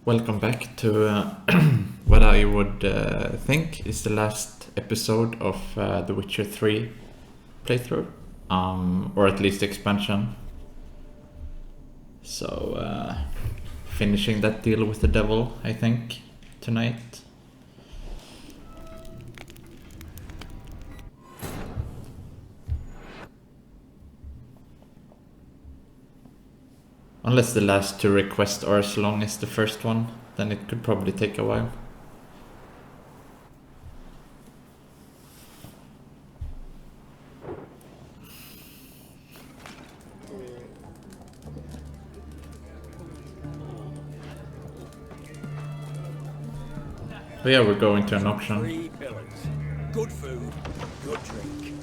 Welcome back to what I would think is the last episode of The Witcher 3 playthrough, or at least expansion. So, finishing that deal with the devil, I think, tonight. Unless the last two requests are as long as the first one, then it could probably take a while. But yeah, we're going to an auction. 3 pillars. Good food, good drink.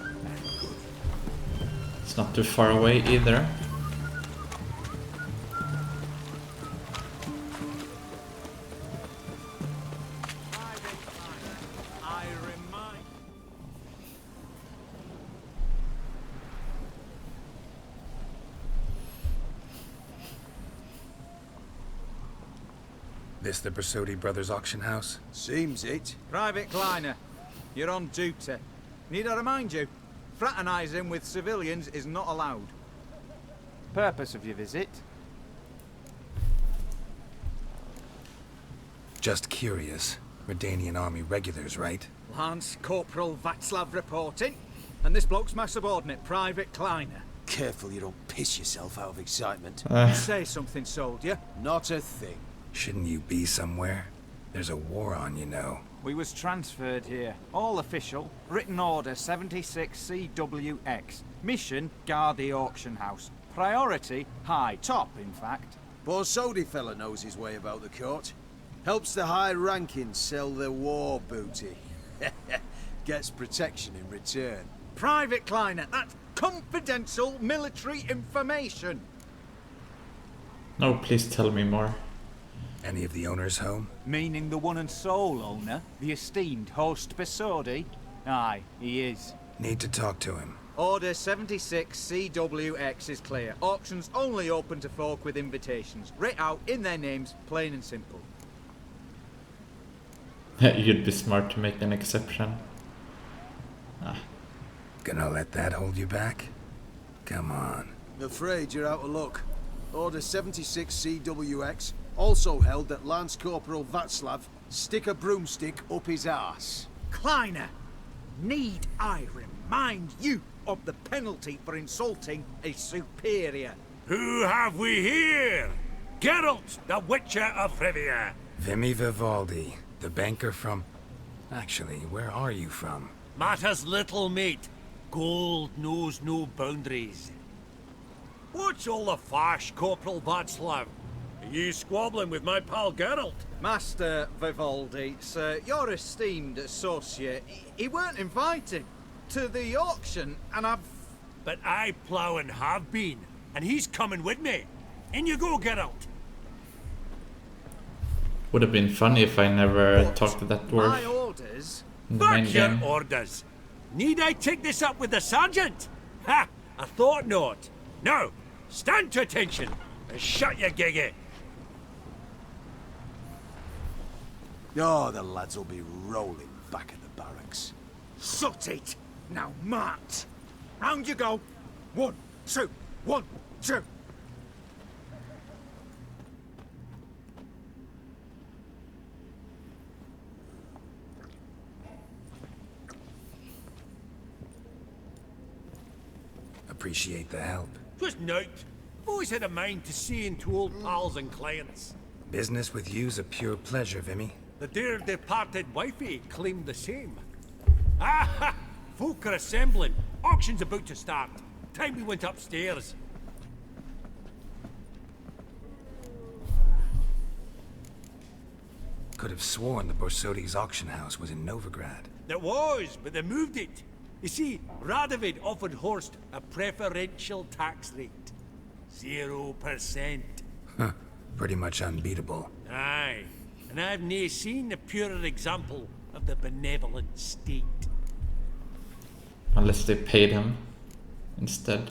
It's not too far away either. This the Bersodi Brothers auction house? Seems it. Private Kleiner, you're on duty. Need I remind you, fraternizing with civilians is not allowed. Purpose of your visit? Just curious. Redanian army regulars, right? Lance Corporal Václav reporting, and this bloke's my subordinate, Private Kleiner. Careful you don't piss yourself out of excitement. Say something, soldier. Not a thing. Shouldn't you be somewhere? There's a war on, you know. We was transferred here. All official. Written order 76 CWX. Mission, guard the auction house. Priority, high. Top, in fact. Borsodi fella knows his way about the court. Helps the high rankings sell their war booty. Gets protection in return. Private Kleiner, that's confidential military information. No, please tell me more. Any of the owners home? Meaning the one and sole owner, the esteemed host Bersodi? Aye, he is. Need to talk to him. Order 76 CWX is clear. Auctions only open to folk with invitations. Writ out in their names, plain and simple. You'd be smart to make an exception. Gonna let that hold you back? Come on. Afraid you're out of luck. Order 76 CWX also held that Lance Corporal Václav stick a broomstick up his arse. Kleiner, need I remind you of the penalty for insulting a superior? Who have we here? Geralt, the Witcher of Rivia. Vimy Vivaldi, the banker from... Actually, where are you from? Matters little, mate. Gold knows no boundaries. What's all the fash, Corporal Václav? Are you squabbling with my pal Geralt? Master Vivaldi, sir, your esteemed associate, he weren't invited to the auction, and I've... But I plough and have been, and he's coming with me. In you go, Geralt. Would have been funny if I never But talked to that my dwarf orders... in the main Fuck your game. orders. Need I take this up with the sergeant? Ha! I thought not. Now, stand to attention and shut your giggy. Oh, the lads will be rolling back at the barracks. Sot it! Now march! Round you go! 1, 2, 1, 2! Appreciate the help. Twas naught. I've always had a mind to see into old pals and clients. Business with you's a pure pleasure, Vimy. The dear departed wifey claimed the same. Ah! Folk are assembling. Auction's about to start. Time we went upstairs. Could have sworn the Borsodi's auction house was in Novigrad. It was, but they moved it. You see, Radovid offered Horst a preferential tax rate. 0%. Huh. Pretty much unbeatable. Aye. And I've nae seen a purer example of the benevolent state. Unless they paid him instead.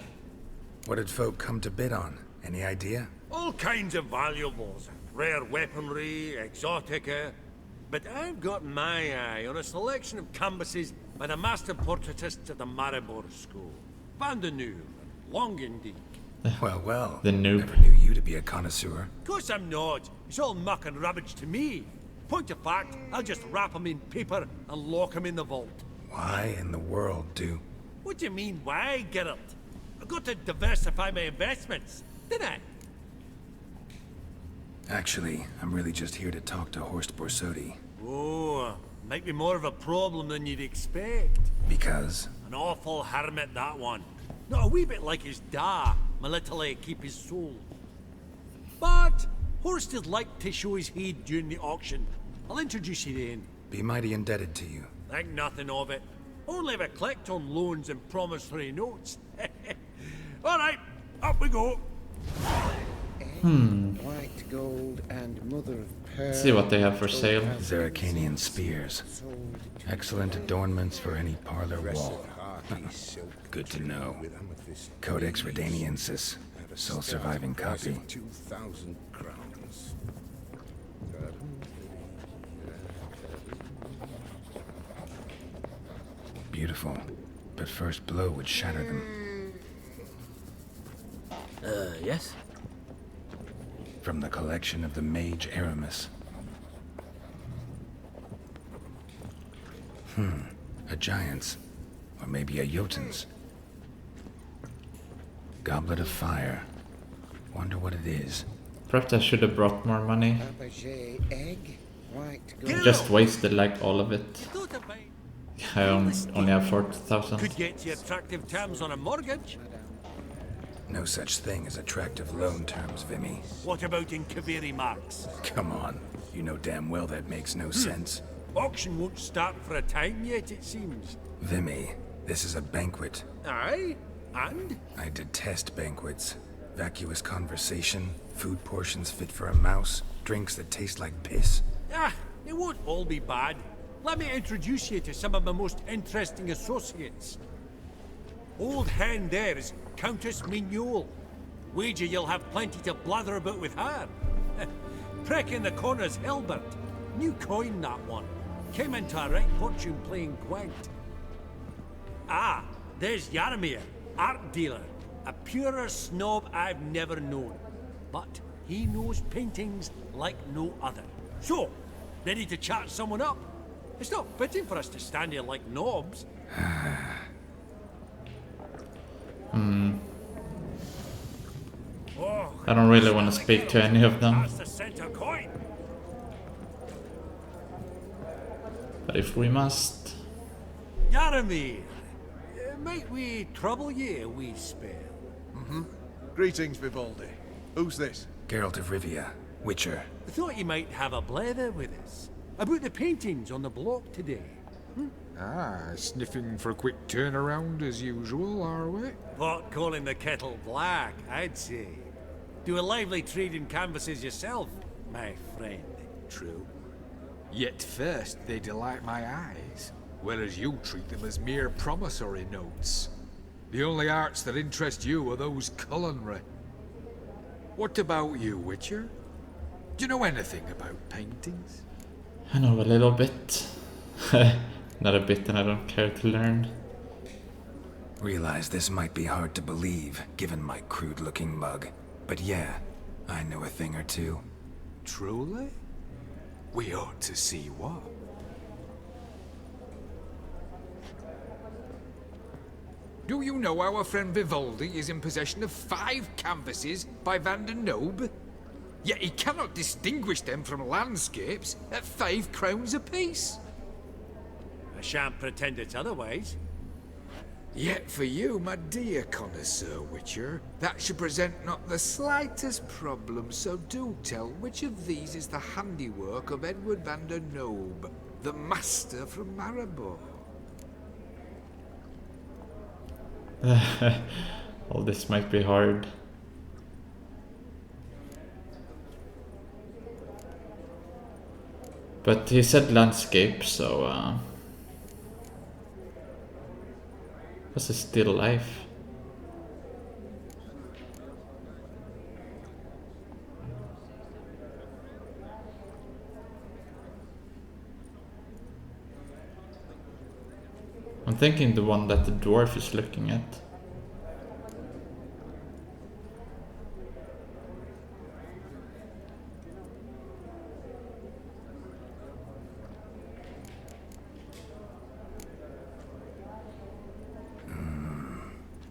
What did folk come to bid on? Any idea? All kinds of valuables. Rare weaponry, exotica. But I've got my eye on a selection of canvases by the master portraitists at the Maribor School. Van de Neuve and Longendijk. Well, well. The noob. Never knew you to be a connoisseur. Of course I'm not. It's all muck and rubbish to me. Point of fact, I'll just wrap 'em in paper and lock 'em in the vault. Why in the world do... What do you mean, why, Geralt? I've got to diversify my investments, didn't I? Actually, I'm really just here to talk to Horst Borsodi. Oh, might be more of a problem than you'd expect. Because... An awful hermit, that one. Not a wee bit like his da, my little keep his soul. But Horst is like to show his head during the auction. I'll introduce you then. be mighty indebted to you. Think nothing of it. Only ever clicked on loans and promissory notes. All right, up we go. White gold and mother of pearl. See what they have for sale. Zeracanian spears. Excellent adornments for any parlor wall. Good to know. Codex Redaniensis. Sole surviving copy. 2,000 crowns. Beautiful. But first blow would shatter them. Yes? From the collection of the mage Aramis. A giant's. Or maybe a Jotun's. Goblet of fire. Wonder what it is. Perhaps I should have brought more money. Fabergé egg. White gold. Just wasted like all of it. Thought about I only have 40,000. could get you attractive terms on a mortgage. No such thing as attractive loan terms, Vimy. What about in Kaviri marks? Come on. You know damn well that makes no sense. Auction won't start for a time yet, it seems. Vimy, this is a banquet. Aye? And? I detest banquets. Vacuous conversation, food portions fit for a mouse, drinks that taste like piss. Ah, it won't all be bad. Let me introduce you to some of my most interesting associates. Old hen there is Countess Mignole. Wager you'll have plenty to blather about with her. Prick in the corner's Hilbert. New coin, that one. Came into a right fortune playing Gwent. Ah, there's Yarmir, art dealer. A purer snob I've never known. But he knows paintings like no other. So, ready to chat someone up? It's not fitting for us to stand here like knobs. Oh, I don't really want to speak to any of them. that's the center coin. But if we must... Yarmir, might we trouble ye a wee spell? Greetings, Vivaldi. Who's this? Geralt of Rivia, Witcher. I thought you might have a blether with us. About the paintings on the block today. Ah, sniffing for a quick turnaround as usual, are we? Pot calling the kettle black, I'd say. Do a lively trade in canvases yourself, my friend. True. Yet first they delight my eyes, whereas you treat them as mere promissory notes. The only arts that interest you are those culinary. What about you, Witcher? Do you know anything about paintings? I know a little bit. Not a bit, and I don't care to learn. Realize this might be hard to believe, given my crude-looking mug. But yeah, I know a thing or two. Truly? We ought to see what. Do you know our friend Vivaldi is in possession of 5 canvases by Van der Nobe? Yet he cannot distinguish them from landscapes at 5 crowns apiece. I shan't pretend it's otherwise. Yet for you, my dear connoisseur Witcher, that should present not the slightest problem, so do tell which of these is the handiwork of Edward van der Nobe, the master from Maribor. All this might be hard. But he said landscape, so was a still life. thinking the one that the dwarf is looking at.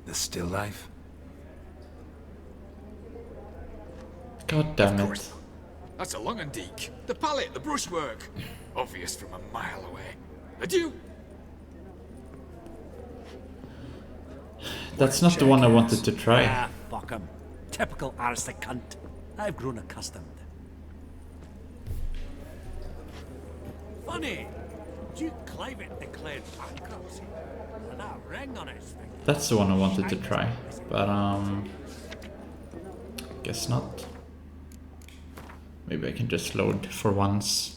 The still life? God damn Of it. course. That's a Lungendeek. The palette, the brushwork. Obvious from a mile away. Adieu. That's not the one I wanted to try. Ah, fuck him. Typical arse cunt. I've grown accustomed. Funny, Duke Clivet declared bankruptcy. And that ring on his finger. That's the one I wanted to try, but guess not. Maybe I can just load for once.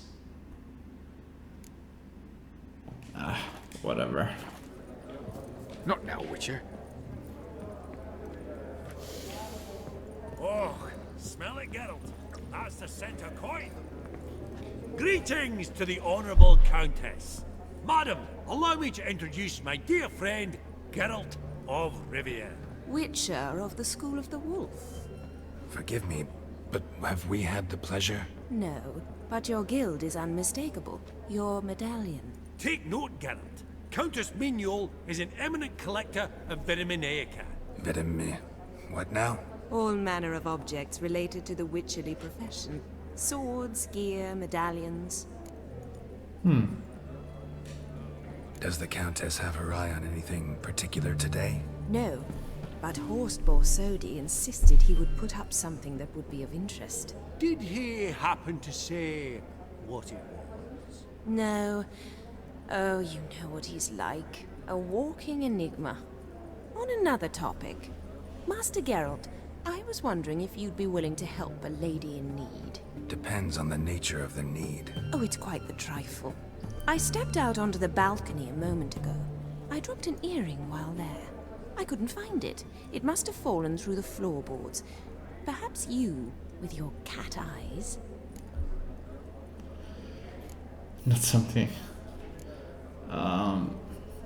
Whatever. Not now, Witcher. Oh, smell it, Geralt. That's the center coin. Greetings to the Honourable Countess. Madam, allow me to introduce my dear friend, Geralt of Rivia. Witcher of the School of the Wolf. Forgive me, but have we had the pleasure? No, but your guild is unmistakable. Your medallion. Take note, Geralt. Countess Mignol is an eminent collector of Vitaminaica. What now? All manner of objects related to the witcherly profession. Swords, gear, medallions. Does the Countess have her eye on anything particular today? No, but Horst Borsodi insisted he would put up something that would be of interest. Did he happen to say what it was? No. Oh, you know what he's like. A walking enigma. On another topic. Master Geralt, I was wondering if you'd be willing to help a lady in need. Depends on the nature of the need. Oh, it's quite the trifle. I stepped out onto the balcony a moment ago. I dropped an earring while there. I couldn't find it. It must have fallen through the floorboards. Perhaps you, with your cat eyes. Not something.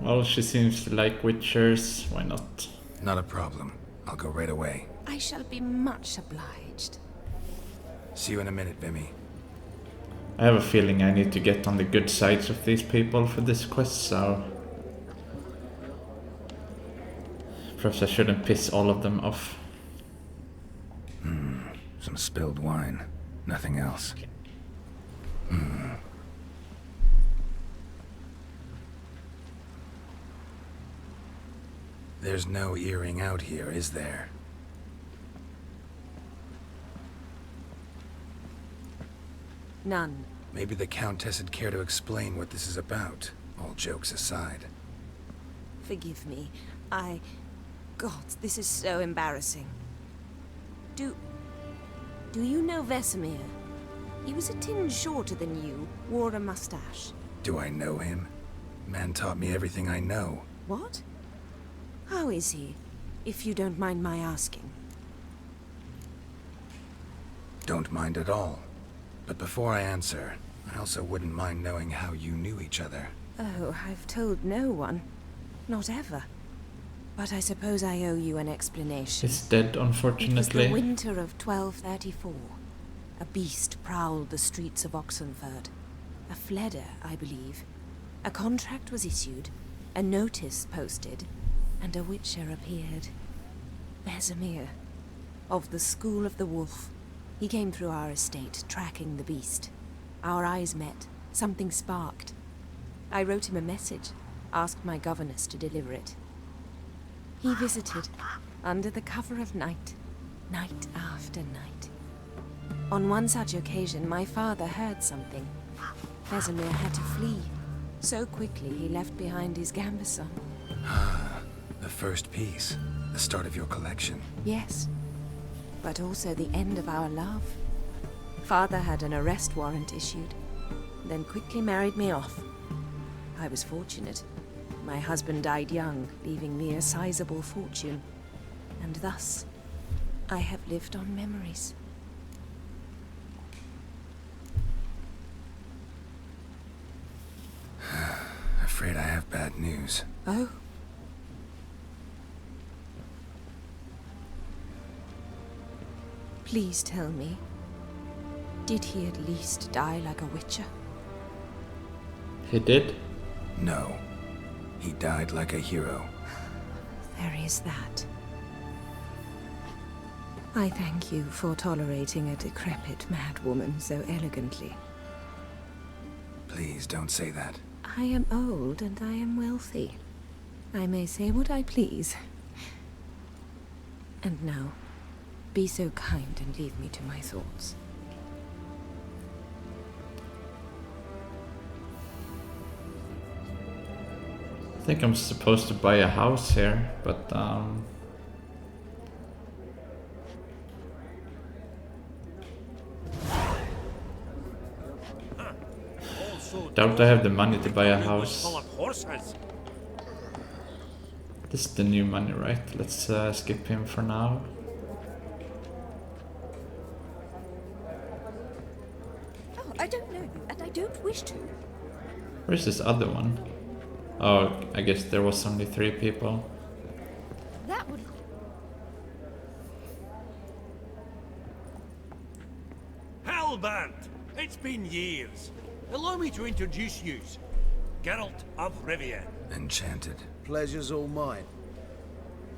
Well, she seems to like witchers. Why not? Not a problem. I'll go right away. I shall be much obliged. See you in a minute, Vimy. I have a feeling I need to get on the good sides of these people for this quest, so... perhaps I shouldn't piss all of them off. Some spilled wine. Nothing else. There's no earring out here, is there? None. Maybe the Countess would care to explain what this is about, all jokes aside. Forgive me. God, this is so embarrassing. Do you know Vesemir? He was a tinge shorter than you, wore a mustache. Do I know him? Man taught me everything I know. What? How is he, if you don't mind my asking? Don't mind at all. But before I answer, I also wouldn't mind knowing how you knew each other. Oh, I've told no one. Not ever. But I suppose I owe you an explanation. He's dead, It was unfortunately. the winter of 1234. A beast prowled the streets of Oxenford. A fledder, I believe. A contract was issued, a notice posted, and a witcher appeared. Vesemir, of the School of the Wolf. He came through our estate, tracking the beast. Our eyes met. Something sparked. I wrote him a message, asked my governess to deliver it. He visited, under the cover of night, night after night. On one such occasion, my father heard something. Vesemir had to flee. So quickly, he left behind his gambeson. The first piece, the start of your collection. Yes, but also the end of our love. Father had an arrest warrant issued, then quickly married me off. I was fortunate. My husband died young, leaving me a sizable fortune. And thus, I have lived on memories. afraid I have bad news. Oh? Please tell me, did he at least die like a witcher? He did? No. He died like a hero. There is that. I thank you for tolerating a decrepit madwoman so elegantly. Please don't say that. I am old and I am wealthy. I may say what I please. And now, be so kind and leave me to my thoughts. I think I'm supposed to buy a house here, but doubt I have the money to buy a house. Full of horses. This is the new money, right? Let's skip him for now. Oh, I don't know, and I don't wish to. Where's this other one? Oh, I guess there was only 3 people. That would... Halbert! It's been years. Allow me to introduce you. Geralt of Rivia. Enchanted. Pleasure's all mine.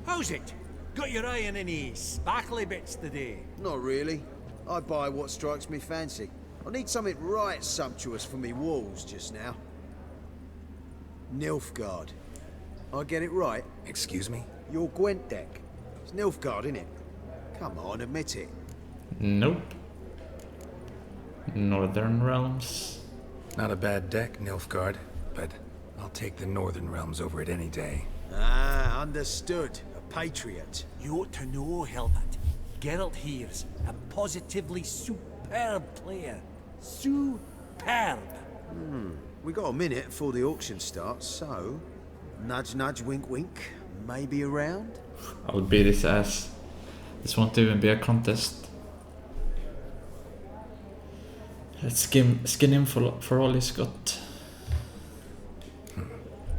How's it? Got your eye on any sparkly bits today? Not really. I buy what strikes me fancy. I need something right sumptuous for me walls just now. Nilfgaard. I get it right? Excuse me? Your Gwent deck. It's Nilfgaard, innit? Come on, admit it. Nope. Northern Realms. Not a bad deck, Nilfgaard, but I'll take the Northern Realms over it any day. Ah, understood. A patriot. You ought to know, Hilbert. Geralt here's a positively superb player. Superb. We got a minute before the auction starts, so... Nudge, nudge, wink, wink. Maybe around? I'll beat his ass. This won't even be a contest. Let's skin him for all he's got.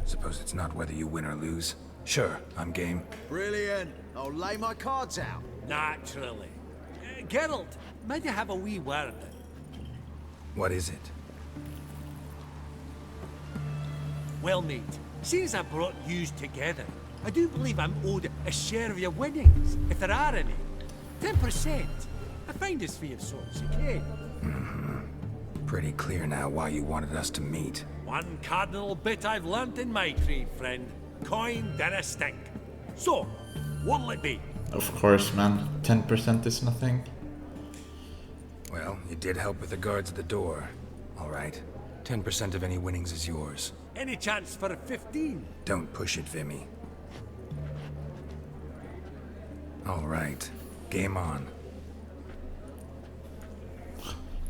Suppose it's not whether you win or lose. Sure, I'm game. Brilliant. I'll lay my cards out. Naturally. Geralt, might you have a wee word? What is it? Well, mate, since I brought yous together, I do believe I'm owed a share of your winnings, if there are any. 10%. I find this for your sorts, okay? Pretty clear now why you wanted us to meet. One cardinal bit I've learnt in my trade, friend. Coin dinna stink. So, what'll it be? Of course, man. 10% is nothing. Well, you did help with the guards at the door. All right. 10% of any winnings is yours. Any chance for a 15? Don't push it, Vimy. All right. Game on.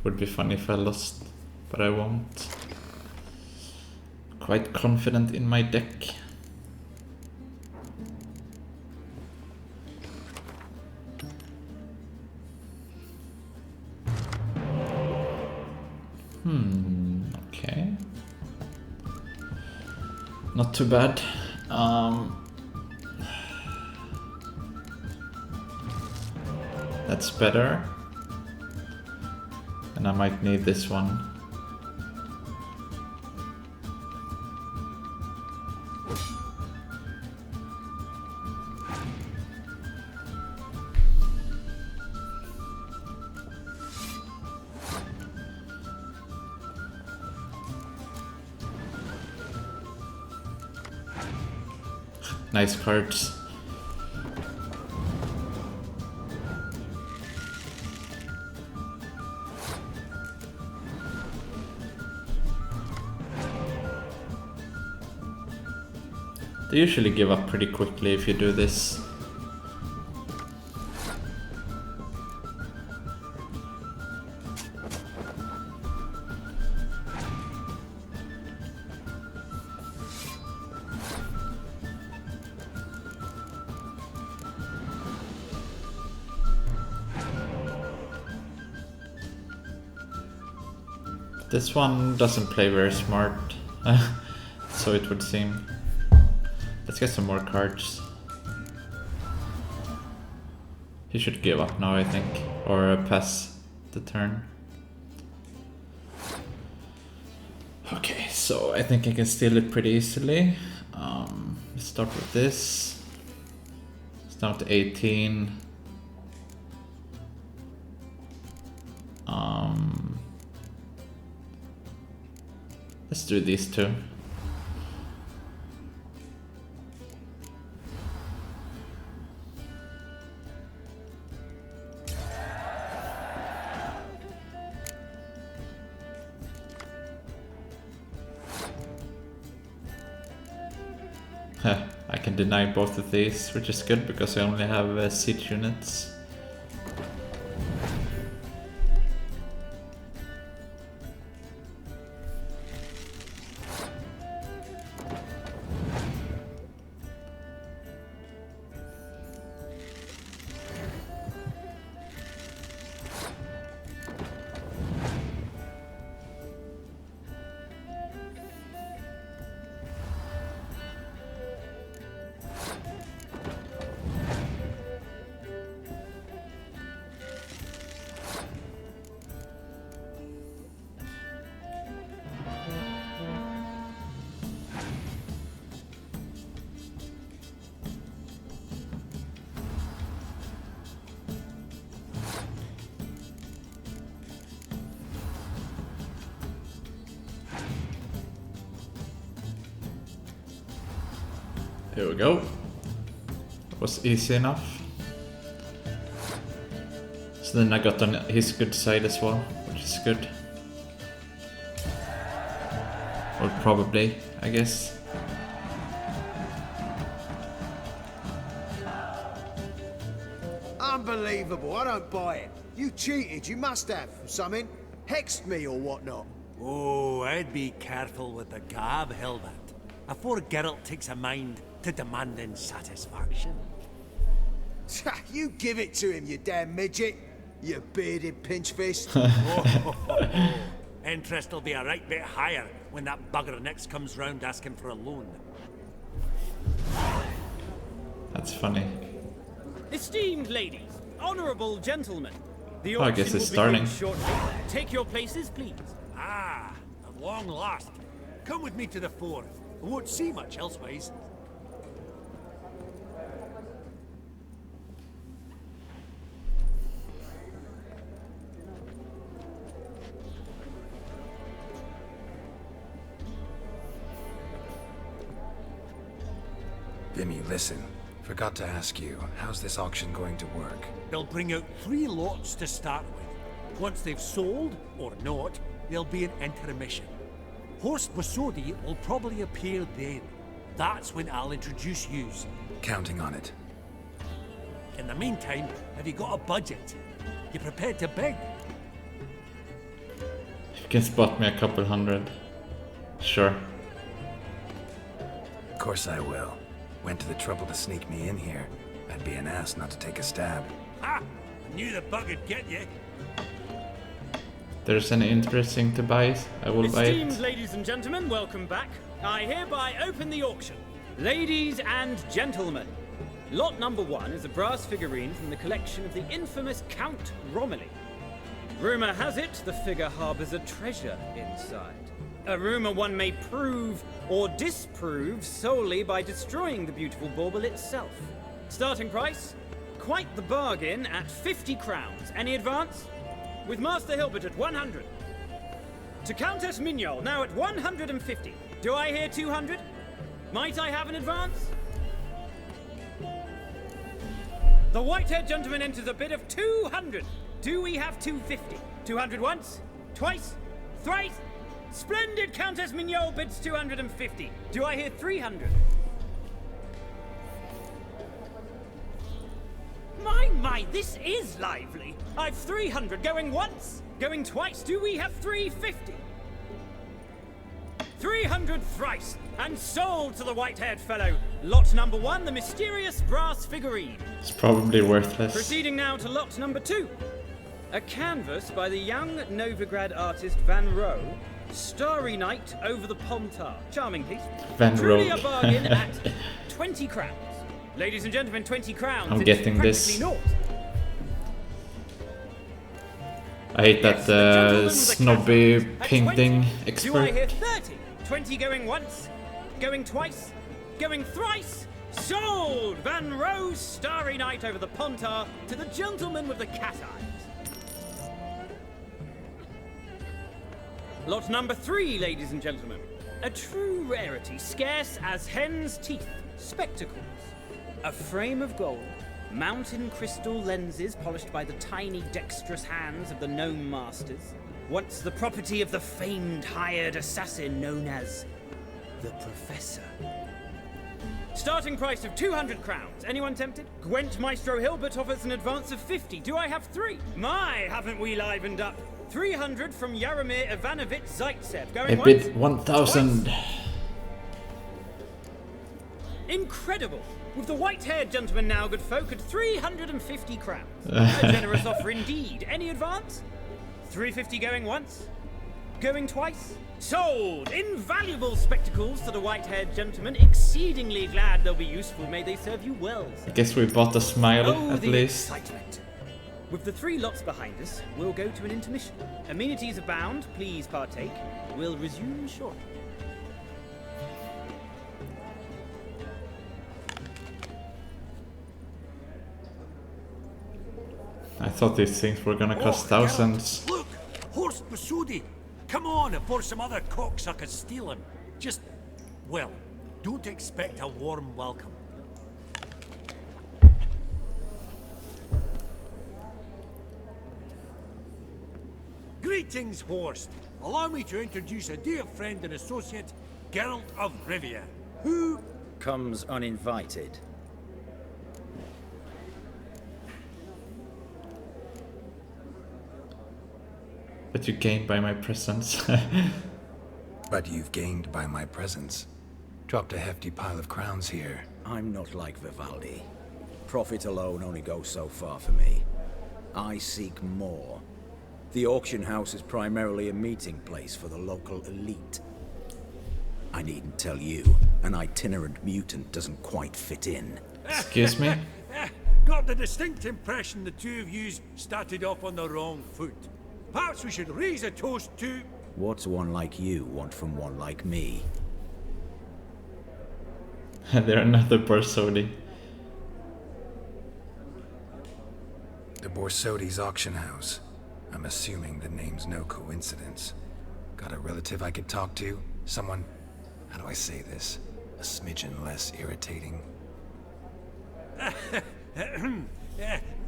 Would be funny if I lost, but I won't. Quite confident in my deck. Okay. Not too bad. That's better. And I might need this one. Nice cards. They usually give up pretty quickly if you do this. This one doesn't play very smart. It's so it would seem. Let's get some more cards. He should give up now, I think, or pass the turn. Okay, so I think I can steal it pretty easily. Let's start with this. It's down to 18. Let's do these two. I can deny both of these, which is good because I only have siege units. Here we go. That was easy enough. So then I got on his good side as well, which is good. Or probably, I guess. Unbelievable, I don't buy it. You cheated, you must have. Something. Hexed me or whatnot. Oh, I'd be careful with the gab, Hilbert, afore Geralt takes a mind to demanding satisfaction. You give it to him, you damn midget. You bearded pinchfist. Interest will be a right bit higher when that bugger next comes round asking for a loan. That's funny. Esteemed ladies, honourable gentlemen, the I auction guess it's will starting. begin shortly. Take your places, please. Ah, at long last. Come with me to the fore. I won't see much elsewise. Vimy, listen. Forgot to ask you, how's this auction going to work? They'll bring out 3 lots to start with. Once they've sold, or not, there'll be an intermission. Horst Bosodi will probably appear then. That's when I'll introduce yous. Counting on it. In the meantime, have you got a budget? You prepared to beg? If you can spot me a couple hundred. Sure. Of course I will. Went to the trouble to sneak me in here. I'd be an ass not to take a stab. Ha! I knew the bug'd get you. There's any interesting to buy, I will buy Esteemed it. ladies and gentlemen, welcome back. I hereby open the auction. Ladies and gentlemen, lot number 1 is a brass figurine from the collection of the infamous Count Romilly. Rumour has it the figure harbours a treasure inside. A rumour one may prove or disprove solely by destroying the beautiful bauble itself. Starting price? Quite the bargain at 50 crowns. Any advance? With Master Hilbert at 100. To Countess Mignol, now at 150. Do I hear 200? Might I have an advance? The white-haired gentleman enters a bid of 200. Do we have 250? 200 once? Twice? Thrice? Splendid! Countess Mignol bids 250. Do I hear 300? My, this is lively. I've 300 going once, going twice. Do we have 350? 300 thrice, and sold to the white-haired fellow. Lot number 1, the mysterious brass figurine. It's probably worthless. Proceeding now to lot number 2. A canvas by the young Novigrad artist Van Rohe, Starry Night over the Pontar. Charming piece. Van Truly Rogue. a bargain at 20 crowns. Ladies and gentlemen, 20 crowns. I'm It's getting practically this. naught. I hate Yes, that the gentleman with the snobby cat eyes. At painting 20. Do I expert. hear 30? 20 going once, going twice, going thrice. Sold! Van Rowe's Starry Night over the Pontar to the gentleman with the cat eyes. Lot number 3, ladies and gentlemen. A true rarity, scarce as hen's teeth. Spectacles. A frame of gold. Mountain crystal lenses polished by the tiny dexterous hands of the gnome masters. Once the property of the famed hired assassin known as the Professor. Starting price of 200 crowns. Anyone tempted? Gwent Maestro Hilbert offers an advance of 50. Do I have 3? My, haven't we livened up? 300 from Yaromir Ivanovich Zaitsev. I Going bid once? 1,000. Incredible! With the white-haired gentleman now, good folk, at 350 crowns. A generous offer indeed. Any advance? 350 going once? Going twice? Sold! Invaluable spectacles to the white-haired gentleman. Exceedingly glad they'll be useful. May they serve you well. I guess we bought a smile Oh, at the least. excitement. With the 3 lots behind us, we'll go to an intermission. Amenities abound. Please partake. We'll resume shortly. I thought these things were gonna cost Geralt, thousands. Look! Horst Masudi! Come on before some other cocksuckers steal him. Just, well, don't expect a warm welcome. Greetings, Horst. Allow me to introduce a dear friend and associate, Geralt of Rivia, who... comes uninvited. But you gained by my presence. But you've gained by my presence. Dropped a hefty pile of crowns here. I'm not like Vivaldi. Profit alone only goes so far for me. I seek more. The auction house is primarily a meeting place for the local elite. I needn't tell you, an itinerant mutant doesn't quite fit in. Excuse me? Got the distinct impression the two of yous started off on the wrong foot. Perhaps we should raise a toast to... What's one like you want from one like me? They're another Borsodi. The Borsodi's auction house. I'm assuming the name's no coincidence. Got a relative I could talk to? Someone, how do I say this? A smidgen less irritating.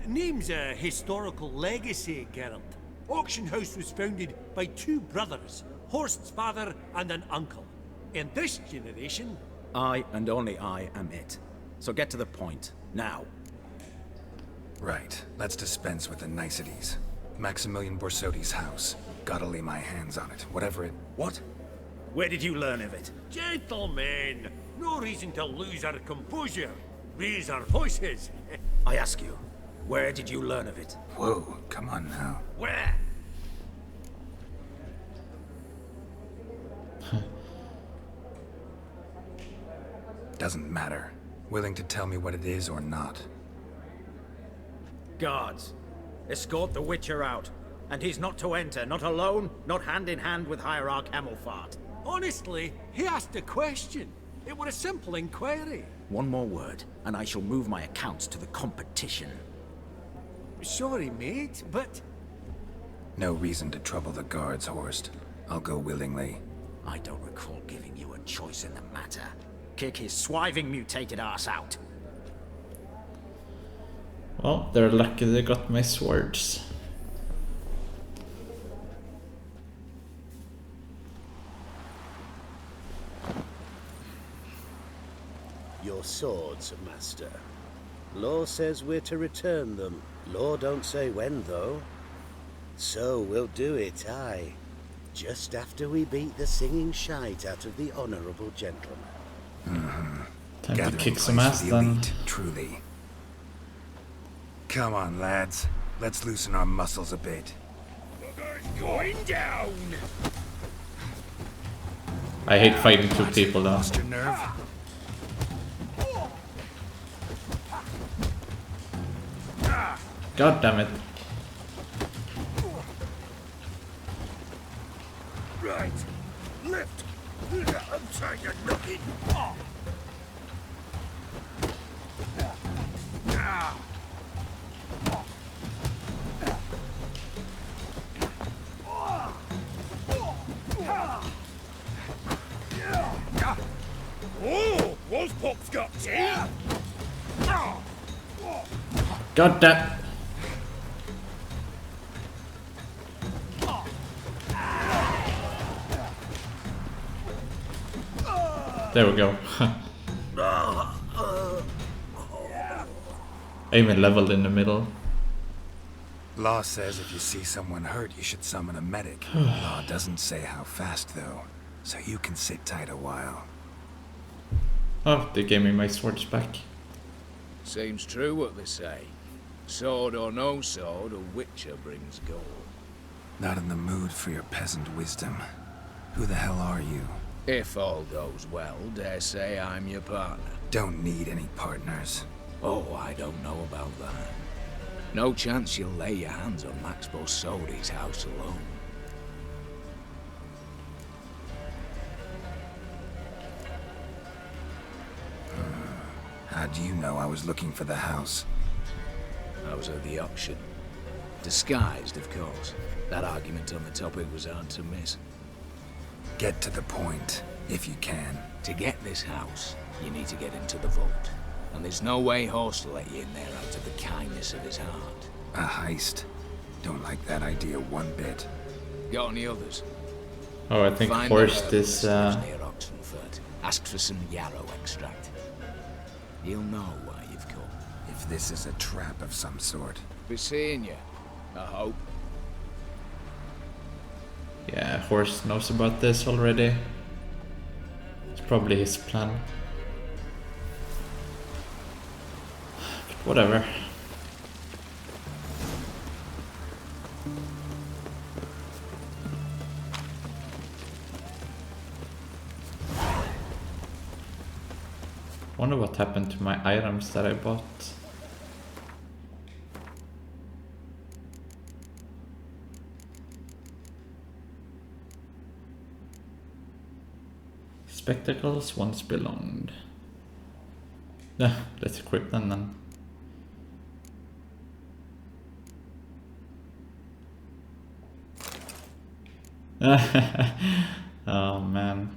Name's a historical legacy, Geralt. Auction house was founded by 2 brothers, Horst's father and an uncle. In this generation... I and only I am it. So get to the point, now. Right, let's dispense with the niceties. Maximilian Borsodi's house. Gotta lay my hands on it, whatever it... What? Where did you learn of it? Gentlemen, no reason to lose our composure. Raise our voices. I ask you, where did you learn of it? Whoa, come on now. Where? Doesn't matter. Willing to tell me what it is or not. Guards, escort the Witcher out. And he's not to enter, not alone, not hand in hand with Hierarch Hamelfart. Honestly, he asked a question. It were a simple inquiry. One more word, and I shall move my accounts to the competition. Sorry, mate, but... No reason to trouble the guards, Horst. I'll go willingly. I don't recall giving you a choice in the matter. Kick his swiving mutated ass out. Well, they're lucky they got my swords. Your swords, master. Law says we're to return them. Law don't say when, though. So we'll do it, aye. Just after we beat the singing shite out of the honourable gentleman. Time Gathering to kick place some for ass the then. elite, truly. Come on, lads. Let's loosen our muscles a bit. Going down! I hate fighting two people though. Lost your nerve? God damn it. Right. Lift. I'm trying to knock it. Oh, those pops got teeth. God damn. There we go. Aim it leveled in the middle. Law says if you see someone hurt, you should summon a medic. Law doesn't say how fast, though, so you can sit tight a while. Oh, they gave me my swords back. Seems true what they say. Sword or no sword, a witcher brings gold. Not in the mood for your peasant wisdom. Who the hell are you? If all goes well, dare say I'm your partner. Don't need any partners. Oh, I don't know about that. No chance you'll lay your hands on Max Bosodi's house alone. How do you know I was looking for the house? I was at the auction. Disguised, of course. That argument on the topic was hard to miss. Get to the point, if you can. To get this house, you need to get into the vault. And there's no way Horst will let you in there out of the kindness of his heart. A heist? Don't like that idea one bit. Got any others? Oh, I think Find Horst the is near Oxenford. Ask for some yarrow extract. He'll know why you've come. If this is a trap of some sort. Be seeing you, I hope. Yeah, Horst knows about this already. It's probably his plan. But whatever. Wonder what happened to my items that I bought. Spectacles once belonged. Yeah, let's equip them then. Oh man.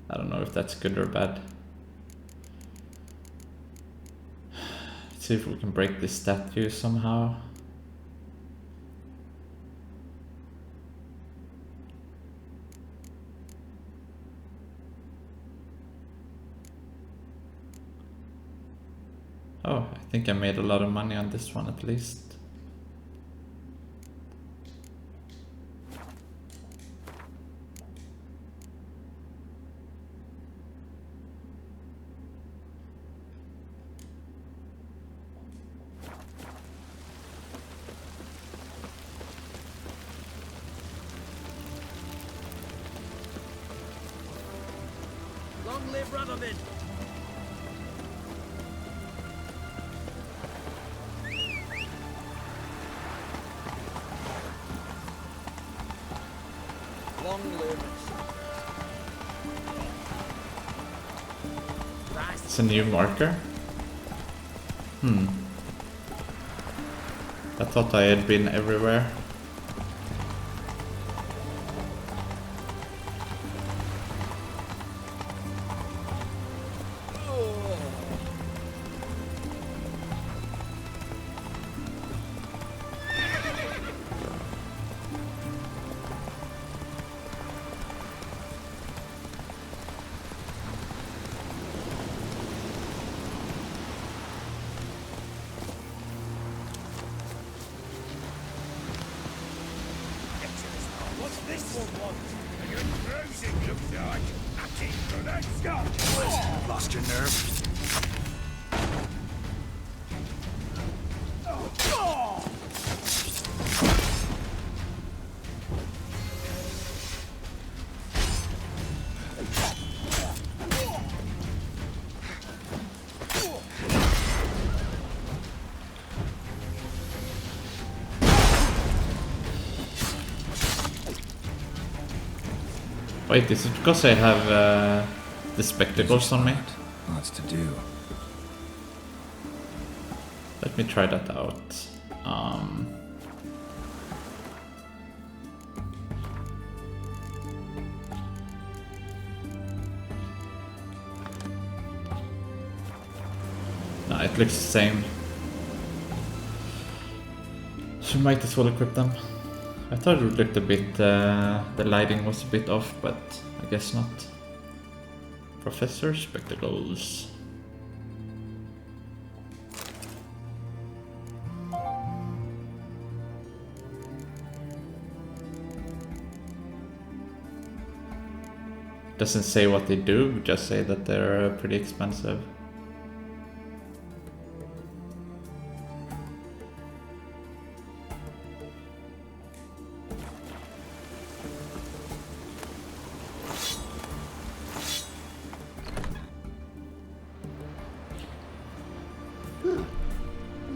I don't know if that's good or bad. Let's see if we can break this statue somehow. Oh, I think I made a lot of money on this one at least. Long live Radovid! Long live. It's a new marker? I thought I had been everywhere. What's this one want? You're bruising, looks like. Acting for that stuff. Lost your nerve? Wait, is it because I have the spectacles on me? Lots to do. Let me try that out. No, it looks the same. So might as well equip them. I thought it looked a bit, the lighting was a bit off, but I guess not. Professor Spectacles. Doesn't say what they do, just say that they're pretty expensive.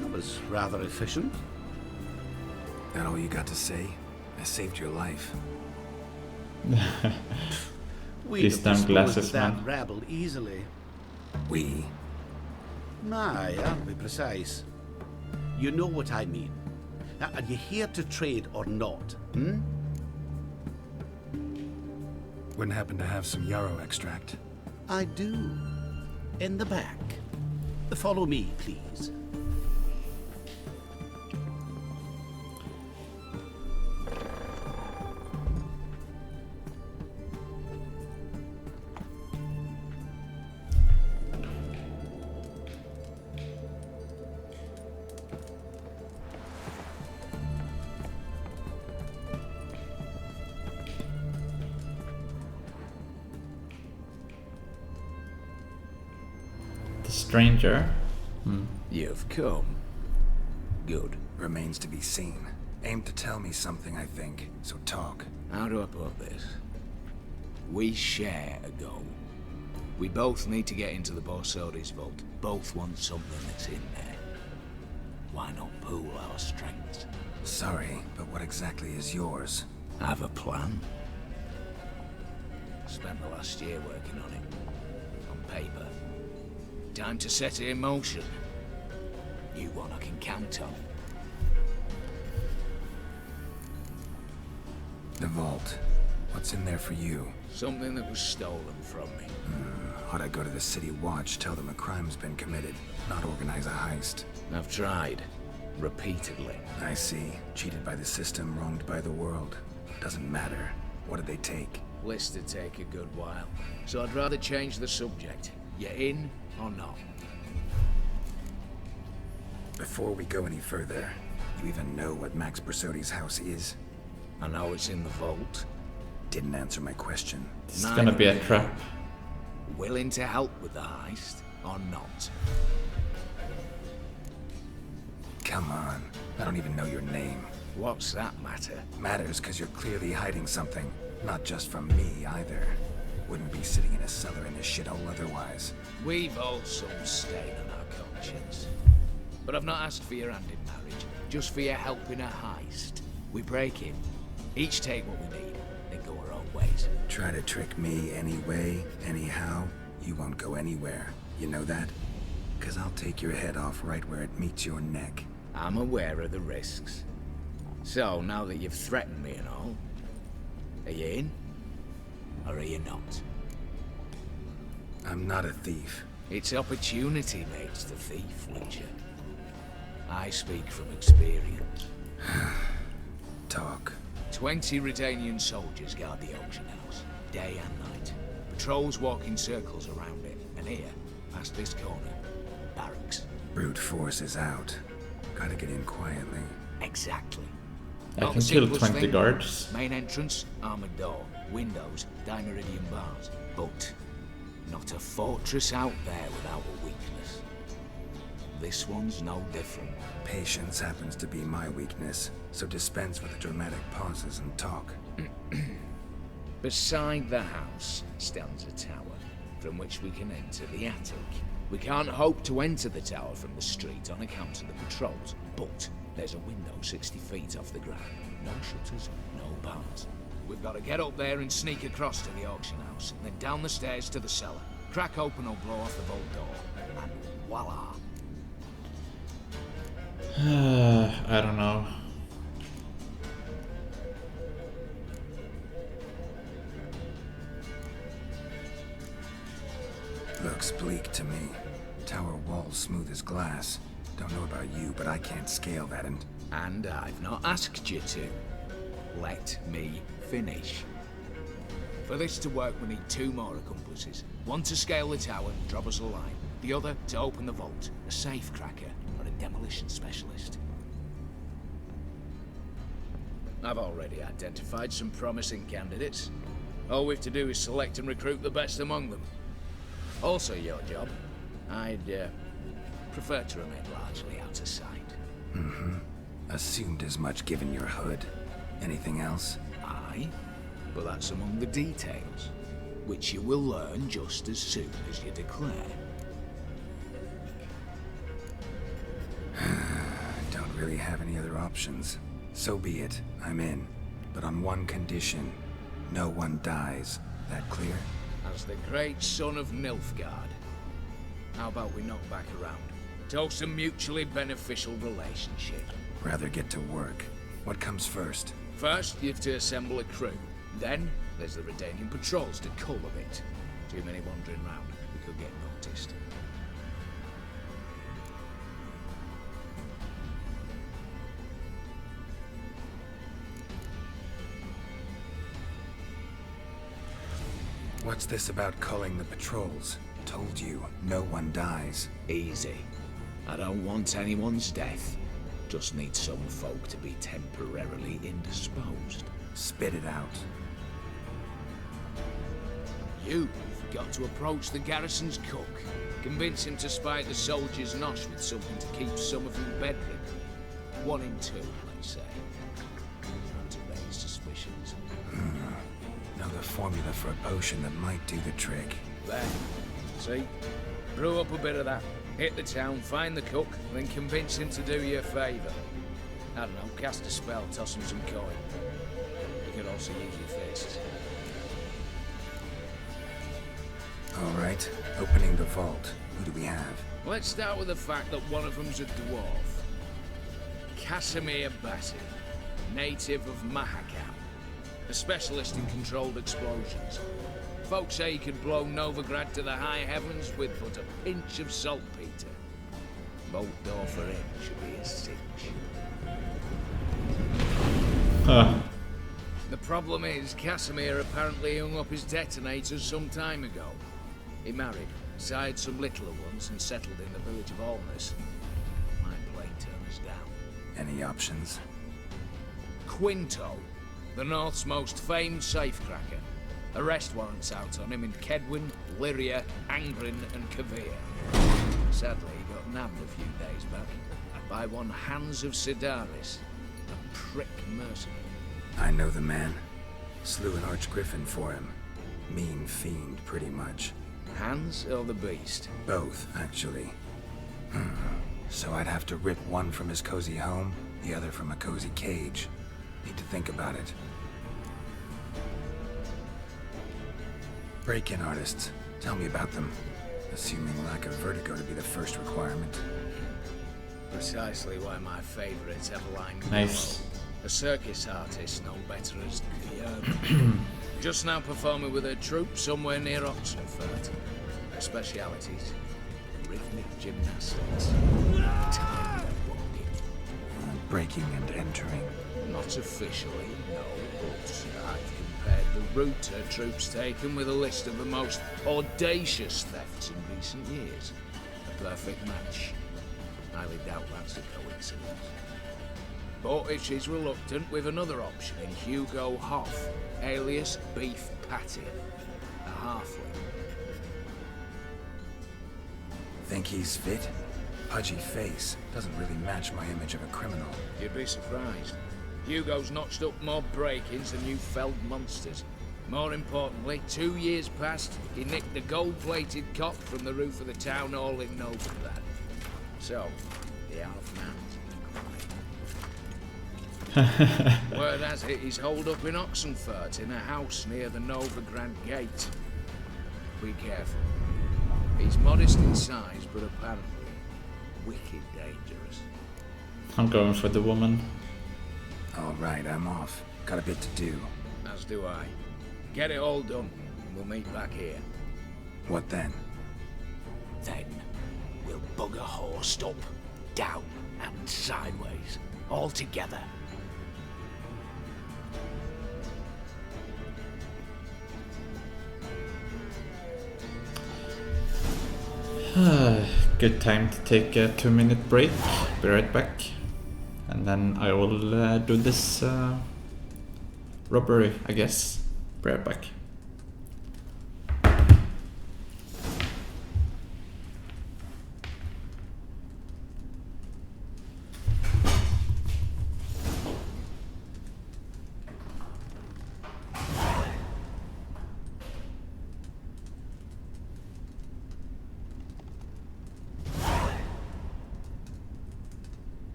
That was rather efficient. That all you got to say? I saved your life. We'd These have damn disposed glasses, of that man. rabble easily. We? Aye, aren't we precise? You know what I mean. Are you here to trade or not? Hmm? Wouldn't happen to have some yarrow extract. I do. In the back. Follow me, please. The stranger. You've come. Good. Remains to be seen. Aim to tell me something, I think. So talk. How do I put this? We share a goal. We both need to get into the Borsodi's vault. Both want something that's in there. Why not pool our strengths? Sorry, but what exactly is yours? Have a plan. Spent the last year working on it. On paper. Time to set it in motion. You one I can count on. The vault. What's in there for you? Something that was stolen from me. How'd I go to the City Watch, tell them a crime's been committed, not organize a heist? I've tried. Repeatedly. I see. Cheated by the system, wronged by the world. Doesn't matter. What did they take? List to take a good while. So I'd rather change the subject. You in or not? Before we go any further, you even know what Max Bersodi's house is? I know it's in the vault. Didn't answer my question. This is gonna be a trap. Willing to help with the heist or not? Come on. I don't even know your name. What's that matter? Matters because you're clearly hiding something. Not just from me, either. Wouldn't be sitting in a cellar in this shithole otherwise. We've all some stain on our conscience. But I've not asked for your hand in marriage, just for your help in a heist. We break it. Each take what we need, then go our own ways. Try to trick me anyway, anyhow, you won't go anywhere. You know that? 'Cause I'll take your head off right where it meets your neck. I'm aware of the risks. So, now that you've threatened me and all, are you in? Or are you not? I'm not a thief. It's opportunity makes the thief, Witcher. I speak from experience. Talk. 20 Redanian soldiers guard the auction house, day and night. Patrols walk in circles around it, and here, past this corner, barracks. Brute force is out. Gotta get in quietly. Exactly. I Not can the kill simplest 20 thing. guards. Main entrance, armored door, windows, dimeridian bars. But not a fortress out there without a weakness. This one's no different. Patience happens to be my weakness, so dispense with the dramatic pauses and talk. Beside the house stands a tower, from which we can enter the attic. We can't hope to enter the tower from the street on account of the patrols, but there's a window 60 feet off the ground. No shutters, no bars. We've got to get up there and sneak across to the auction house, then down the stairs to the cellar. Crack open or blow off the vault door, and voila. I don't know. Looks bleak to me. Tower walls smooth as glass. Don't know about you, but I can't scale that and... And I've not asked you to. Let me finish. For this to work, we need 2 more accomplices. One to scale the tower, drop us a line. The other to open the vault, a safe cracker or a demolition specialist. I've already identified some promising candidates. All we have to do is select and recruit the best among them. Also your job. I'd prefer to remain largely out of sight. Mm-hmm. Assumed as much given your hood. Anything else? Aye, but that's among the details, which you will learn just as soon as you declare. Don't really have any other options. So be it. I'm in. But on one condition. No one dies. That clear? As the great son of Nilfgaard. How about we knock back around? Toast a mutually beneficial relationship. Rather get to work. What comes first? First, you have to assemble a crew. Then, there's the Redanian patrols to cull a bit. Too many wandering round. We could get noticed. What's this about culling the patrols? Told you, no one dies. Easy. I don't want anyone's death. Just need some folk to be temporarily indisposed. Spit it out. You've got to approach the garrison's cook. Convince him to spite the soldiers' nosh with something to keep some of them bedridden. 1 in 2, let's say. Not to raise suspicions. Know the formula for a potion that might do the trick. There. See? Brew up a bit of that. Hit the town, find the cook, then convince him to do you a favour. I don't know, cast a spell, toss him some coin. You could also use your fists. Alright, opening the vault. Who do we have? Let's start with the fact that one of them's a dwarf. Casimir Bassi, native of Mahakam. A specialist in controlled explosions. Folks say he could blow Novigrad to the high heavens with but a pinch of saltpeter. Bolt door for him should be a cinch. The problem is, Casimir apparently hung up his detonators some time ago. He married, sired some littler ones, and settled in the village of Alness. Might play turn us down. Any options? Quinto, the North's most famed safecracker. Arrest warrants out on him in Kedwin, Lyria, Angrin, and Kavir. Sadly, he got nabbed a few days back by one Hans of Sidaris, a prick mercenary. I know the man. Slew an archgriffin for him. Mean fiend, pretty much. Hans or the beast? Both, actually. So I'd have to rip one from his cozy home, the other from a cozy cage. Need to think about it. Break-in artists. Tell me about them. Assuming lack of vertigo to be the first requirement. Precisely why my favorites have lined Nice. A circus artist no better as just now performing with her troupe somewhere near Oxenford. Her specialities: rhythmic gymnastics, time walking. Breaking and entering. Not officially, no, but I've compared the route her troops taken with a list of the most audacious thefts in recent years. A perfect match. Highly doubt that's a coincidence. But if she's reluctant, with another option in Hugo Hoff, alias Beef Patty, a halfling. Think he's fit? Pudgy face. Doesn't really match my image of a criminal. You'd be surprised. Hugo's notched up more break-ins than you felled monsters. More importantly, 2 years past, he nicked the gold-plated cock from the roof of the town hall in Novigrad. So, the half-man's Word has it he's holed up in Oxenfurt in a house near the Novigrad Gate. Be careful. He's modest in size, but apparently wicked dangerous. I'm going for the woman. All right, I'm off. Got a bit to do. As do I. Get it all done, and we'll meet back here. What then? Then we'll bugger horsed up, down and sideways, all together. Good time to take a 2-minute break. Be right back. And then I will do this robbery, I guess. Be right back.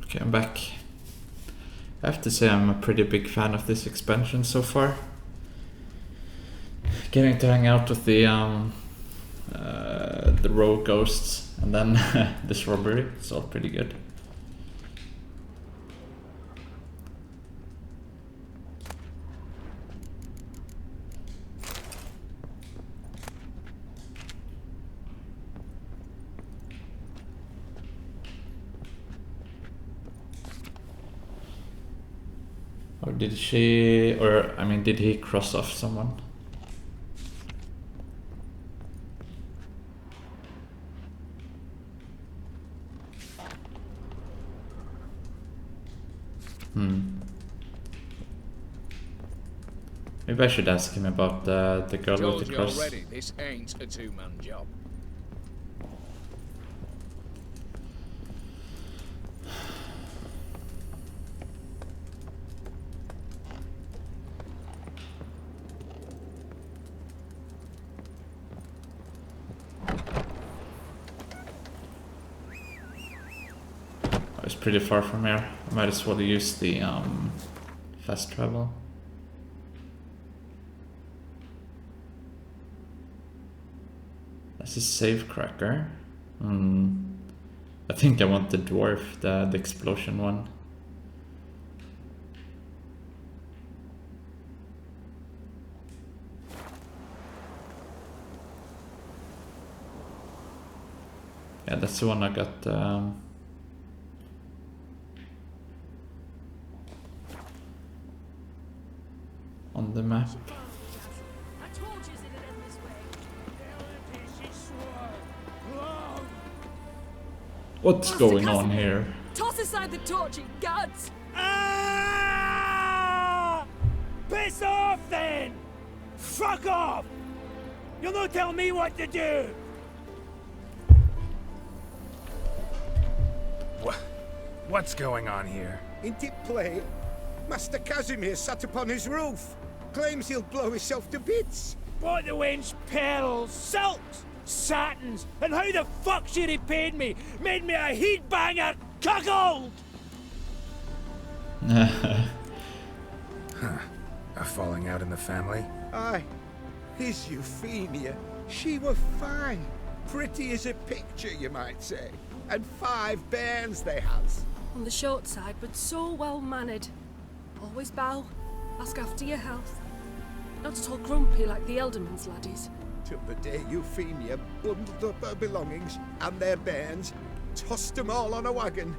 Okay, I'm back. I have to say I'm a pretty big fan of this expansion so far. Getting to hang out with the rogue ghosts and then this robbery, it's all pretty good. Or did she, or I mean, did he cross off someone? Maybe I should ask him about the girl Told with the you cross. already, this ain't a two-man job. It's pretty far from here. I might as well use the fast travel. That's a save cracker. I think I want the dwarf, the explosion one. Yeah, that's the one I got. on the map. What's going on here? Toss aside the torch, you gods! Ah! Piss off then! Fuck off! You'll not tell me what to do! What's going on here? Ain't it plain? Master Casimir sat upon his roof. Claims he'll blow himself to bits. Bought the wench pearls, silks, satins, and how the fuck she repaid me? Made me a heat banger, cuckold! Huh. A falling out in the family? Aye. His Euphemia. She were fine. Pretty as a picture, you might say. And 5 bairns they has. On the short side, but so well mannered. Always bow, ask after your health. Not at all grumpy like the Elderman's laddies. Till the day Euphemia bundled up her belongings and their bairns, tossed 'em all on a wagon.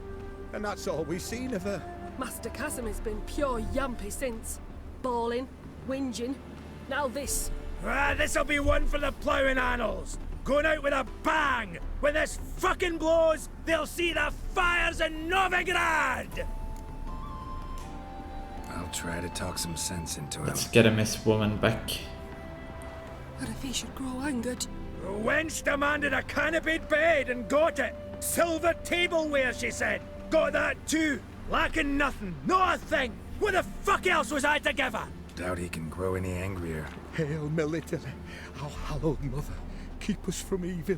And that's all we've seen of her. Master Casimir's been pure yampy since. Bawling, whinging, now this. Ah, this'll be one for the ploughing annals. Going out with a bang! When this fucking blows, they'll see the fires in Novigrad! I'll try to talk some sense into him. Let's get a Miss Woman back. What if he should grow angered? The wench demanded a canopied bed and got it. Silver tableware, she said. Got that too. Lacking nothing, not a thing. What the fuck else was I to give her? Doubt he can grow any angrier. Hail Military, our hallowed mother. Keep us from evil.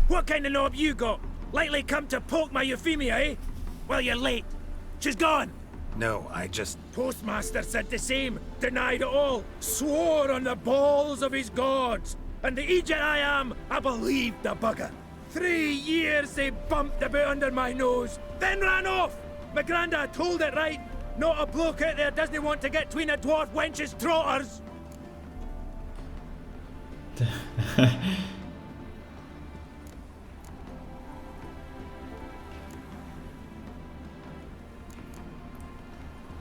What kind of knob you got? Likely come to poke my Euphemia, eh? Well, you're late. She's gone. No, I just... Postmaster said the same. Denied it all. Swore on the balls of his gods. And the Egypt I am, I believed the bugger. 3 years they bumped about under my nose, then ran off. My grandad told it right. Not a bloke out there doesn't want to get between a dwarf wench's trotters.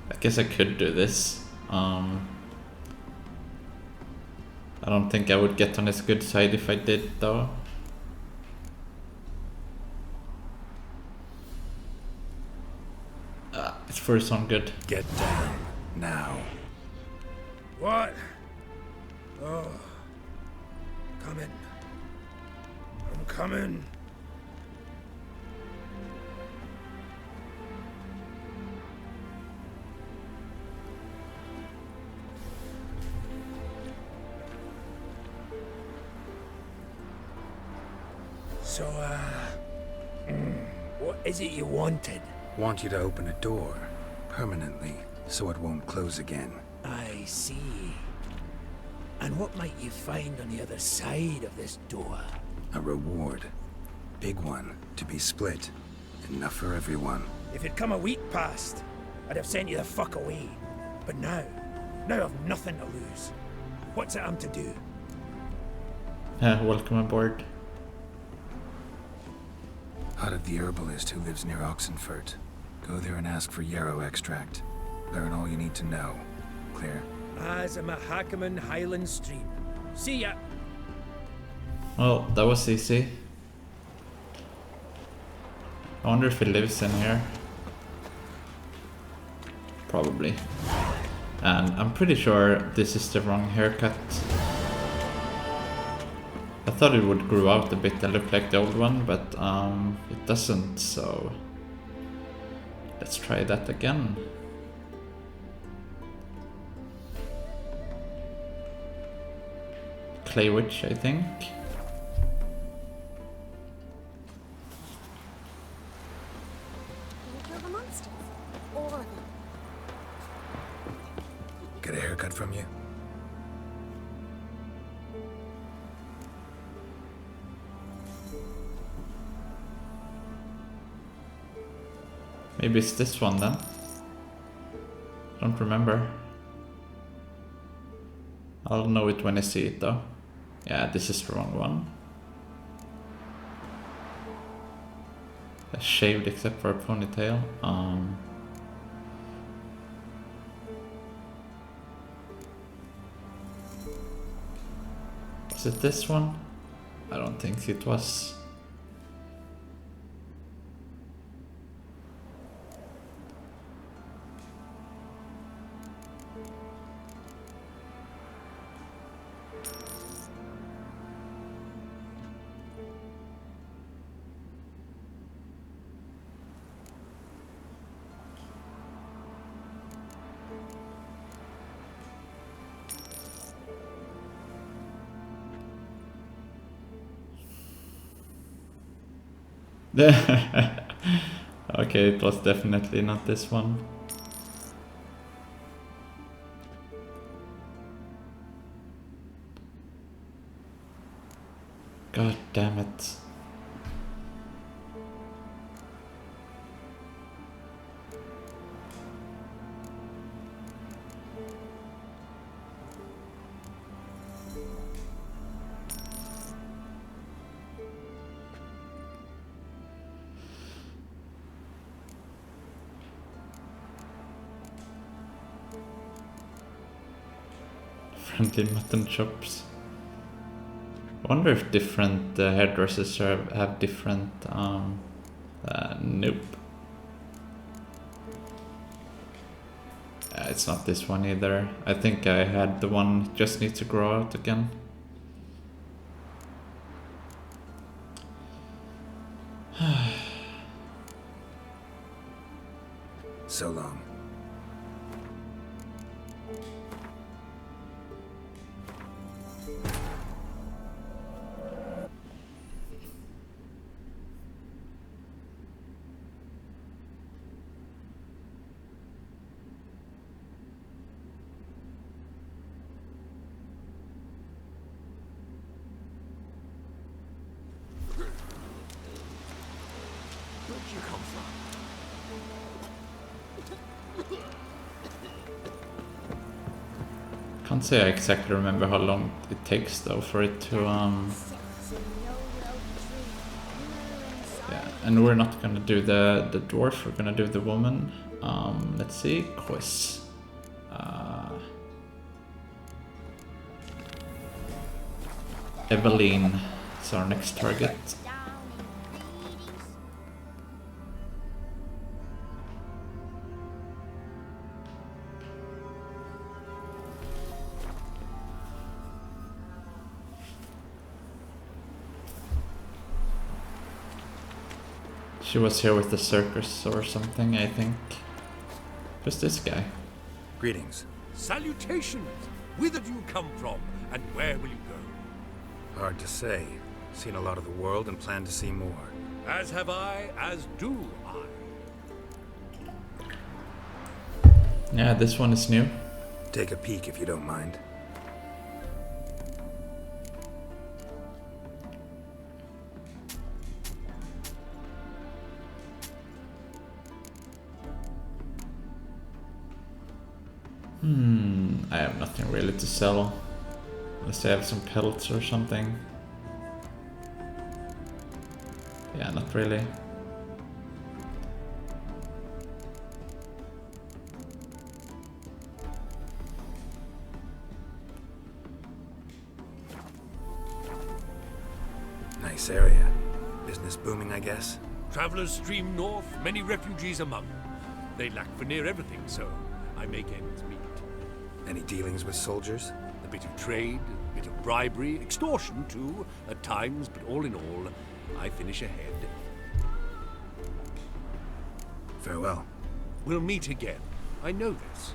I guess I could do this. I don't think I would get on his good side if I did, though. It's for his own good. Get down. Now. What? Oh. Coming. I'm coming. So, what is it you wanted? Want you to open a door, permanently, so it won't close again. I see. And what might you find on the other side of this door? A reward. Big one, to be split. Enough for everyone. If it'd come a week past, I'd have sent you the fuck away. But now I've nothing to lose. What's it I'm to do? Welcome aboard. Hut of the herbalist who lives near Oxenfurt. Go there and ask for yarrow extract. Learn all you need to know. Clear? As a Mahakaman Highland Stream. See ya! Well, that was easy. I wonder if he lives in here. Probably. And I'm pretty sure this is the wrong haircut. I thought it would grow out a bit and look like the old one, but it doesn't, so let's try that again. Clay Witch, I think. Get a haircut from you? Maybe it's this one then. Don't remember. I'll know it when I see it though. Yeah, this is the wrong one. Shaved except for a ponytail. Was it this one? I don't think it was. Okay, it was definitely not this one. God damn it. Friendly mutton chops. I wonder if different hairdressers have different. Nope. It's not this one either. I think I had the one just needs to grow out again. So long. Where'd you come from? Can't say I exactly remember how long it takes though for it to yeah, and we're not gonna do the dwarf, we're gonna do the woman. Let's see, quiz. Eveline is our next target. She was here with the circus or something, I think. Who's this guy? Greetings. Salutations! Whither do you come from, and where will you go? Hard to say. Seen a lot of the world and plan to see more. As have I, as do I. Yeah, this one is new. Take a peek if you don't mind. I have nothing really to sell. Unless I have some pelts or something. Yeah, not really. Nice area. Business booming, I guess? Travelers stream north, many refugees among them. They lack for near everything, so I make ends meet. Any dealings with soldiers? A bit of trade, a bit of bribery, extortion too, at times, but all in all, I finish ahead. Farewell. We'll meet again. I know this.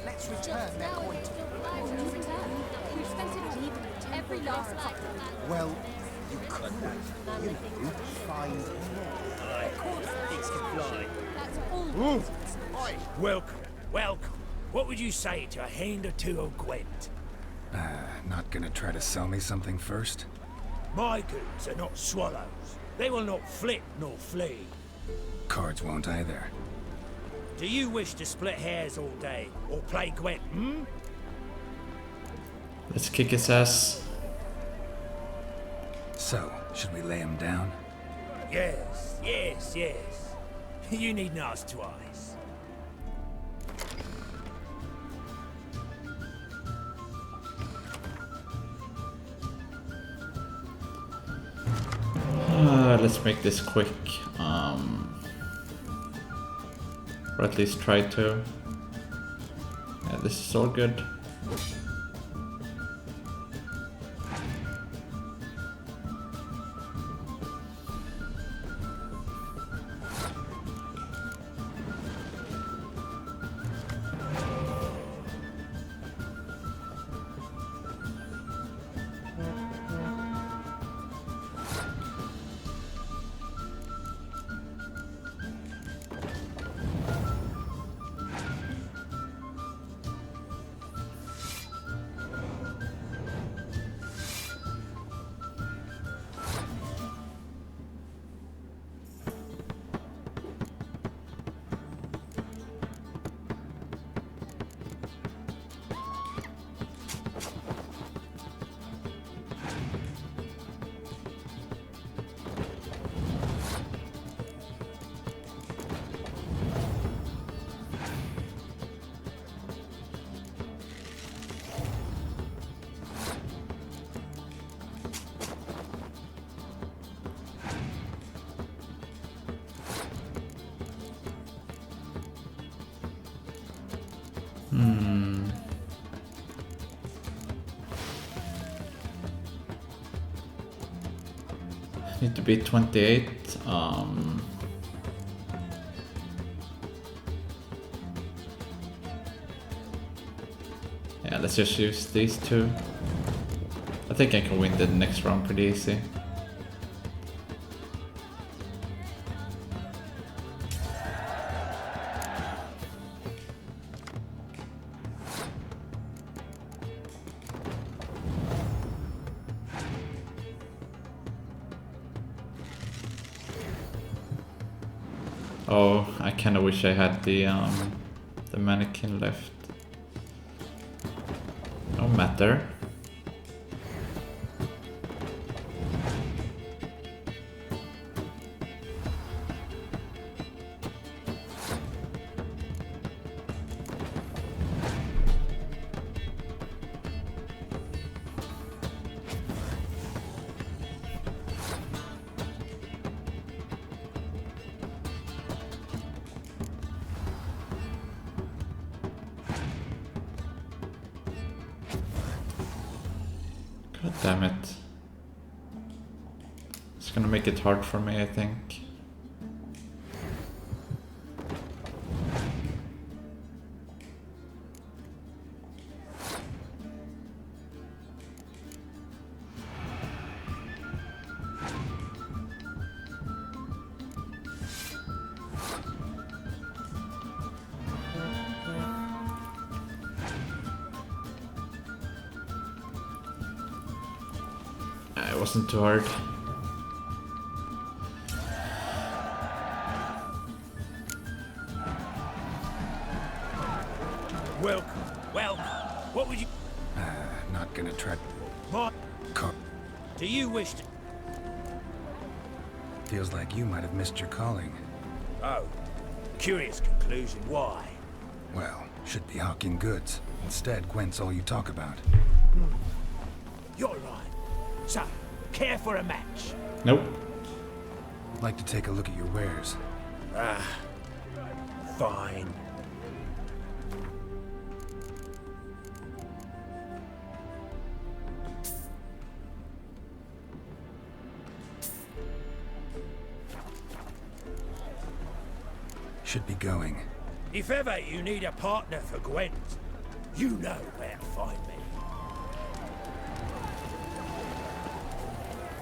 Let's return their coin. We've spent it deep every last night. Well, you could, you know, find more. Of course, things can fly. That's all. Ooh. Welcome, welcome. What would you say to a hand or two of Gwent? Not gonna try to sell me something first? My goods are not swallows. They will not flit nor flee. Cards won't either. Do you wish to split hairs all day, or play Gwent, hmm? Let's kick his ass. So, should we lay him down? Yes, yes, yes. You needn't ask twice. Let's make this quick. Or at least try to. Yeah, this is all good. Need to be 28. Yeah, let's just use these two. I think I can win the next round pretty easy. Oh, I kinda wish I had the mannequin left. No matter. God damn it. It's gonna make it hard for me, I think. It wasn't too hard. Welcome, welcome. What would you... Not gonna try. What? Car Do you wish to... Feels like you might have missed your calling. Oh, curious conclusion. Why? Well, should be hawking goods. Instead, Gwent's all you talk about. You're right. So, care for a match? Nope. Like to take a look at your wares. Fine. Should be going. If ever you need a partner for Gwent, you know where to find me.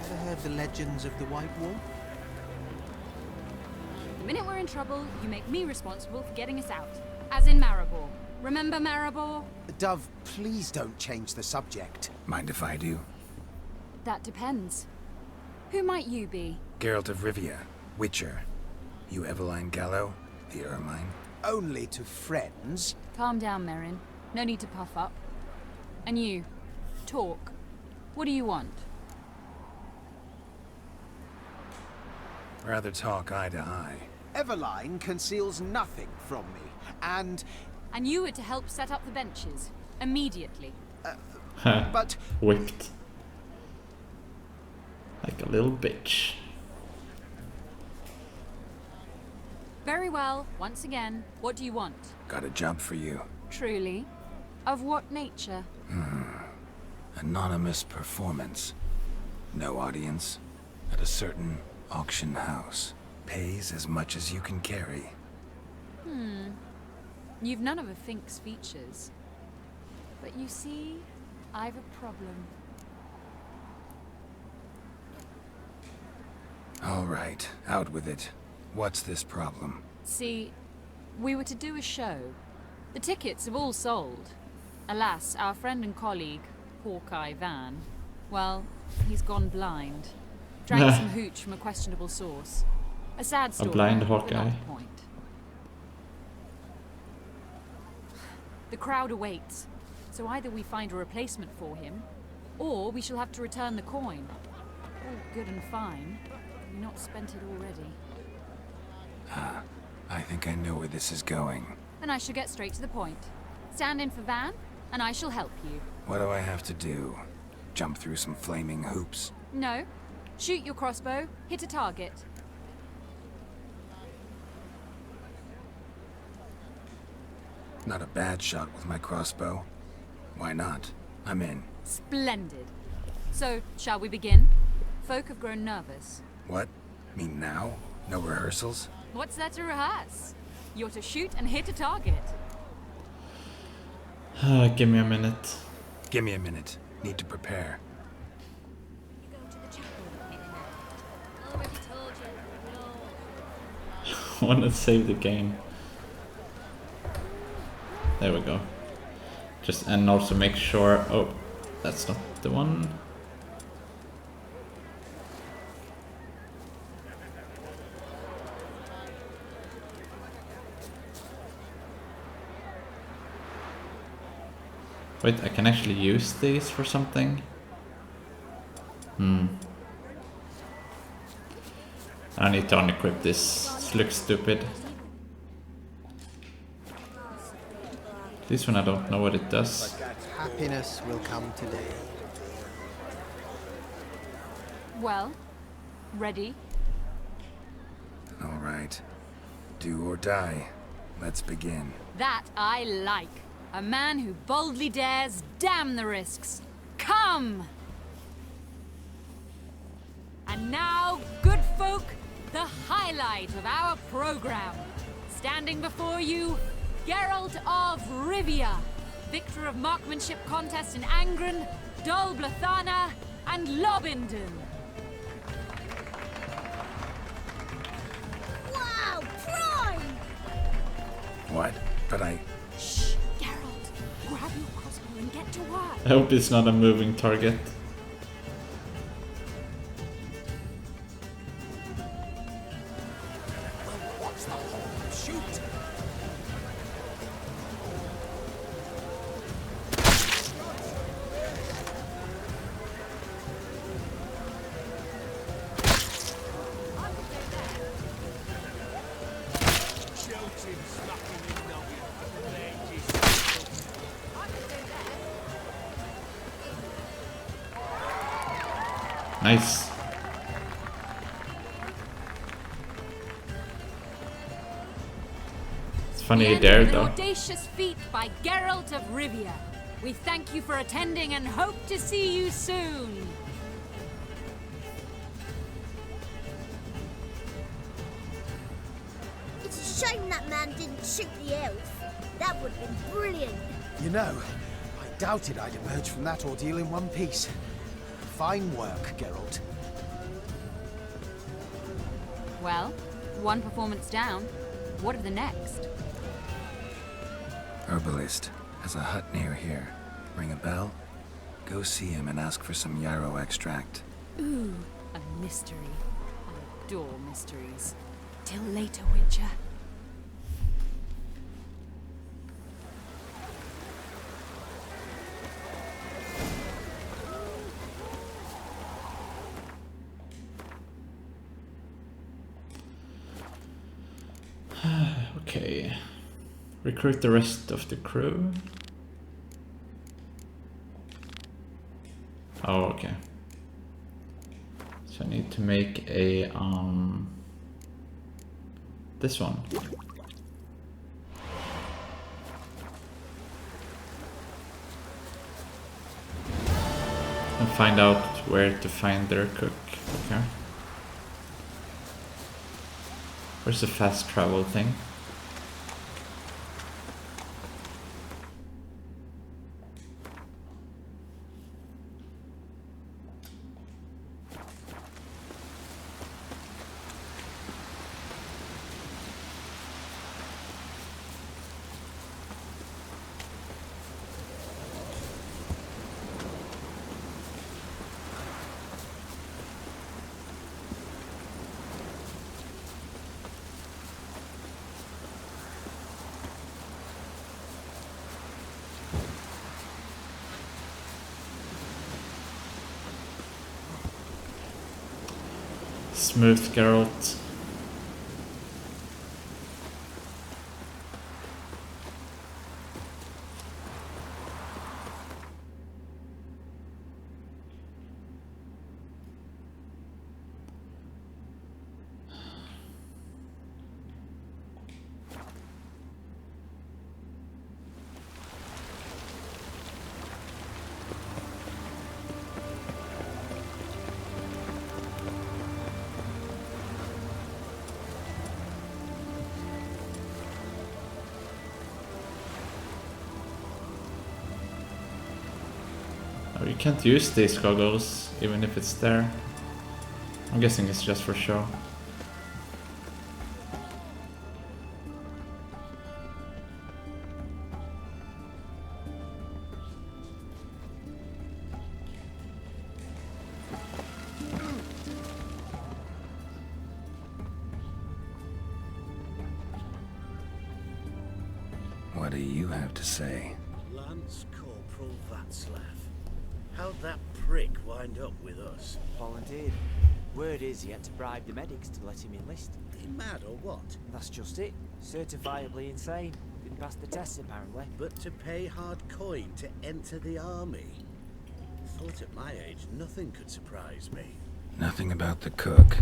Ever heard the legends of the White Wolf? The minute we're in trouble, you make me responsible for getting us out. As in Maribor. Remember Maribor? Dove, please don't change the subject. Mind if I do? That depends. Who might you be? Geralt of Rivia, Witcher. You Eveline Gallo, the Ermine. Only to friends. Calm down, Merrin. No need to puff up. And you, talk. What do you want? Rather talk eye to eye. Everline conceals nothing from me, and... And you were to help set up the benches. Immediately. But... Whipped. Like a little bitch. Very well. Once again, what do you want? Got a job for you. Truly? Of what nature? Anonymous performance. No audience. At a certain auction house. Pays as much as you can carry. You've none of a Fink's features. But you see, I've a problem. All right, out with it. What's this problem? See, we were to do a show. The tickets have all sold. Alas, our friend and colleague, Hawkeye Van, well, he's gone blind. Drank some hooch from a questionable source. A sad story. A blind but Hawkeye. not the point. The crowd awaits, so either we find a replacement for him, or we shall have to return the coin. All good and fine. We've not spent it already. I think I know where this is going. Then I shall get straight to the point. Stand in for Van, and I shall help you. What do I have to do? Jump through some flaming hoops? No. Shoot your crossbow, hit a target. Not a bad shot with my crossbow. Why not? I'm in. Splendid. So, shall we begin? Folk have grown nervous. What? Mean now? No rehearsals? What's there to rehearse? You're to shoot and hit a target. Give me a minute. Give me a minute. Need to prepare. I want to save the game. There we go. Just and also make sure. Oh, that's not the one. Wait, I can actually use these for something? I need to unequip this. This looks stupid. This one I don't know what it does. Happiness will come today. Well, ready? All right. Do or die. Let's begin. That I like. A man who boldly dares, damn the risks. Come! And now, good folk, the highlight of our program. Standing before you, Geralt of Rivia, victor of marksmanship contest in Angren, Dol Blathana, and Lobindon. Wow, prime! What? But I... Shh, Geralt, grab your crossbow and get to work. I hope it's not a moving target. What's the hole? Shoot! Nice. It's funny you The dared end of though. an audacious feat by Geralt of Rivia. We thank you for attending and hope to see you soon. It's a shame that man didn't shoot the elf. That would have been brilliant. You know, I doubted I'd emerge from that ordeal in one piece. Fine work, Geralt. Well, one performance down. What of the next? Herbalist has a hut near here. Ring a bell? Go see him and ask for some yarrow extract. Ooh, a mystery. I adore mysteries. Till later, Witcher. Okay. Recruit the rest of the crew. Oh, okay. So I need to make a this one. And find out where to find their cook. Okay. Where's the fast travel thing? Smooth Geralt. Oh, you can't use these goggles even if it's there. I'm guessing it's just for show. What do you have to say? Lance Corporal Václav. How'd that prick wind up with us? Volunteered. Word is he had to bribe the medics to let him enlist. He mad or what? That's just it. Certifiably insane. Didn't pass the tests apparently. But to pay hard coin to enter the army? Thought at my age nothing could surprise me. Nothing about the cook.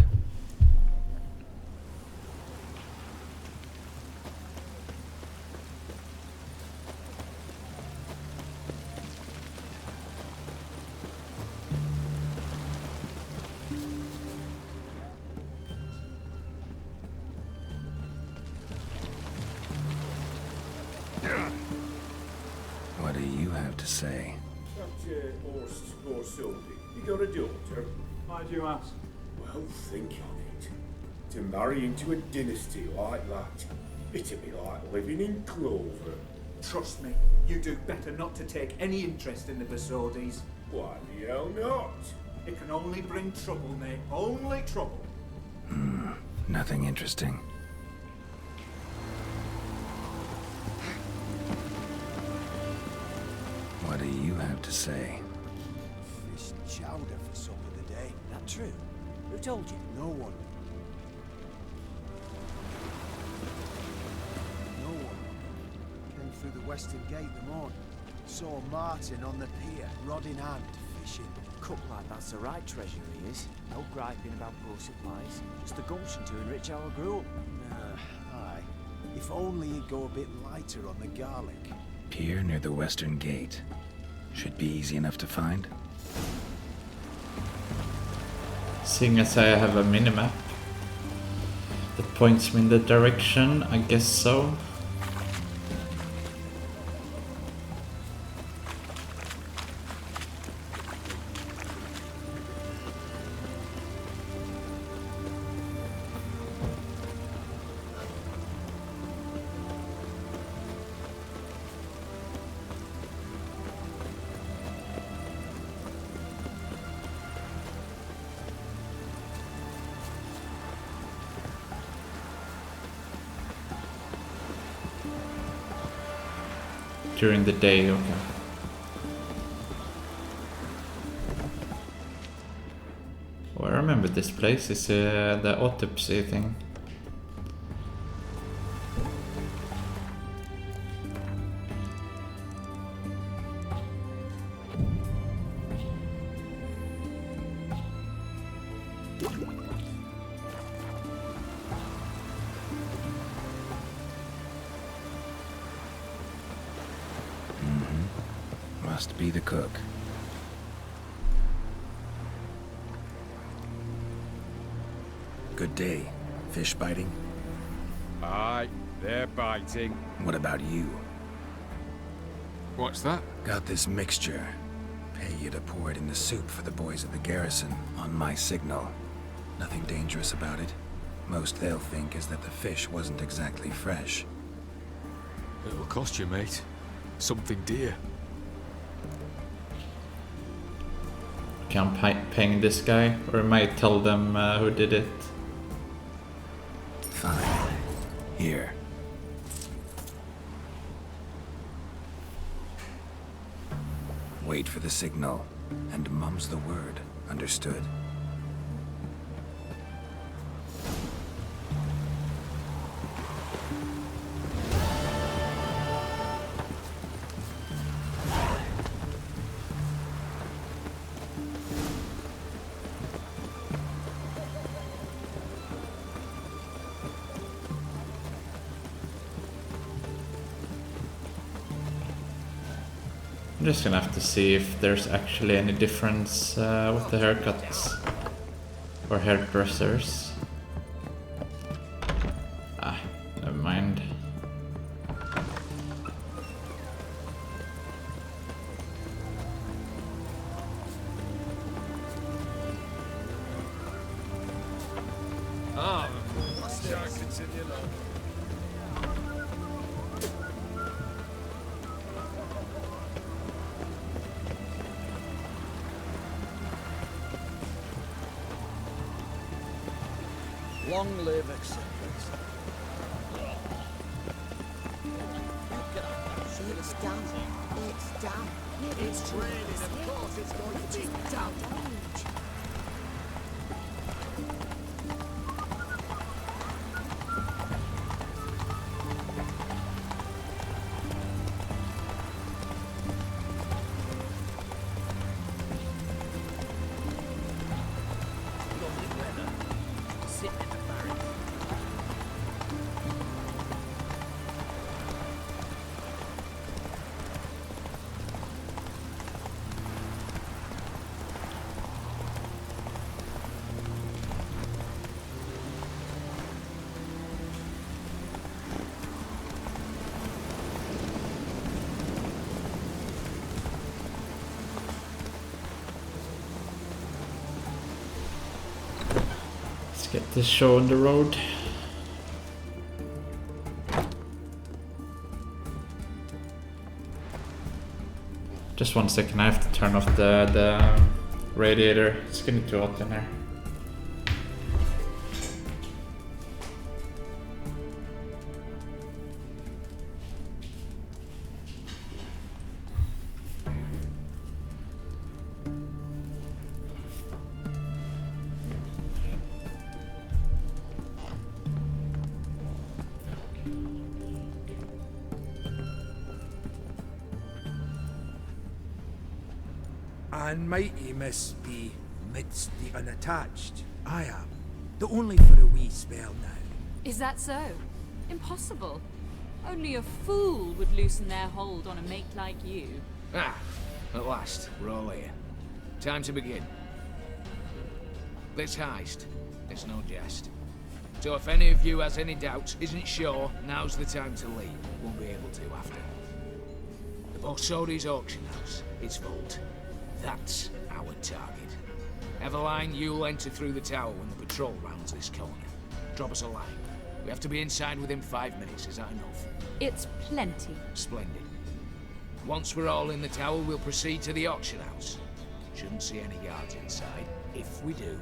What do you have to say? That horse or Sylvie, you got a daughter? Why do you ask? Well, think of it. To marry into a dynasty like that, it'd be like living in clover. Trust me, you do better not to take any interest in the Basodis. Why the hell not? It can only bring trouble, mate. Only trouble. Nothing interesting. What do you have to say? Fish chowder for supper today. That true? Who told you? No one. No one. Came through the western gate the morning. Saw Martin on the pier, rod in hand, fishing. Cook like that's the right treasure he is. No griping about poor supplies. Just the gumption to enrich our gruel. Aye. If only he'd go a bit lighter on the garlic. Pier near the western gate. Should be easy enough to find. Seeing as I have a minimap that points me in the direction, I guess so. During the day, okay. Oh, I remember this place. It's the autopsy thing. Must be the cook. Good day. Fish biting? Aye, they're biting. What about you? What's that? Got this mixture. Pay you to pour it in the soup for the boys at the garrison, on my signal. Nothing dangerous about it. Most they'll think is that the fish wasn't exactly fresh. It'll cost you, mate. Something dear. Okay, I'm paying this guy, or I might tell them who did it. Fine. Here. Wait for the signal, and mum's the word. Understood? I'm just gonna have to see if there's actually any difference with the haircuts or hairdressers. Ah, never mind. Ah, jackets in your love. Long live acceptance. It's done. It's done. It's raining, of course it's going to be done. Let's get this show on the road. Just 1 second, I have to turn off the radiator. It's getting too hot in here. And mighty miss be midst the unattached. I am. But only for a wee spell now. Is that so? Impossible. Only a fool would loosen their hold on a mate like you. Ah, at last, we're all here. Time to begin. This heist, it's no jest. So if any of you has any doubts, isn't sure, now's the time to leave. Won't be able to after. The Borsodi's auction house, its vault. That's our target. Eveline, you'll enter through the tower when the patrol rounds this corner. Drop us a line. We have to be inside within 5 minutes, is that enough? It's plenty. Splendid. Once we're all in the tower, we'll proceed to the auction house. Shouldn't see any guards inside. If we do,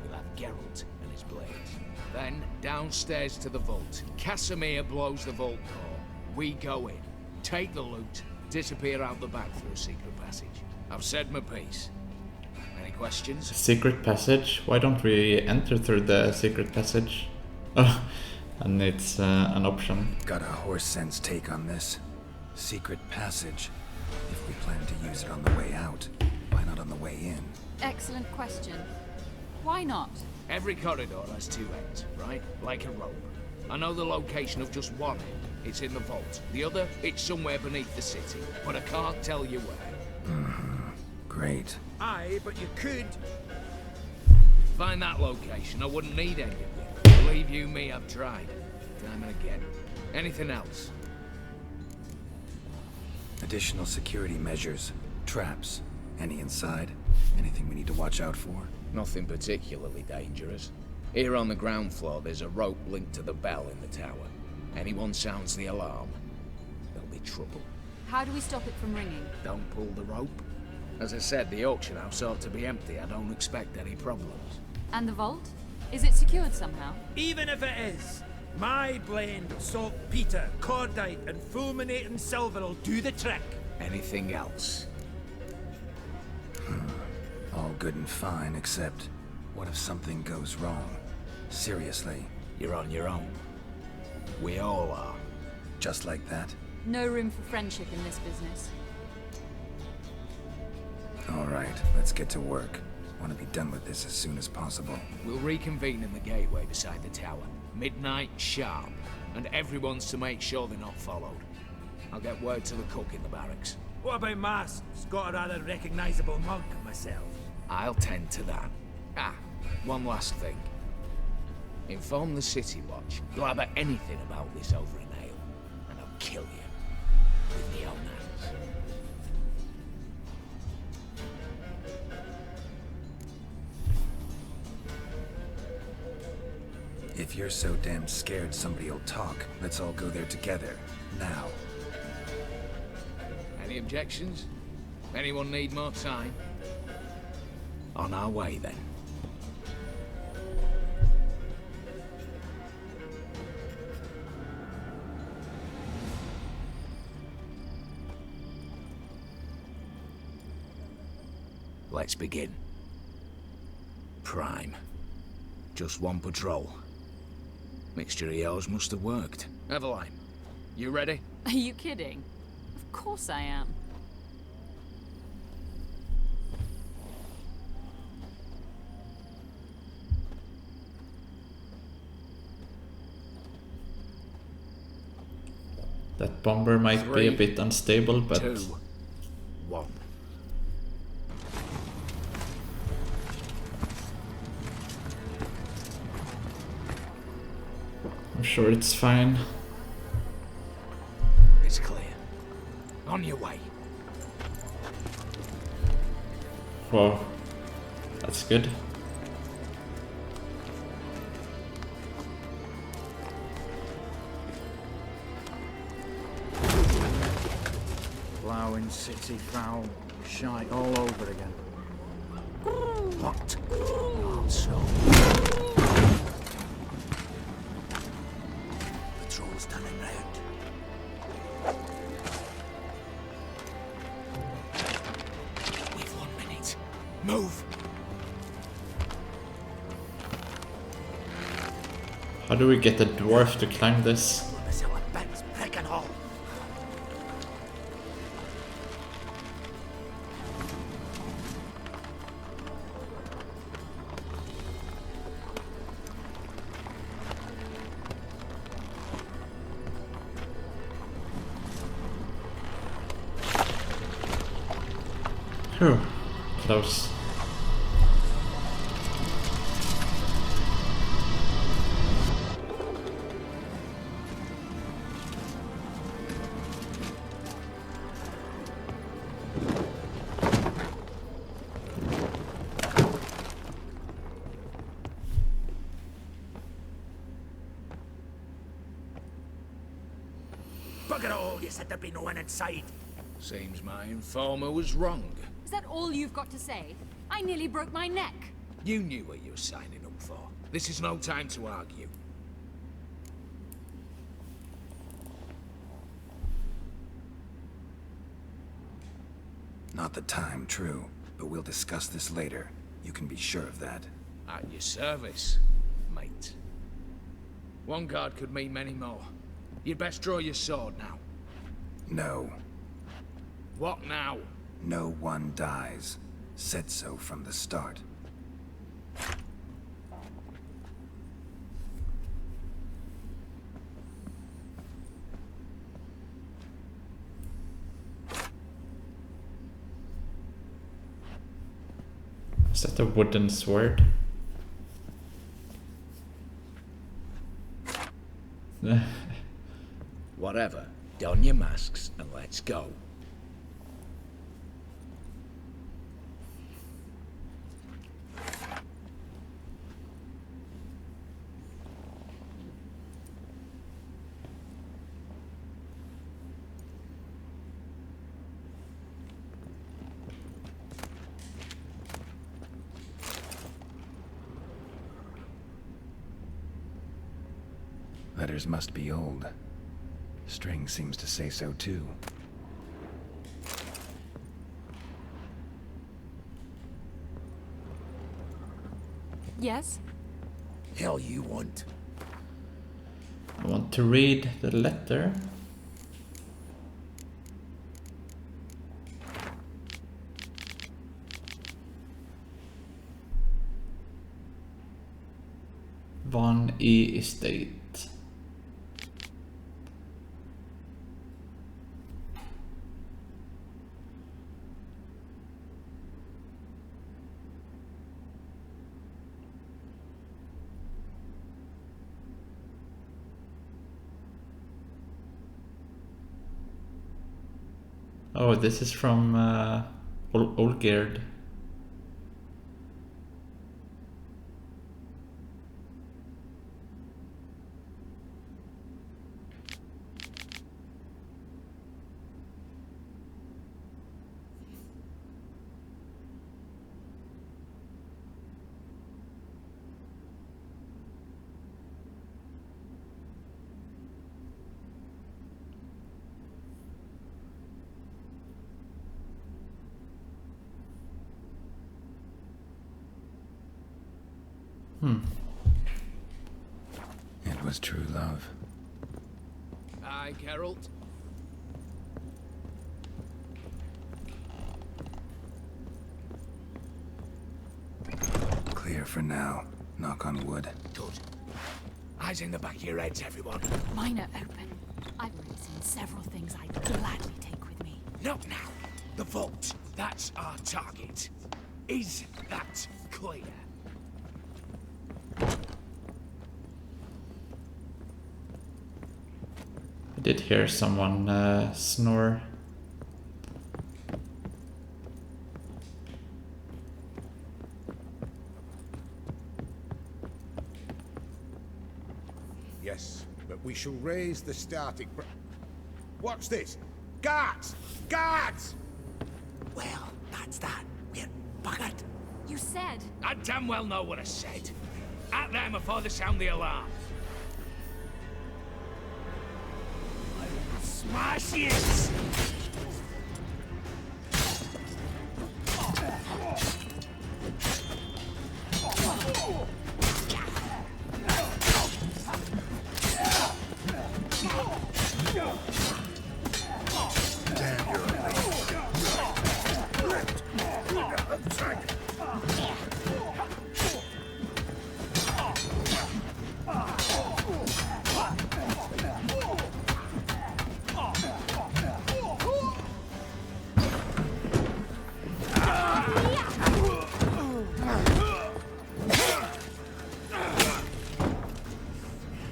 we'll have Geralt and his blades. Then, downstairs to the vault. Casimir blows the vault door. We go in, take the loot, disappear out the back through a secret passage. I've said my piece. Any questions? Secret passage? Why don't we enter through the secret passage? Oh, and it's an option. Got a horse sense take on this. Secret passage. If we plan to use it on the way out, why not on the way in? Excellent question. Why not? Every corridor has two ends, right? Like a rope. I know the location of just one end. It's in the vault. The other, it's somewhere beneath the city. But I can't tell you where. Great. Aye, but you could. Find that location, I wouldn't need any of you. Believe you me, I've tried. Time and again. Anything else? Additional security measures. Traps. Any inside? Anything we need to watch out for? Nothing particularly dangerous. Here on the ground floor, there's a rope linked to the bell in the tower. Anyone sounds the alarm, there'll be trouble. How do we stop it from ringing? Don't pull the rope. As I said, the auction house ought to be empty. I don't expect any problems. And the vault? Is it secured somehow? Even if it is, my blend of saltpeter, cordite, and fulminating silver will do the trick. Anything else? All good and fine, except what if something goes wrong? Seriously. You're on your own. We all are. Just like that? No room for friendship in this business. All right, let's get to work. Want to be done with this as soon as possible. We'll reconvene in the gateway beside the tower. Midnight sharp. And everyone's to make sure they're not followed. I'll get word to the cook in the barracks. What about masks? Got a rather recognizable monk myself. I'll tend to that. Ah, one last thing. Inform the City Watch. Blabber anything about this over an ale, and I'll kill you with my own hands. If you're so damn scared somebody'll talk, let's all go there together. Now. Any objections? Anyone need more time? On our way, then. Let's begin. Prime. Just one patrol. Mixture of yours must have worked. Eveline, you ready? Are you kidding? Of course I am. That bomber might be a bit unstable, but... 2, 1. I'm sure it's fine. It's clear. On your way. Whoa. That's good. Ploughing city foul. Shite all over again. What? Not so. Patrol's turning round. We've 1 minute. Move! How do we get the dwarf to climb this? Phew, close. Bugger all, you said there'd be no one inside. Seems my informer was wrong. Is that all you've got to say? I nearly broke my neck. You knew what you were signing up for. This is no time to argue. Not the time, true. But we'll discuss this later. You can be sure of that. At your service, mate. One guard could mean many more. You'd best draw your sword now. No. What now? No one dies. Said so from the start. that a wooden sword? Whatever. Don your masks and let's go. Letters must be old. String seems to say so too. Yes? Hell you want? I want to read the letter. Von E Estate. Oh, this is from Olgerd. It was true love. Aye, Geralt. Clear for now. Knock on wood. Good. Eyes in the back of your heads, everyone. Mine are open. I've already seen several things I'd gladly take with me. Not now. The vault. That's our target. Is that clear? I did hear someone snore. Yes, but we shall raise the starting. What's this? Guards! Guards! Well, that's that. We're buggered. You said... I damn well know what I said. At them before they sound the alarm. Smash it!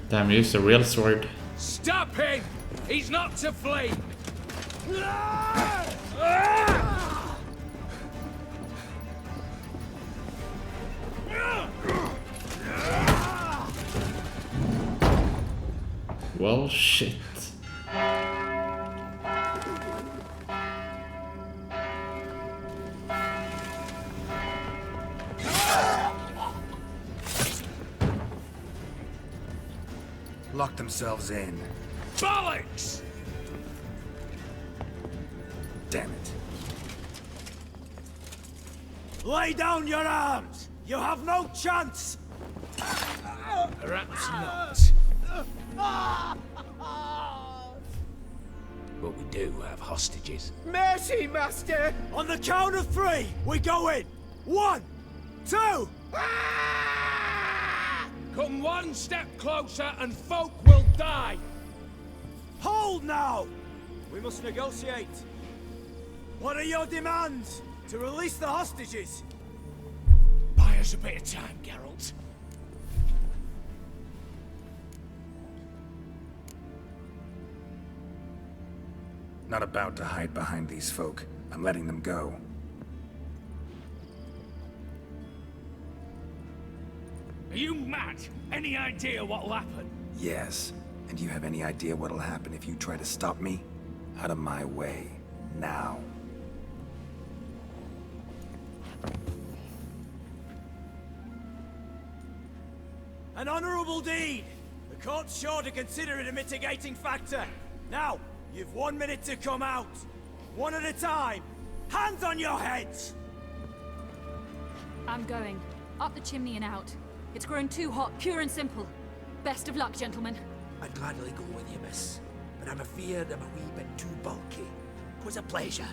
Damn, use a real sword. Stop him! He's not to flee! Well, shit. Lock themselves in. Bollocks! Damn it. Lay down your arms! You have no chance! Perhaps not. But we do have hostages. Mercy, Master! On the count of 3, we go in! 1, 2... Come one step closer and folk will die! Hold now! We must negotiate. What are your demands? To release the hostages? us a bit of time, Geralt. Not about to hide behind these folk. I'm letting them go. Are you mad? Any idea what'll happen? Yes. And do you have any idea what'll happen if you try to stop me? Out of my way. Now. An honourable deed! The court's sure to consider it a mitigating factor. Now, you've 1 minute to come out. One at a time. Hands on your heads! I'm going. Up the chimney and out. It's grown too hot, pure and simple. Best of luck, gentlemen. I'd gladly go with you, miss. But I'm afeard I'm a wee bit too bulky. 'Twas a pleasure.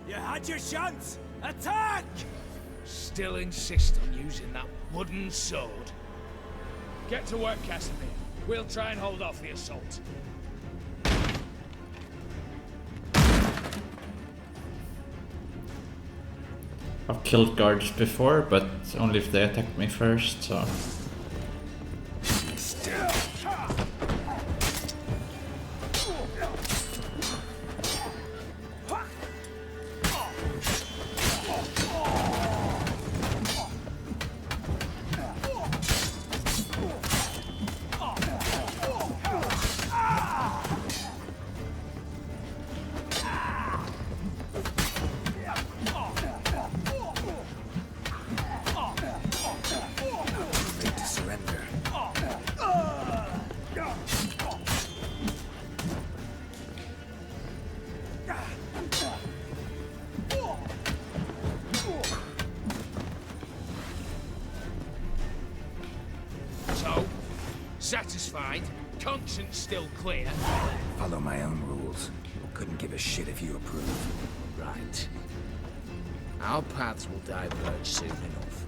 You had your chance! Attack! Still insist on using that wooden sword. Get to work, Casimir. We'll try and hold off the assault. I've killed guards before, but only if they attack me first, so... Satisfied? Conscience still clear? Follow my own rules. Couldn't give a shit if you approve. Right. Our paths will diverge soon enough.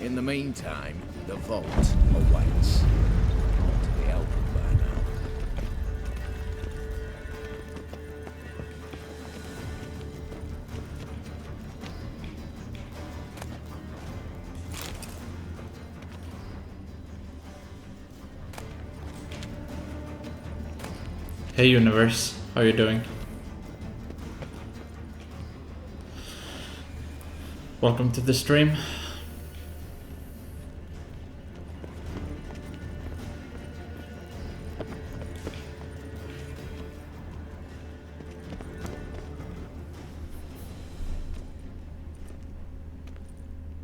In the meantime, the vault awaits. Ought to be open by now. Hey universe, how you doing? Welcome to the stream.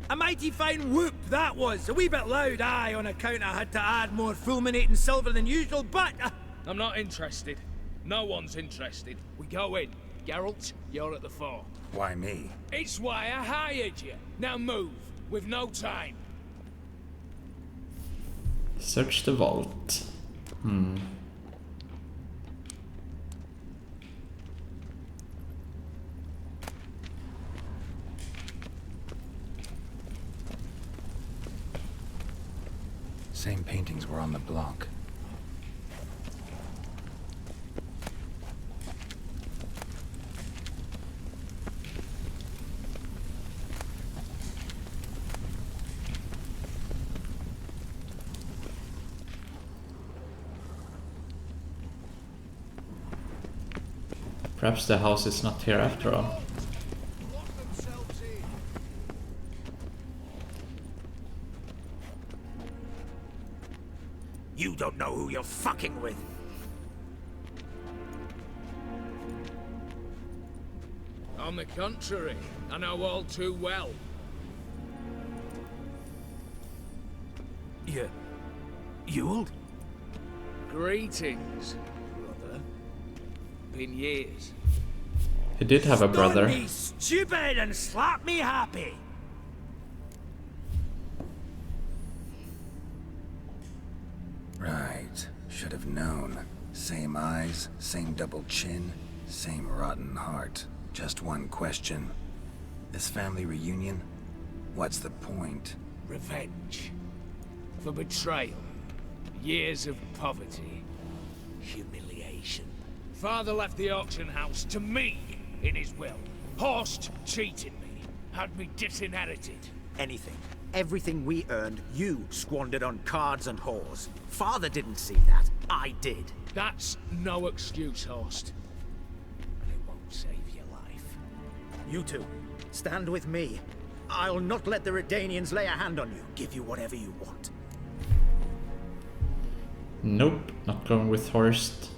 A mighty fine whoop that was. A wee bit loud, aye, on account I had to add more fulminating silver than usual, but... I'm not interested. No one's interested. We go in. Geralt, you're at the fore. Why me? It's why I hired you. Now move. We've no time. Search the vault. Same paintings were on the block. Perhaps the house is not here after all. You don't know who you're fucking with. On the contrary, I know all too well. Ewald? Greetings, brother. Been years. He did have a brother. Stun me stupid and slap me happy. Right. Should have known. Same eyes, same double chin, same rotten heart. Just one question. This family reunion? What's the point? Revenge. For betrayal. Years of poverty. Humiliation. Father left the auction house to me in his will. Horst cheated me. had me disinherited. Anything. Everything we earned, you squandered on cards and whores. Father didn't see that. I did. That's no excuse, Horst. And it won't save your life. You two, stand with me. I'll not let the Redanians lay a hand on you. Give you whatever you want. Nope, not going with Horst.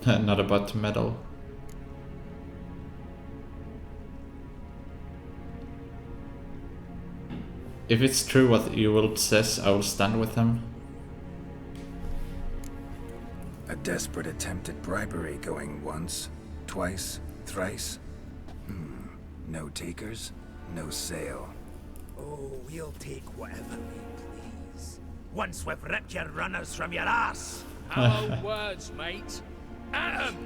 Not about to meddle. If it's true what Ewald says, I will stand with him. A desperate attempt at bribery going once, twice, thrice. No takers, no sale. Oh, we'll take whatever we please. Once we've ripped your runners from your ass. Hello words, mate. At 'em!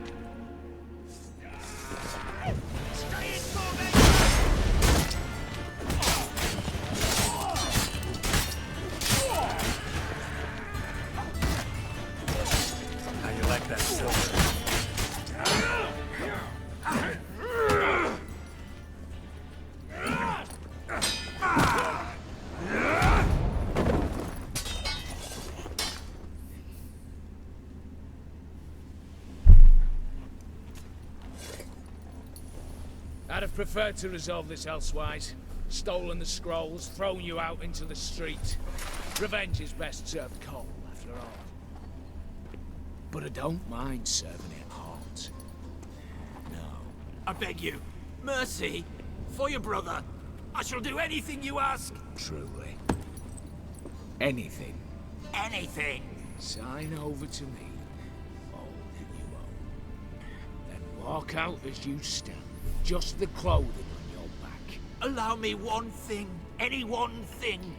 How you like that silver? I'd have preferred to resolve this elsewise. Stolen the scrolls, thrown you out into the street. Revenge is best served cold, after all. But I don't mind serving it hot. No. I beg you, mercy, for your brother. I shall do anything you ask. Truly. Anything. Anything. Sign over to me all that you own. Then walk out as you stand. Just the clothing on your back. Allow me one thing. Any one thing.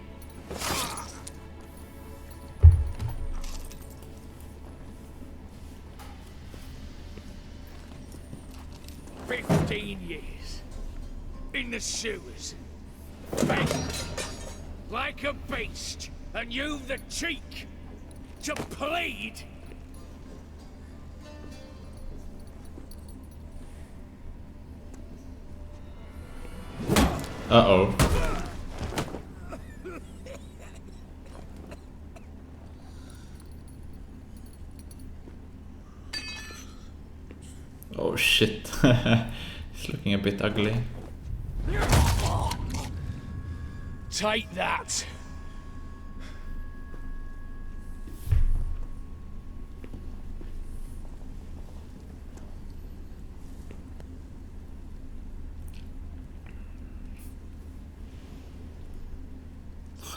15 years. In the sewers. Begging. Like a beast. And you've the cheek to plead. Uh-oh. Oh shit. He's looking a bit ugly. Take that.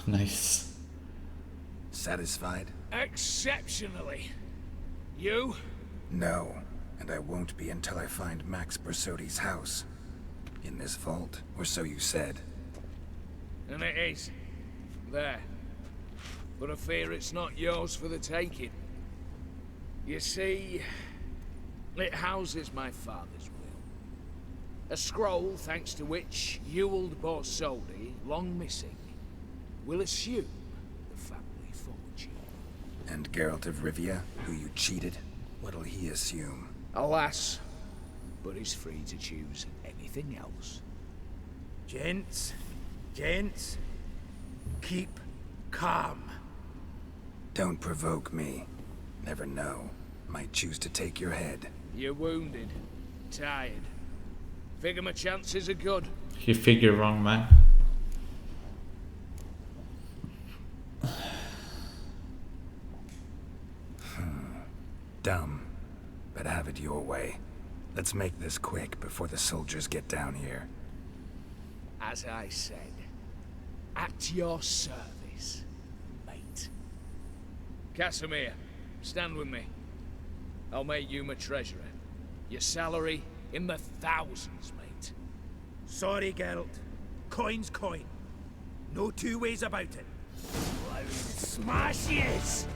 Nice. Satisfied? Exceptionally. You? No, and I won't be until I find Max Bersodi's house. In this vault, or so you said. And it is. There. But I fear it's not yours for the taking. You see, it houses my father's will. A scroll thanks to which Ewald Bersodi, long missing, will assume the family fortune. And Geralt of Rivia, who you cheated, what'll he assume? Alas, but he's free to choose anything else. Gents, keep calm. Don't provoke me. Never know. Might choose to take your head. You're wounded, tired. Figure my chances are good. You figure wrong, man. Dumb, but have it your way. Let's make this quick before the soldiers get down here. As I said, at your service, mate. Casimir, stand with me. I'll make you my treasurer. Your salary in the thousands, mate. Sorry, Geralt. Coin's coin. No two ways about it. Smash yes!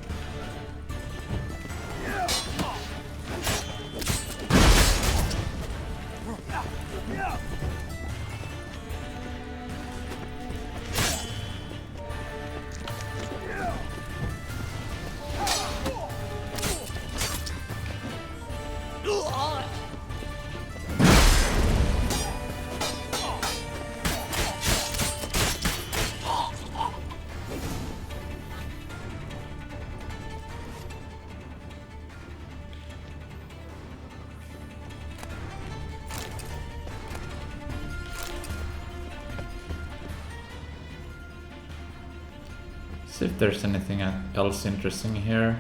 See if there's anything else interesting here.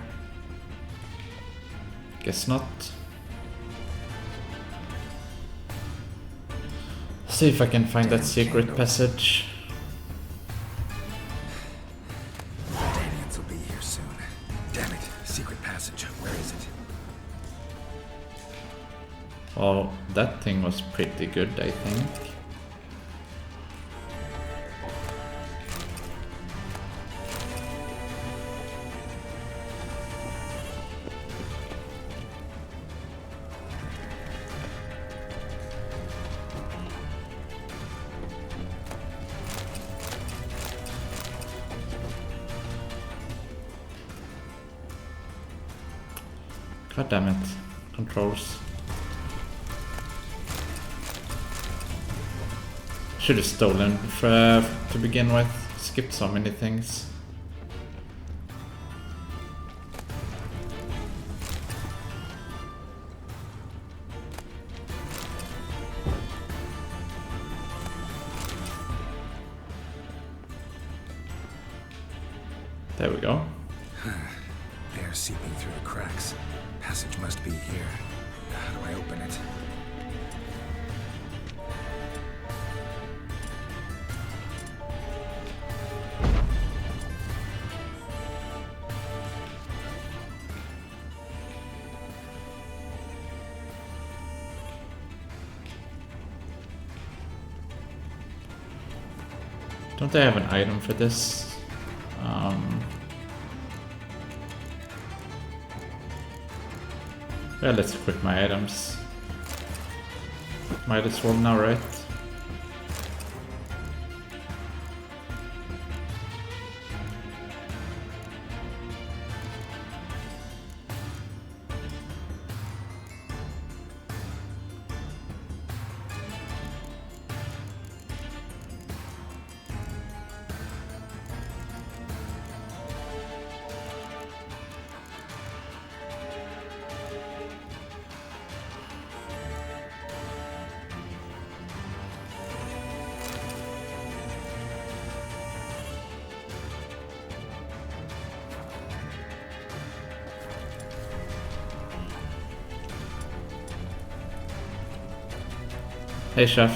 Guess not. See if I can find that secret passage. Daniels will be here soon. Damn it, secret passage. Where is it? Well, that thing was pretty good, I think. God damn it. Controls. Should have stolen to begin with. Skipped so many things. There we go. Air seeping through the cracks. Passage must be here. How do I open it? Don't I have an item for this? Yeah, let's equip my items. Might as well now, right? Hey, chef.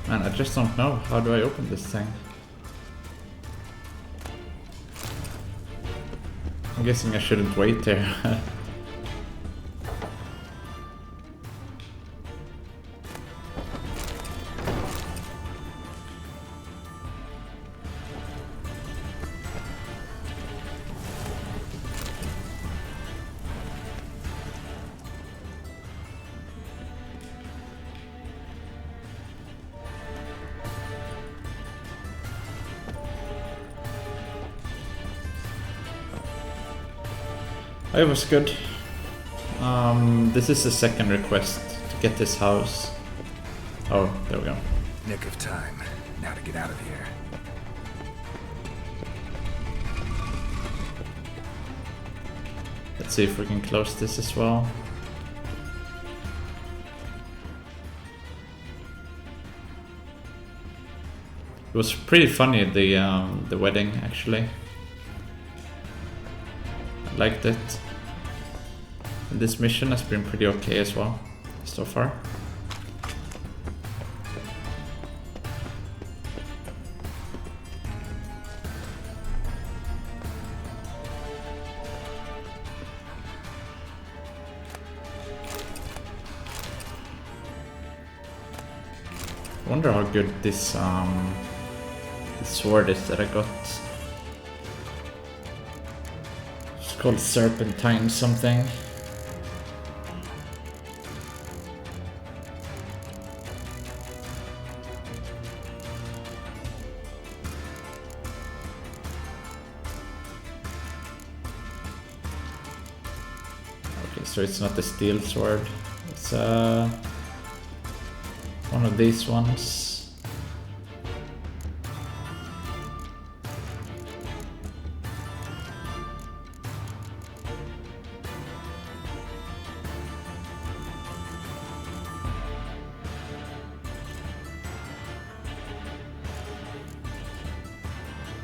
Man, I just don't know. How do I open this thing? I'm guessing I shouldn't wait there. It was good. This is the second request to get this house. Oh, there we go. Nick of time. Now to get out of here. Let's see if we can close this as well. It was pretty funny, the wedding, actually. I liked it. And this mission has been pretty okay as well, so far. I wonder how good this sword is that I got. It's called Serpentine something. Okay, so it's not a steel sword. It's one of these ones.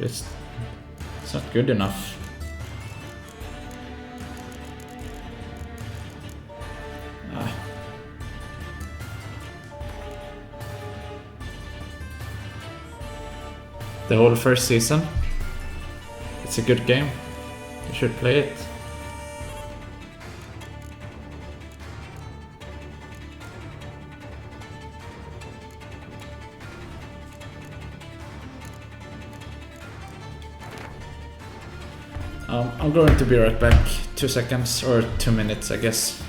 It's not good enough. The whole first season. It's a good game. You should play it. I'm going to be right back. 2 seconds or 2 minutes, I guess.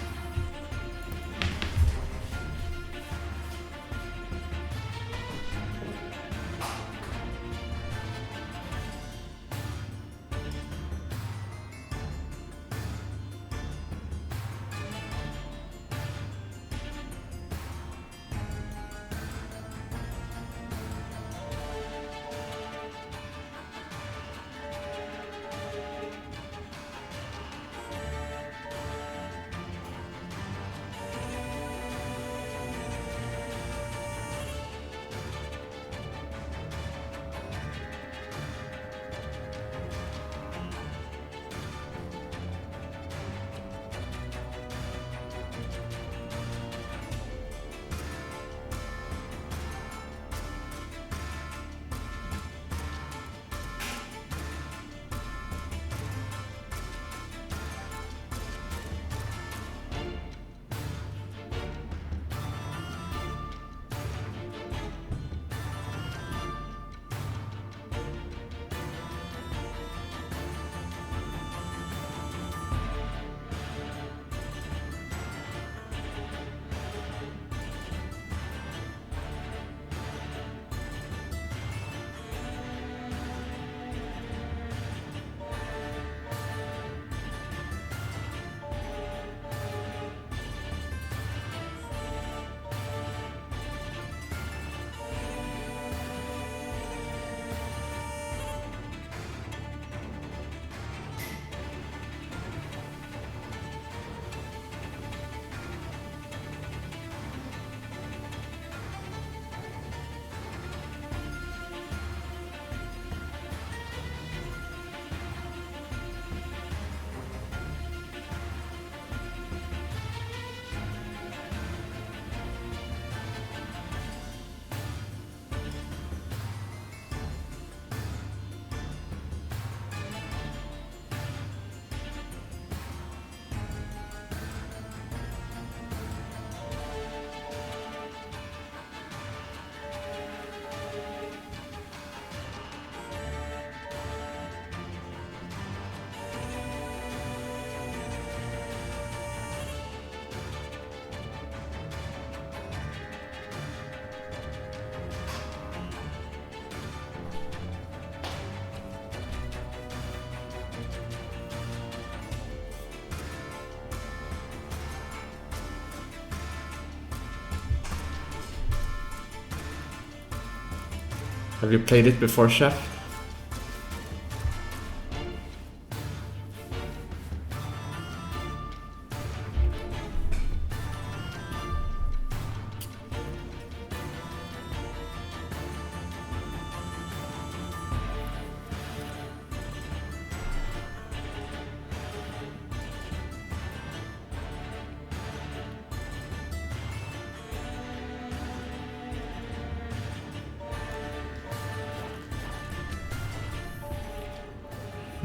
Have you played it before, Chef?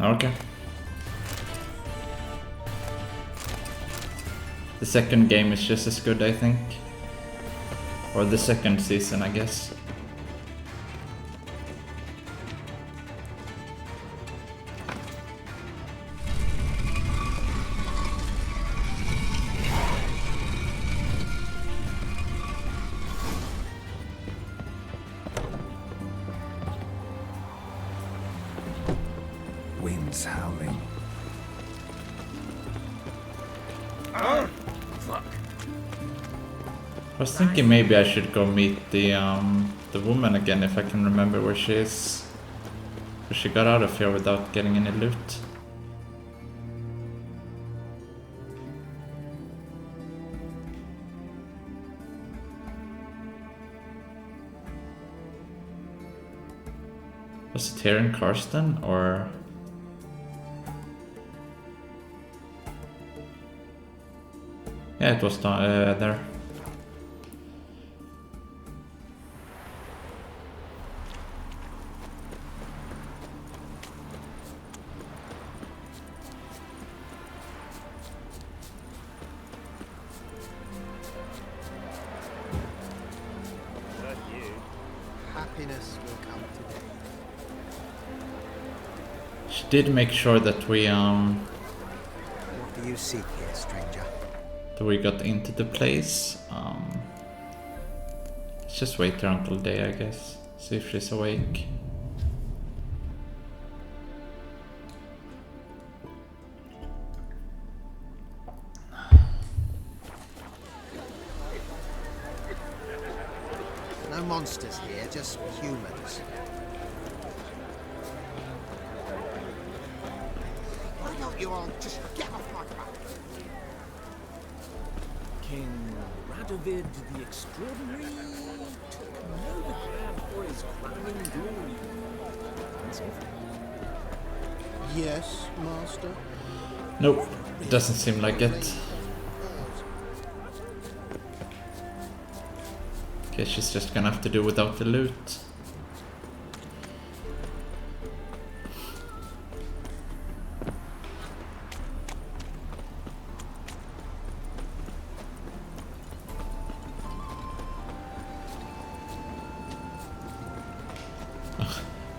Okay. The second game is just as good, I think. Or the second season, I guess. Winds howling. Fuck. I was thinking maybe I should go meet the woman again if I can remember where she is. But she got out of here without getting any loot. I Was it here in Karsten or? Yeah, it was down there. Happiness will come today. She did make sure that we What do you seek here, stranger? that we got into the place. Let's just wait there until day, I guess. See if she's awake. No monsters here, just humans. Why don't you all just get off my back? King Radovid the Extraordinary took Novigrad for his crowning glory. Yes, master. Nope, it doesn't seem like it. Guess she's just gonna have to do without the loot.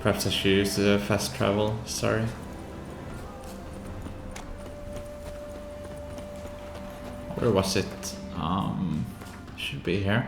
Perhaps I should use fast travel, sorry. Where was it? Should be here.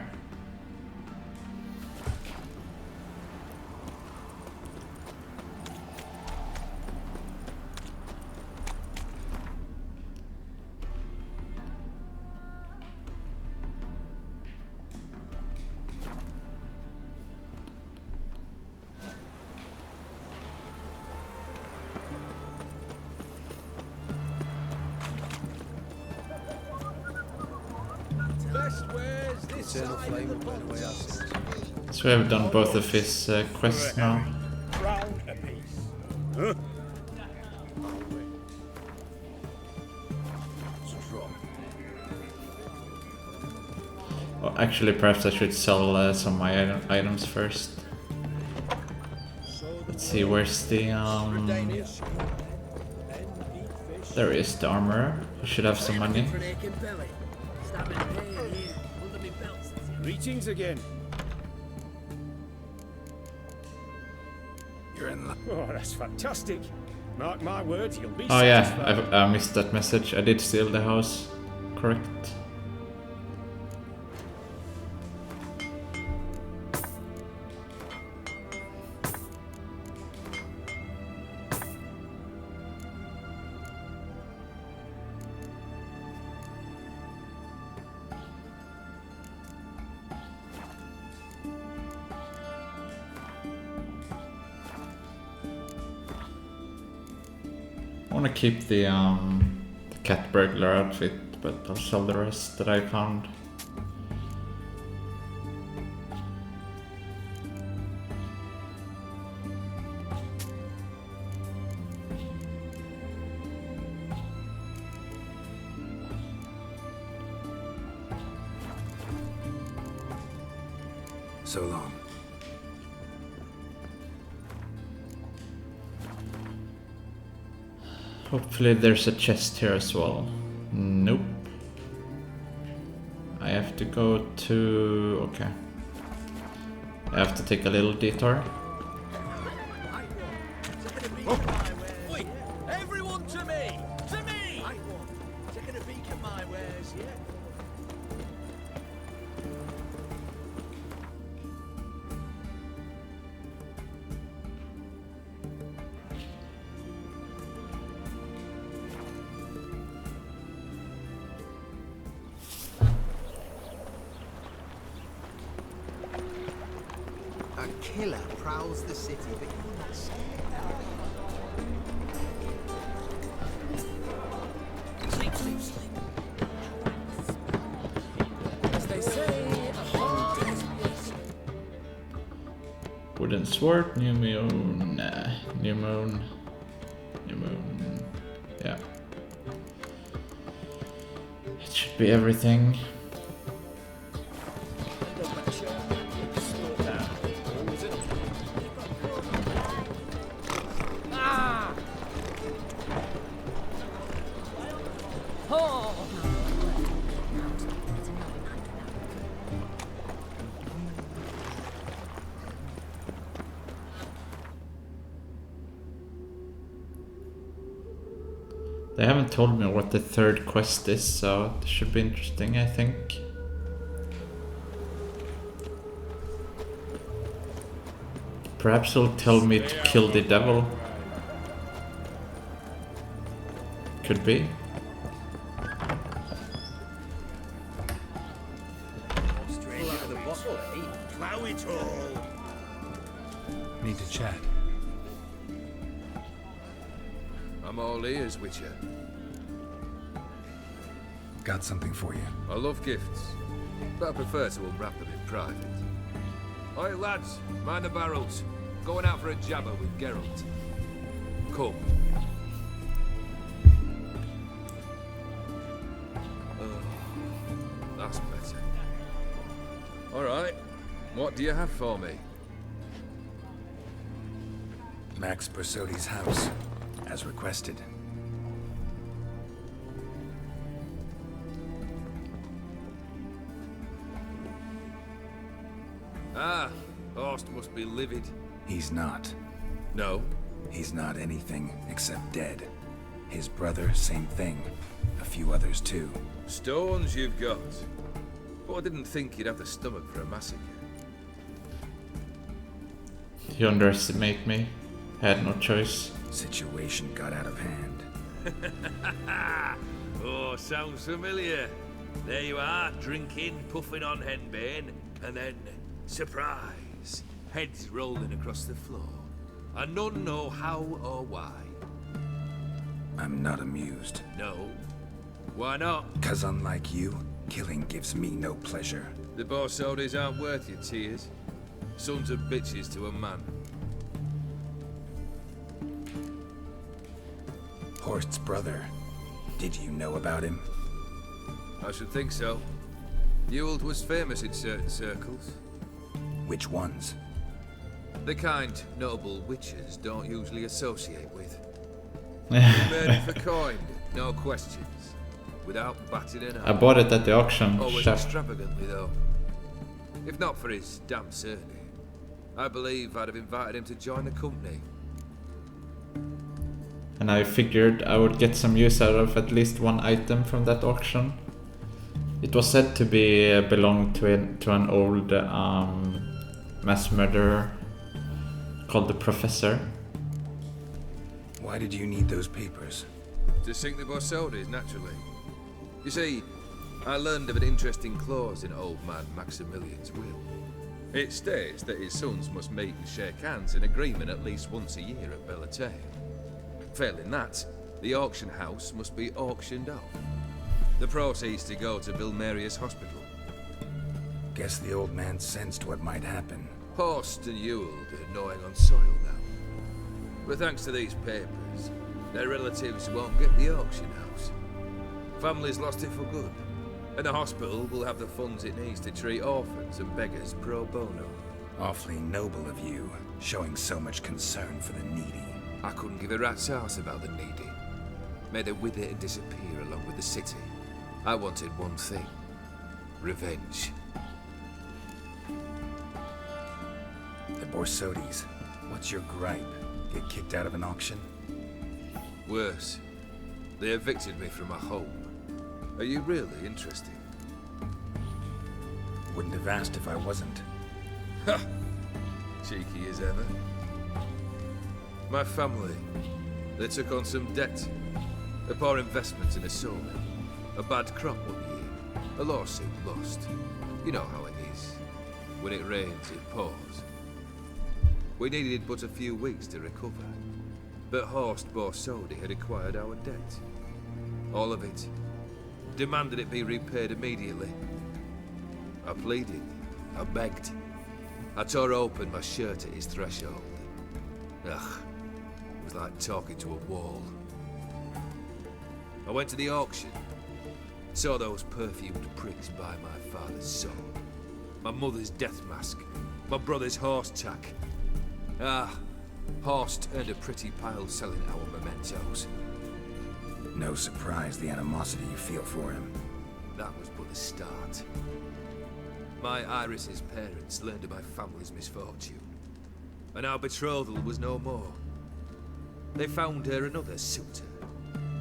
Eternal flame will burn away our sins. So we have done both of his quests now. Round a piece. Huh? Well, actually, perhaps I should sell some of my items first. Let's see, where's the there is the armorer. He should have some money. Greetings again. You're in luck. Oh, that's fantastic. Mark my words, you'll be Oh satisfied. yeah, I missed that message. I did steal the house. Correct. I want to keep the cat burglar outfit, but I'll sell the rest that I found. So long. Hopefully there's a chest here as well. Nope. I have to go to... okay. I have to take a little detour. Oi! Everyone to me! To me! Taking a peek at my wares, yeah? A killer prowls the city, but you're not scared. Sleep, sleep, sleep. As they say, a hard day's work. Wooden sword, new moon, new moon, yeah. It should be everything. Ah! Oh! They haven't told me what the third quest is, so it should be interesting, I think. Perhaps he'll tell me to kill the devil. Could be. Plow it all. Need to chat. I'm all ears, Witcher. Got something for you. I love gifts, but I prefer to unwrap them in private. Oi, lads, mind the barrels. Going out for a jabber with Geralt. Come. Oh, that's better. All right, what do you have for me? Max Bersodi's house, as requested. Ah, Horst must be livid. He's not. No? He's not anything except dead. His brother, same thing. A few others too. Stones you've got. But I didn't think you'd have the stomach for a massacre. You underestimate me. I had no choice. Situation got out of hand. Oh, sounds familiar. There you are, drinking, puffing on henbane, and then, surprise, heads rolling across the floor. And none know how or why. I'm not amused. No? Why not? 'Cause unlike you, killing gives me no pleasure. The Borsodis aren't worth your tears. Sons of bitches to a man. Horst's brother. Did you know about him? I should think so. Ewald was famous in certain circles. Which ones? The kind noble witches don't usually associate with. Murdered for coin, no questions. Without batting an eye. I bought it at the auction. Always Chef. extravagantly, though. If not for his damn surname, I believe I'd have invited him to join the company. And I figured I would get some use out of at least one item from that auction. It was said to be belong to an old mass murderer called the Professor. Why did you need those papers? To sink the Borsodis, naturally. You see, I learned of an interesting clause in old man Maximilian's will. It states that his sons must meet and shake hands in agreement at least once a year at Bellatane. Failing that, the auction house must be auctioned off. The proceeds to go to Vilmeria's hospital. Guess the old man sensed what might happen. Horst and Ewald are gnawing on soil now. But thanks to these papers, their relatives won't get the auction house. Families lost it for good, and the hospital will have the funds it needs to treat orphans and beggars pro bono. Awfully noble of you, showing so much concern for the needy. I couldn't give a rat's ass about the needy. Made her with it and disappear along with the city. I wanted one thing. Revenge. The Borsodis, what's your gripe? Get kicked out of an auction? Worse. They evicted me from my home. Are you really interested? Wouldn't have asked if I wasn't. Ha! Cheeky as ever. My family, they took on some debt. A poor investment in a sawmill. A bad crop one year. A lawsuit lost. You know how it is. When it rains, it pours. We needed but a few weeks to recover. But Horst Borsodi had acquired our debt. All of it. Demanded it be repaid immediately. I pleaded. I begged. I tore open my shirt at his threshold. Ugh, it was like talking to a wall. I went to the auction. Saw those perfumed pricks buy my father's sword, my mother's death mask, my brother's horse tack. Ah, Horst earned a pretty pile selling our mementos. No surprise the animosity you feel for him. That was but the start. My Iris's parents learned of my family's misfortune, and our betrothal was no more. They found her another suitor,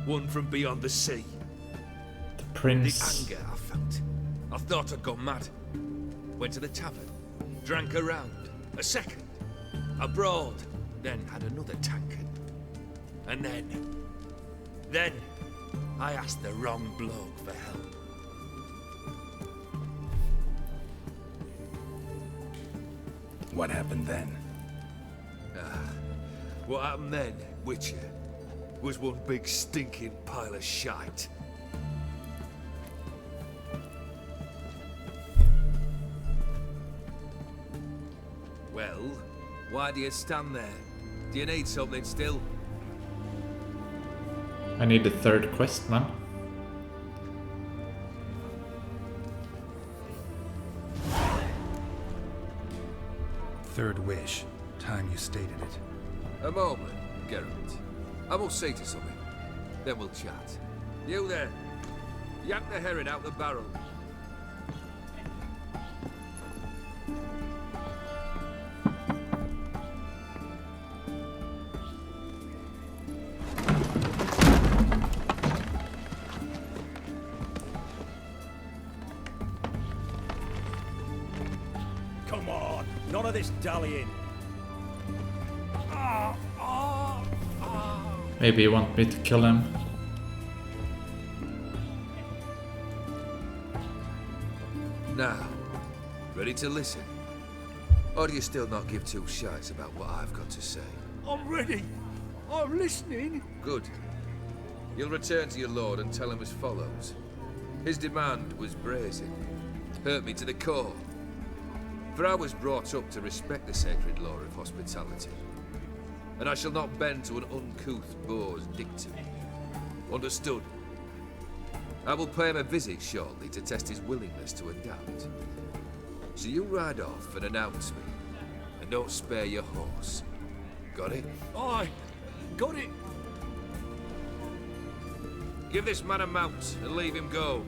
one from beyond the sea. The prince. The anger I felt. I thought I'd gone mad. Went to the tavern, drank a round, a second, a broad, then had another tankard. And then I asked the wrong bloke for help. What happened then? What happened then, Witcher, was one big stinking pile of shite. Well, why do you stand there? Do you need something still? I need the third quest, man. Third wish. Time you stated it. A moment, Geralt. I must say to something. Then we'll chat. You there. Yank the herring out the barrel. Come on, none of this dallying. Maybe you want me to kill him. Now, ready to listen? Or do you still not give two shites about what I've got to say? I'm ready. I'm listening. Good. You'll return to your lord and tell him as follows. His demand was brazen. Hurt me to the core. For I was brought up to respect the sacred law of hospitality. And I shall not bend to an uncouth boor's dictum. Understood? I will pay him a visit shortly to test his willingness to adapt. So you ride off and announce me, and don't spare your horse. Got it? Aye, got it. Give this man a mount and leave him go.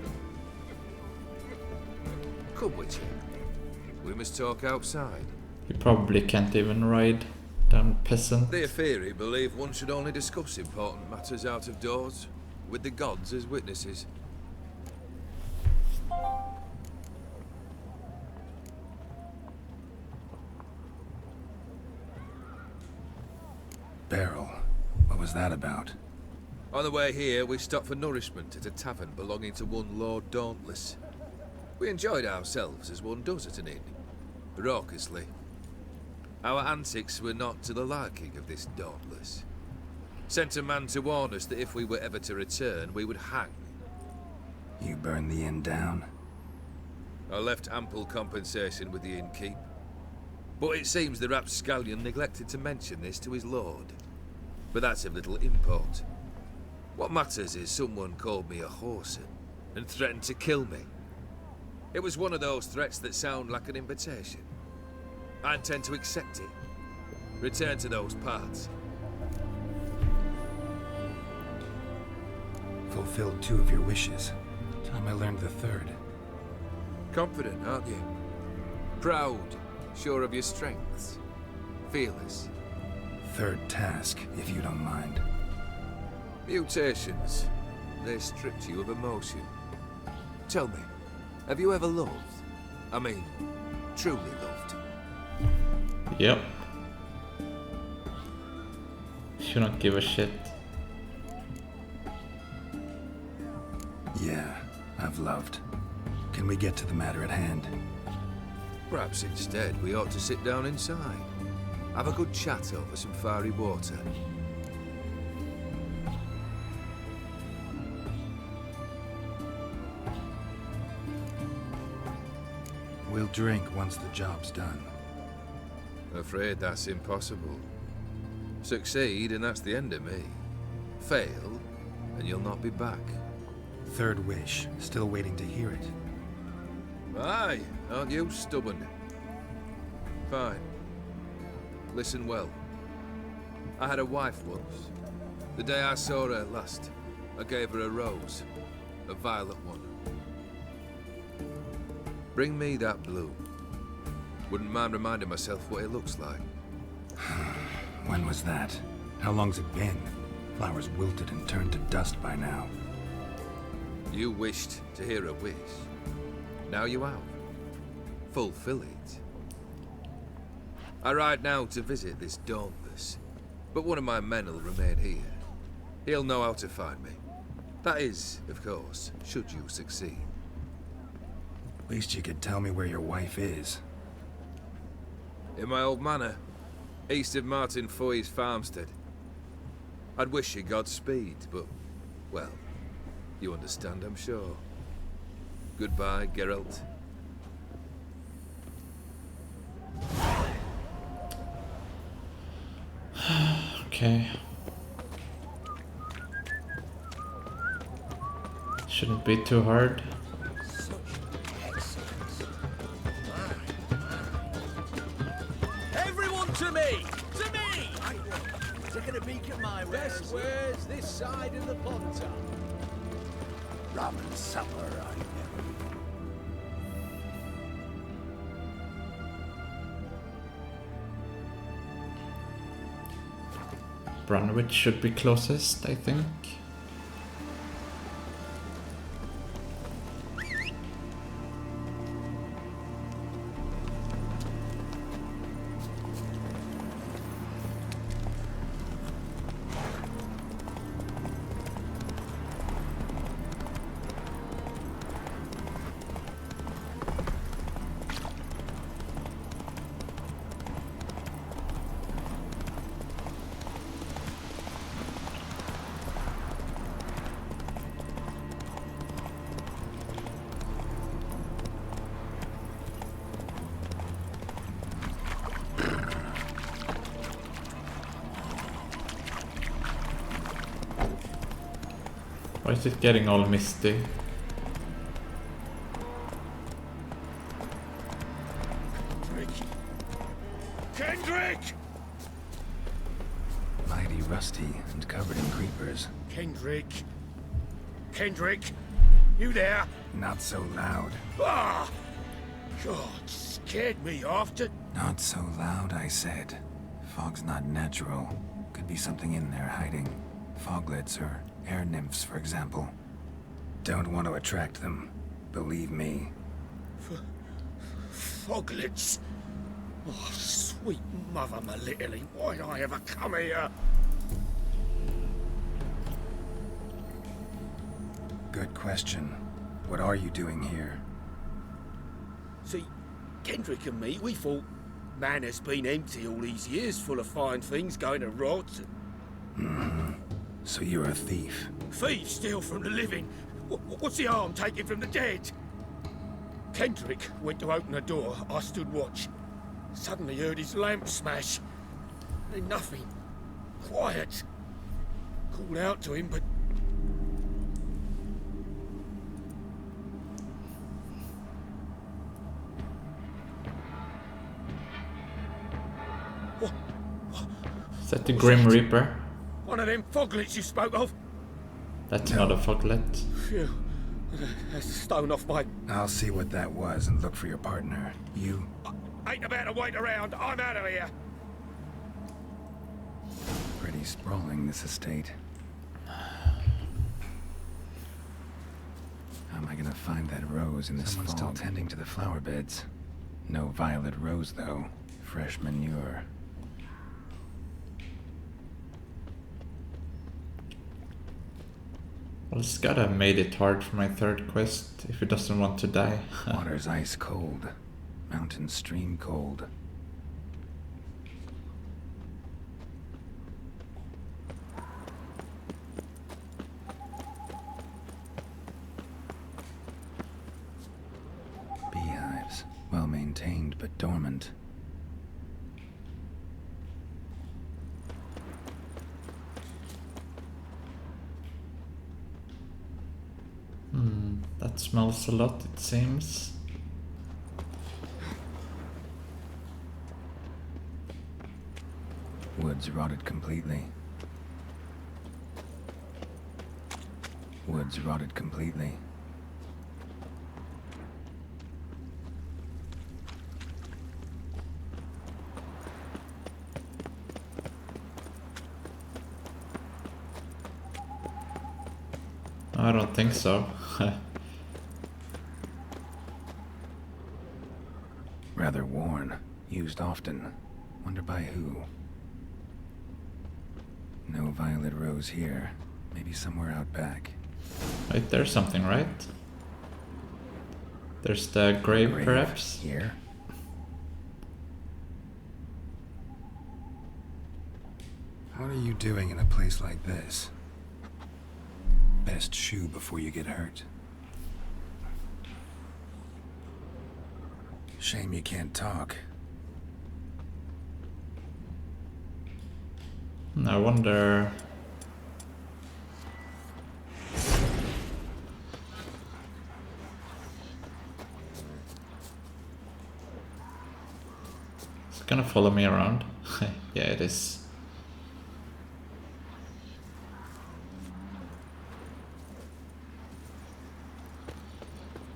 Come, Witcher. We must talk outside. He probably can't even ride. Damn peasant. The Aetheri believe one should only discuss important matters out of doors, with the gods as witnesses. Barrel. What was that about? On the way here, we stopped for nourishment at a tavern belonging to one Lord Dauntless. We enjoyed ourselves as one does at an inn, raucously. Our antics were not to the liking of this Dauntless. Sent a man to warn us that if we were ever to return, we would hang. You burned the inn down? I left ample compensation with the innkeep. But it seems the rapscallion neglected to mention this to his lord. But that's of little import. What matters is someone called me a whoreson and threatened to kill me. It was one of those threats that sound like an invitation. I intend to accept it. Return to those parts. Fulfilled 2 of your wishes. Time I learned the 3rd. Confident, aren't you? Proud, sure of your strengths. Fearless. 3rd task, if you don't mind. Mutations. They stripped you of emotion. Tell me, have you ever loved? I mean, truly loved? Yep. Should not give a shit. Yeah, I've loved. Can we get to the matter at hand? Perhaps instead we ought to sit down inside. Have a good chat over some fiery water. We'll drink once the job's done. Afraid that's impossible. Succeed, and that's the end of me. Fail, and you'll not be back. Third wish. Still waiting to hear it. Aye, aren't you stubborn? Fine. Listen well. I had a wife once. The day I saw her last, I gave her a rose. A violet one. Bring me that bloom. Wouldn't mind reminding myself what it looks like. When was that? How long's it been? Flowers wilted and turned to dust by now. You wished to hear a wish. Now you have. Fulfill it. I ride now to visit this Dauntless, but one of my men will remain here. He'll know how to find me. That is, of course, should you succeed. Least you could tell me where your wife is. In my old manor, east of Martin Foy's farmstead. I'd wish you Godspeed, but, well, you understand, I'm sure. Goodbye, Geralt. Okay. Shouldn't be too hard. Everyone to me! To me! Taking a peek at my best wares this side of the Pontar. Rum and supper, I know. Brunwich should be closest, I think. Why is it getting all misty? Kendrick! Mighty rusty and covered in creepers. Kendrick! Kendrick! You there? Not so loud. Ah! God, scared me off to... Not so loud, I said. Fog's not natural. Could be something in there hiding. Foglets or air nymphs, for example. Don't want to attract them. Believe me. Foglets? Oh, sweet mother, my little, why'd I ever come here? Good question. What are you doing here? See, Kendrick and me, we thought Manor's been empty all these years, full of fine things going to rot. So you're a thief? Thieves steal from the living. What's the harm taken from the dead? Kendrick went to open the door. I stood watch. Suddenly heard his lamp smash. Then nothing. Quiet. Called out to him, but... Is that the Grim Reaper? One of them foglets you spoke of? That's not a foglet. Phew. That's a stone off my... I'll see what that was and look for your partner. You? Ain't about to wait around. I'm out of here. Pretty sprawling, this estate. How am I gonna find that rose in this Someone's still tending to the flower beds. No violet rose, though. Fresh manure. Well, it's gotta have made it hard for my third quest if he doesn't want to die. Water's ice cold. Mountain stream cold. Beehives. Well maintained but dormant. smells a lot, it seems. Woods rotted completely. Woods rotted completely. I don't think so. Rather worn. Used often. Wonder by who? No violet rose here. Maybe somewhere out back. Wait, there's something, right? There's the grave perhaps? Here? What are you doing in a place like this? Best shoe before you get hurt. Shame you can't talk. I wonder... It's gonna follow me around. Yeah, it is.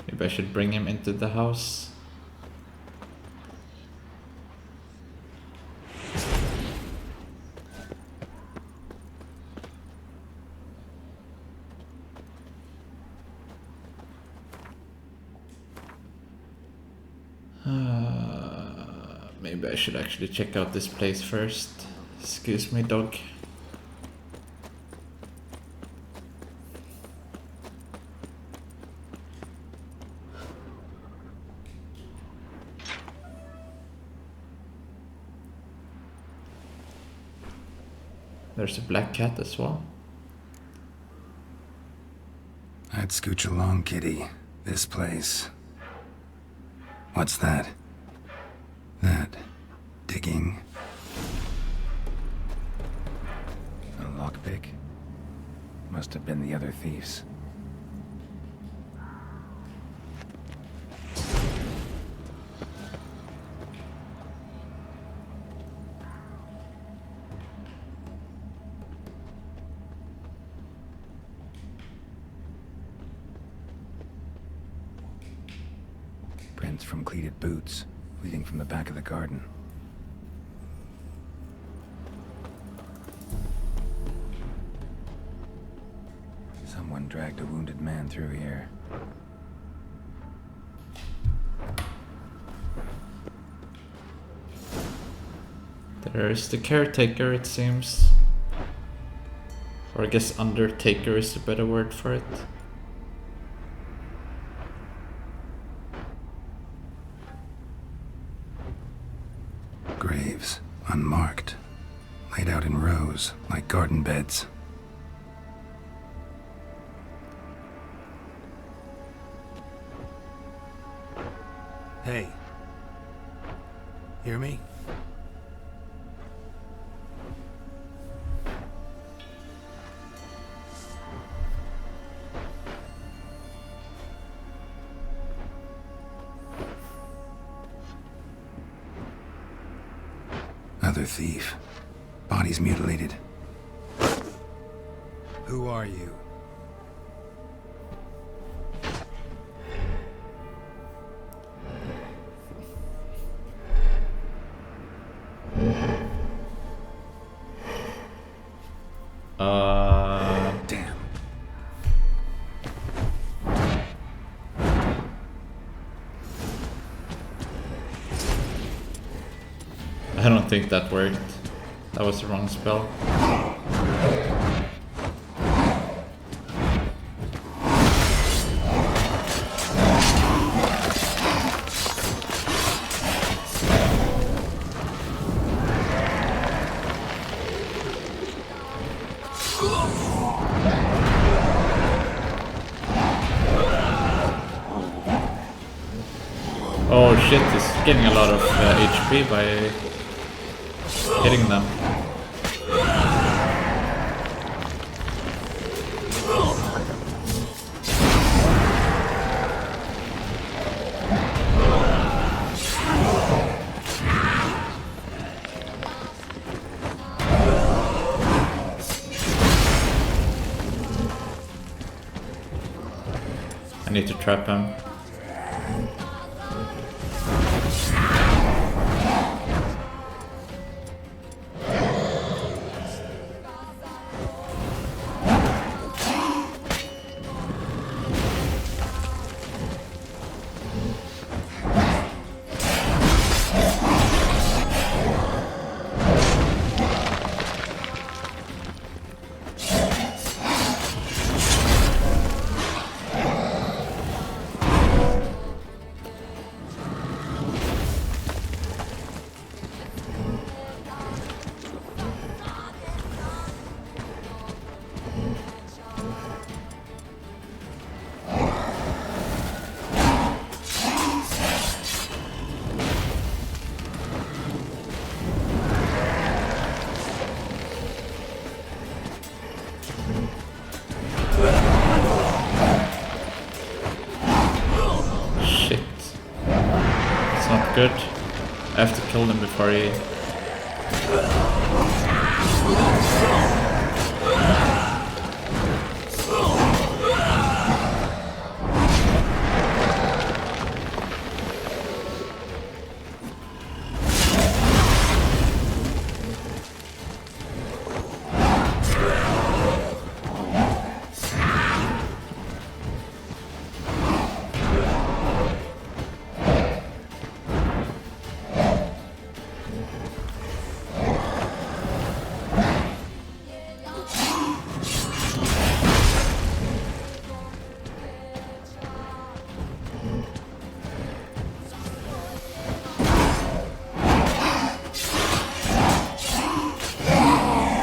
Maybe I should bring him into the house. Maybe I should actually check out this place first. Excuse me, dog. There's a black cat as well. I'd scooch along, kitty. This place. What's that? That. Digging. A lockpick? Must have been the other thieves. Prints from cleated boots, leading from the back of the garden. Someone dragged a wounded man through here. There's the caretaker, it seems. Or I guess undertaker is a better word for it. Graves, unmarked, laid out in rows, like garden beds. Hey. Hear me? Another thief. Bodies mutilated. Who are you? Damn. I don't think that worked. That was the wrong spell. Oh shit, he's getting a lot of HP by hitting them. need to trap him. Shit. It's not good. I have to kill him before he...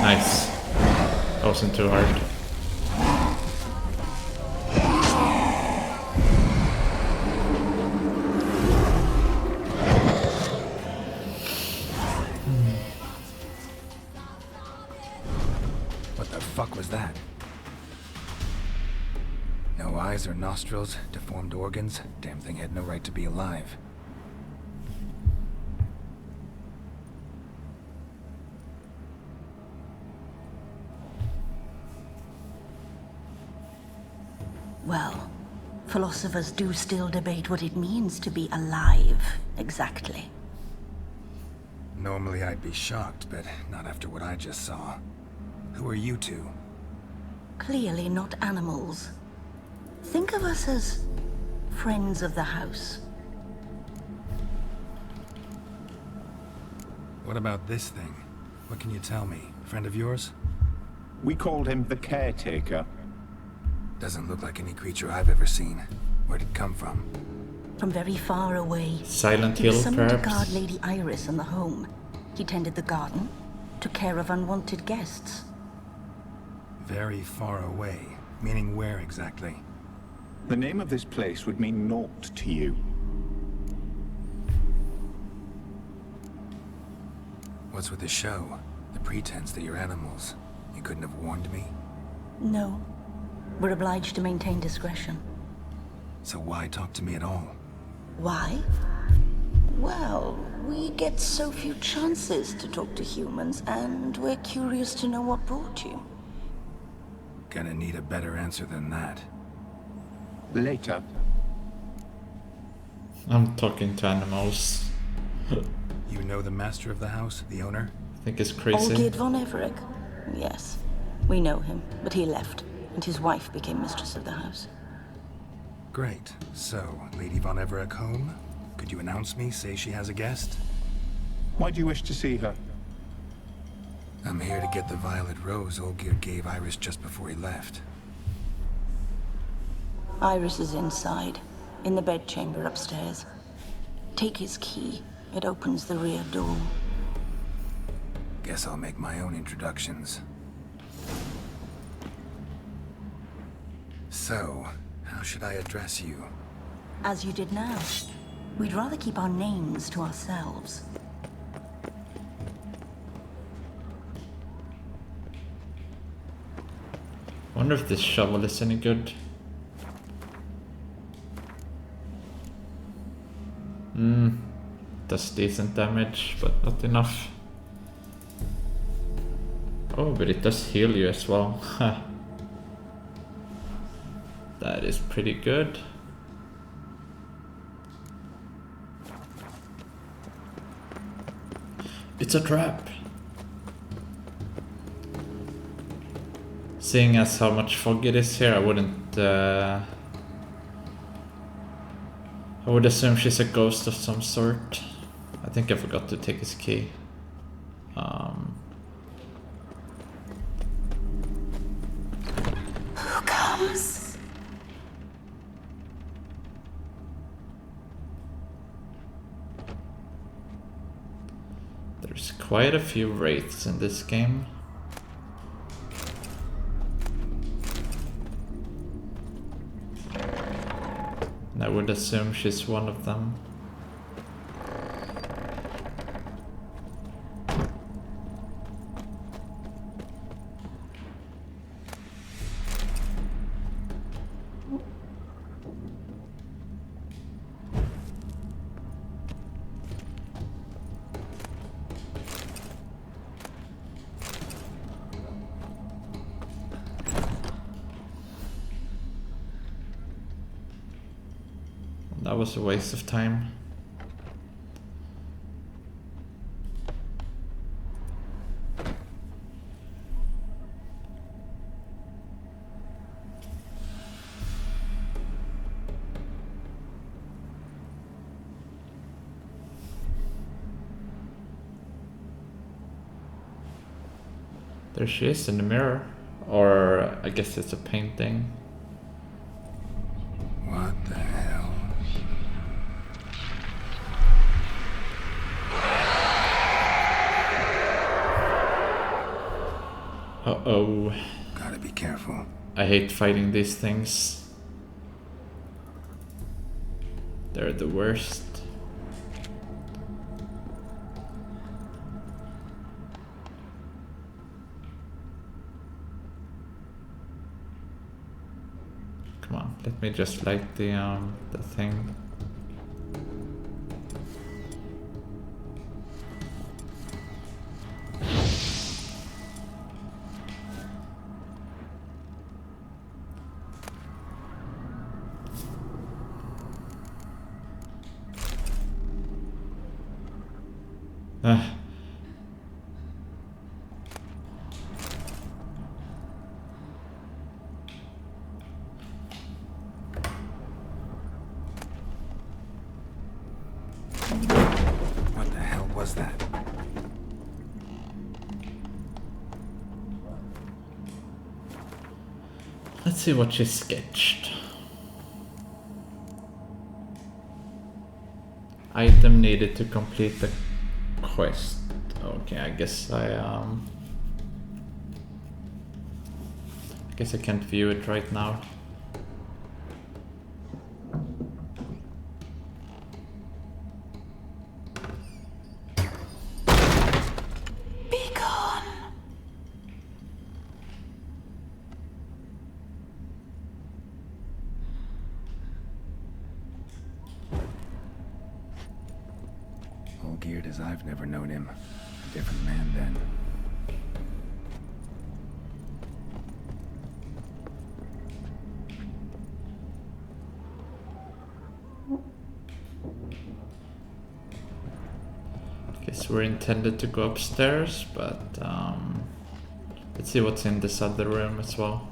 Nice. That wasn't too hard. What the fuck was that? No eyes or nostrils, deformed organs. Damn thing had no right to be alive. Well, philosophers do still debate what it means to be alive, exactly. Normally I'd be shocked, but not after what I just saw. Who are you two? Clearly not animals. Think of us as friends of the house. What about this thing? What can you tell me? Friend of yours? We called him the Caretaker. Doesn't look like any creature I've ever seen. Where'd it come from? From very far away. Silent He was Hill, summoned to perhaps? guard Lady Iris in the home. He tended the garden, took care of unwanted guests. Very far away. Meaning where exactly? The name of this place would mean naught to you. What's with the show? The pretense that you're animals. You couldn't have warned me? No. We're obliged to maintain discretion. So why talk to me at all? Why? Well, we get so few chances to talk to humans, and we're curious to know what brought you. Gonna need a better answer than that. Later. I'm talking to animals. You know the master of the house, the owner? I think it's crazy. Olgierd von Everec? Yes. We know him, but he left, and his wife became mistress of the house. Great. So, Lady von Everec home? Could you announce me, say she has a guest? Why do you wish to see her? I'm here to get the violet rose Olgierd gave Iris just before he left. Iris is inside, in the bedchamber upstairs. Take his key. It opens the rear door. Guess I'll make my own introductions. So, how should I address you? As you did now. We'd rather keep our names to ourselves. Wonder if this shovel is any good. Does decent damage, but not enough. Oh, but it does heal you as well. That is pretty good. It's a trap. Seeing as how much fog it is here, I wouldn't... I would assume she's a ghost of some sort. I think I forgot to take his key. Who comes? There's quite a few wraiths in this game. And I would assume she's one of them. That was a waste of time. There she is in the mirror. Or I guess it's a painting. What the hell? Uh-oh. Gotta be careful. I hate fighting these things. They're the worst. Come on, let me just light the thing. What the hell was that? Let's see what she sketched. Item needed to complete the quest. Okay, I guess I can't view it right now. Be gone. All geared as I've never known him. A different man then. Guess we're intended to go upstairs, but let's see what's in this other room as well.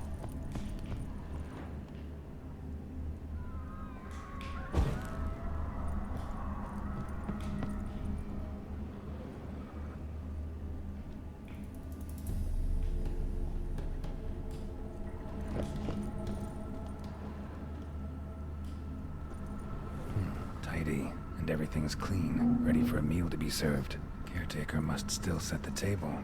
Tidy, and everything's clean, ready for a meal to be served. Caretaker must still set the table.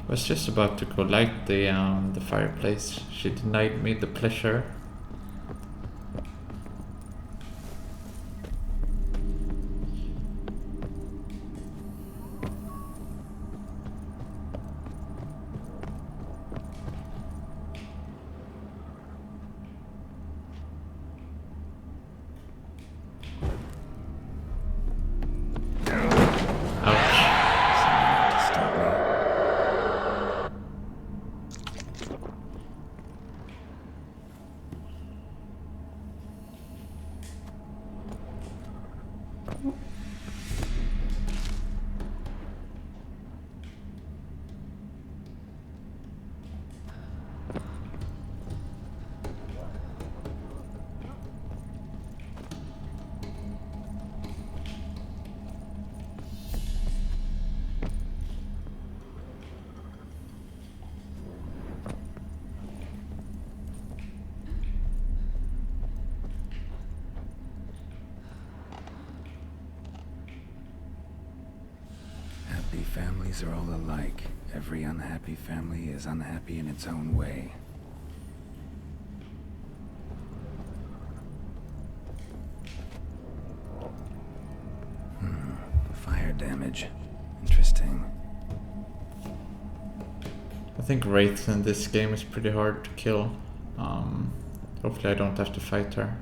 I was just about to go light the fireplace. She denied me the pleasure. families are all alike. Every unhappy family is unhappy in its own way. Fire damage. Interesting. I think Wraith in this game is pretty hard to kill. Hopefully I don't have to fight her.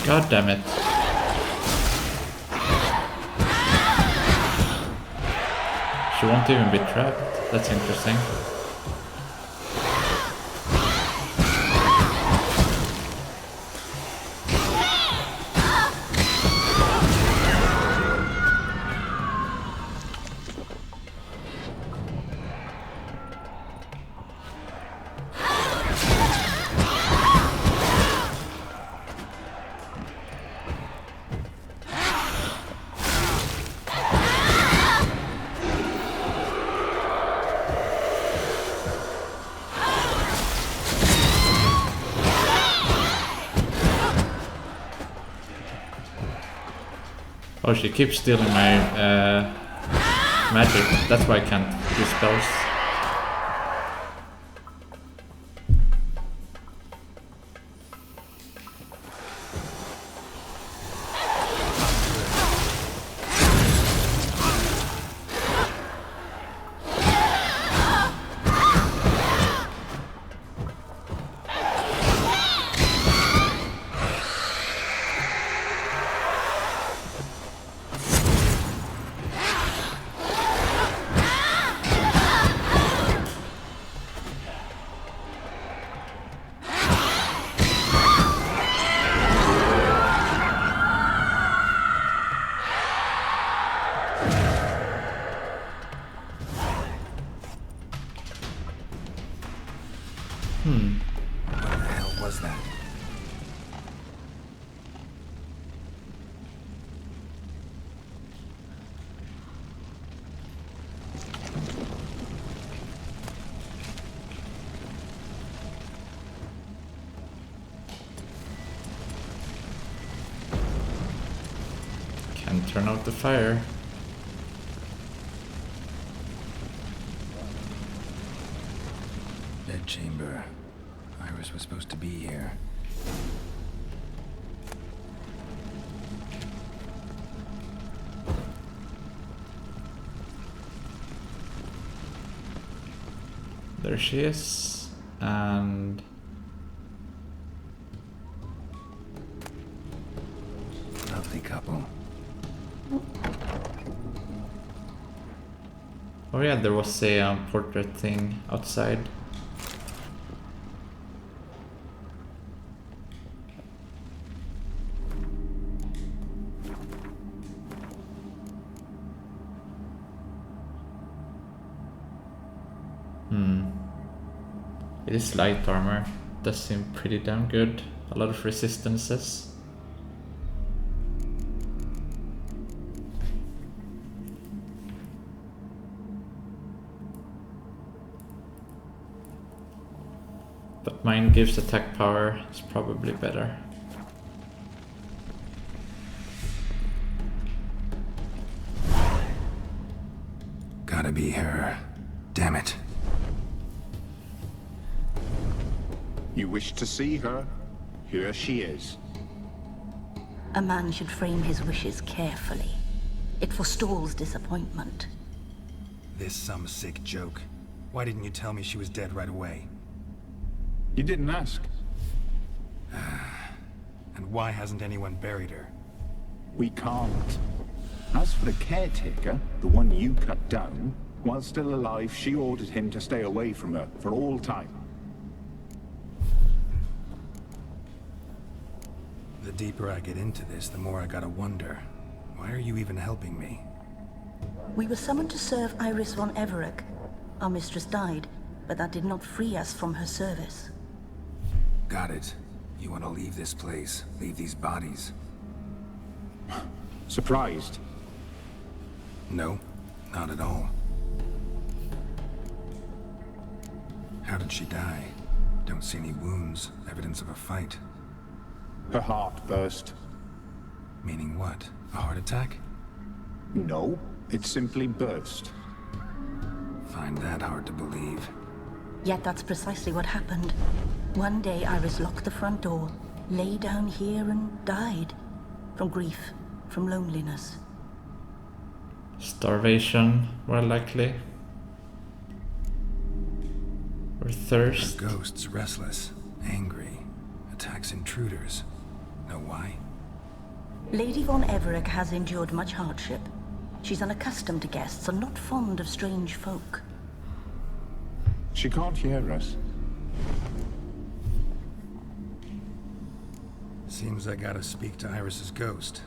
God damn it. She won't even be trapped. That's interesting. Oh, she keeps stealing my magic. That's why I can't do spells. What the hell was that? Can't turn out the fire. Bed chamber. Iris was supposed to be here. There she is, and Lovely couple. oh yeah, there was a portrait thing outside. It is light armor. Does seem pretty damn good. A lot of resistances. But mine gives attack power. It's probably better. Gotta be her. Damn it. You wish to see her? Here she is. A man should frame his wishes carefully. It forestalls disappointment. This some sick joke. Why didn't you tell me she was dead right away? You didn't ask. And why hasn't anyone buried her? We can't. As for the caretaker, the one you cut down, while still alive, she ordered him to stay away from her for all time. The deeper I get into this, the more I gotta wonder. Why are you even helping me? We were summoned to serve Iris von Everec. Our mistress died, but that did not free us from her service. Got it. You want to leave this place, leave these bodies. Surprised? No, not at all. How did she die? Don't see any wounds, evidence of a fight. Her heart burst. Meaning what? A heart attack? No, it simply burst. Find that hard to believe. Yet that's precisely what happened. One day Iris locked the front door, lay down here and died. From grief, from loneliness. Starvation, more likely. Or thirst. Her ghost's restless, angry, attacks intruders. Know why? Lady von Everec has endured much hardship. She's unaccustomed to guests and not fond of strange folk. She can't hear us. Seems I gotta speak to Iris's ghost.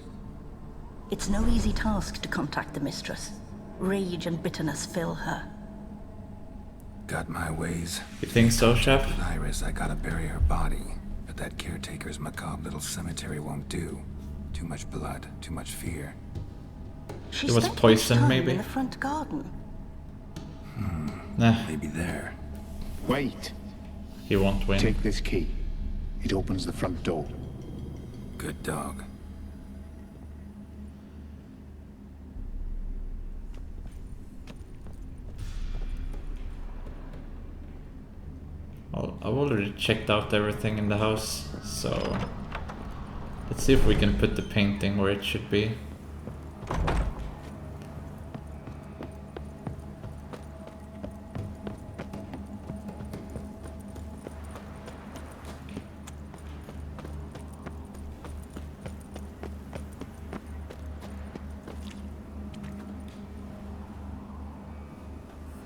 It's no easy task to contact the mistress. Rage and bitterness fill her. Got my ways. You think so, Chef? With Iris, I gotta bury her body. But that caretaker's macabre little cemetery won't do. Too much blood, too much fear. She it was spent poison, much time maybe? in the front garden. Nah. Maybe there. Wait. He won't win. Take this key. It opens the front door. Good dog. Well, I've already checked out everything in the house, so let's see if we can put the painting where it should be.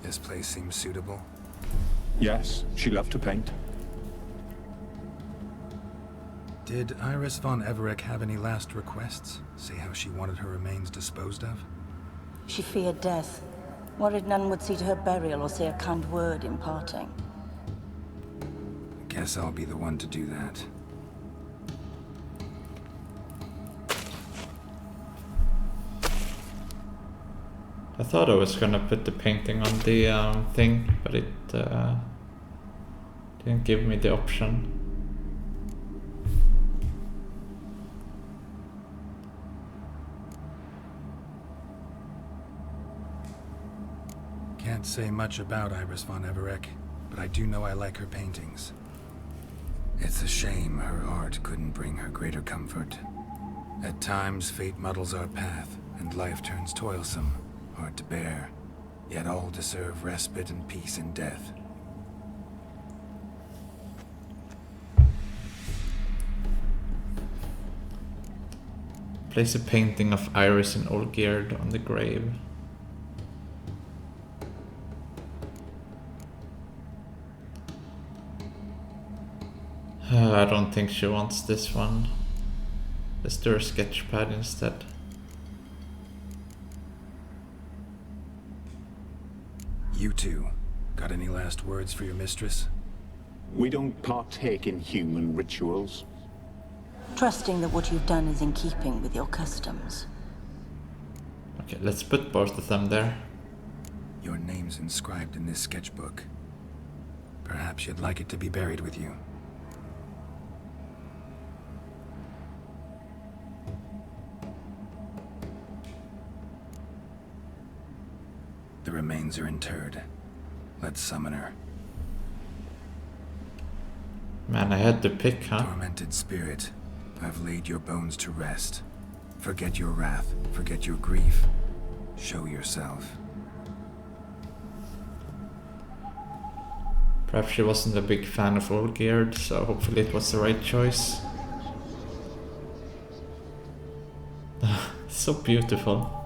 This place seems suitable. Yes, she loved to paint. Did Iris von Everec have any last requests? Say how she wanted her remains disposed of? She feared death. Worried none would see to her burial or say a kind word in parting. Guess I'll be the one to do that. I thought I was gonna put the painting on the thing, but it didn't give me the option. Can't say much about Iris von Everec, but I do know I like her paintings. It's a shame her art couldn't bring her greater comfort. At times, fate muddles our path, and life turns toilsome, hard to bear. Yet all deserve respite and peace in death. Place a painting of Iris and Olgierd on the grave. I don't think she wants this one. Let's do her sketch pad instead. You two, got any last words for your mistress? We don't partake in human rituals. Trusting that what you've done is in keeping with your customs. Okay, let's put both of them there. Your name's inscribed in this sketchbook. Perhaps you'd like it to be buried with you. The remains are interred. Let's summon her. Man, I had to pick, huh? Tormented spirit, I've laid your bones to rest. Forget your wrath, forget your grief. Show yourself. Perhaps she wasn't a big fan of Olgierd, so hopefully it was the right choice. So beautiful.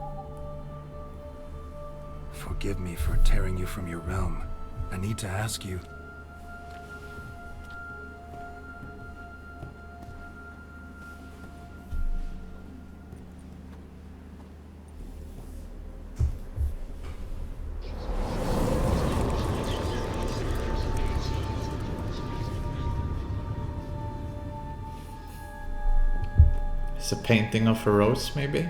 Forgive me for tearing you from your realm. I need to ask you. It's a painting of a rose, maybe?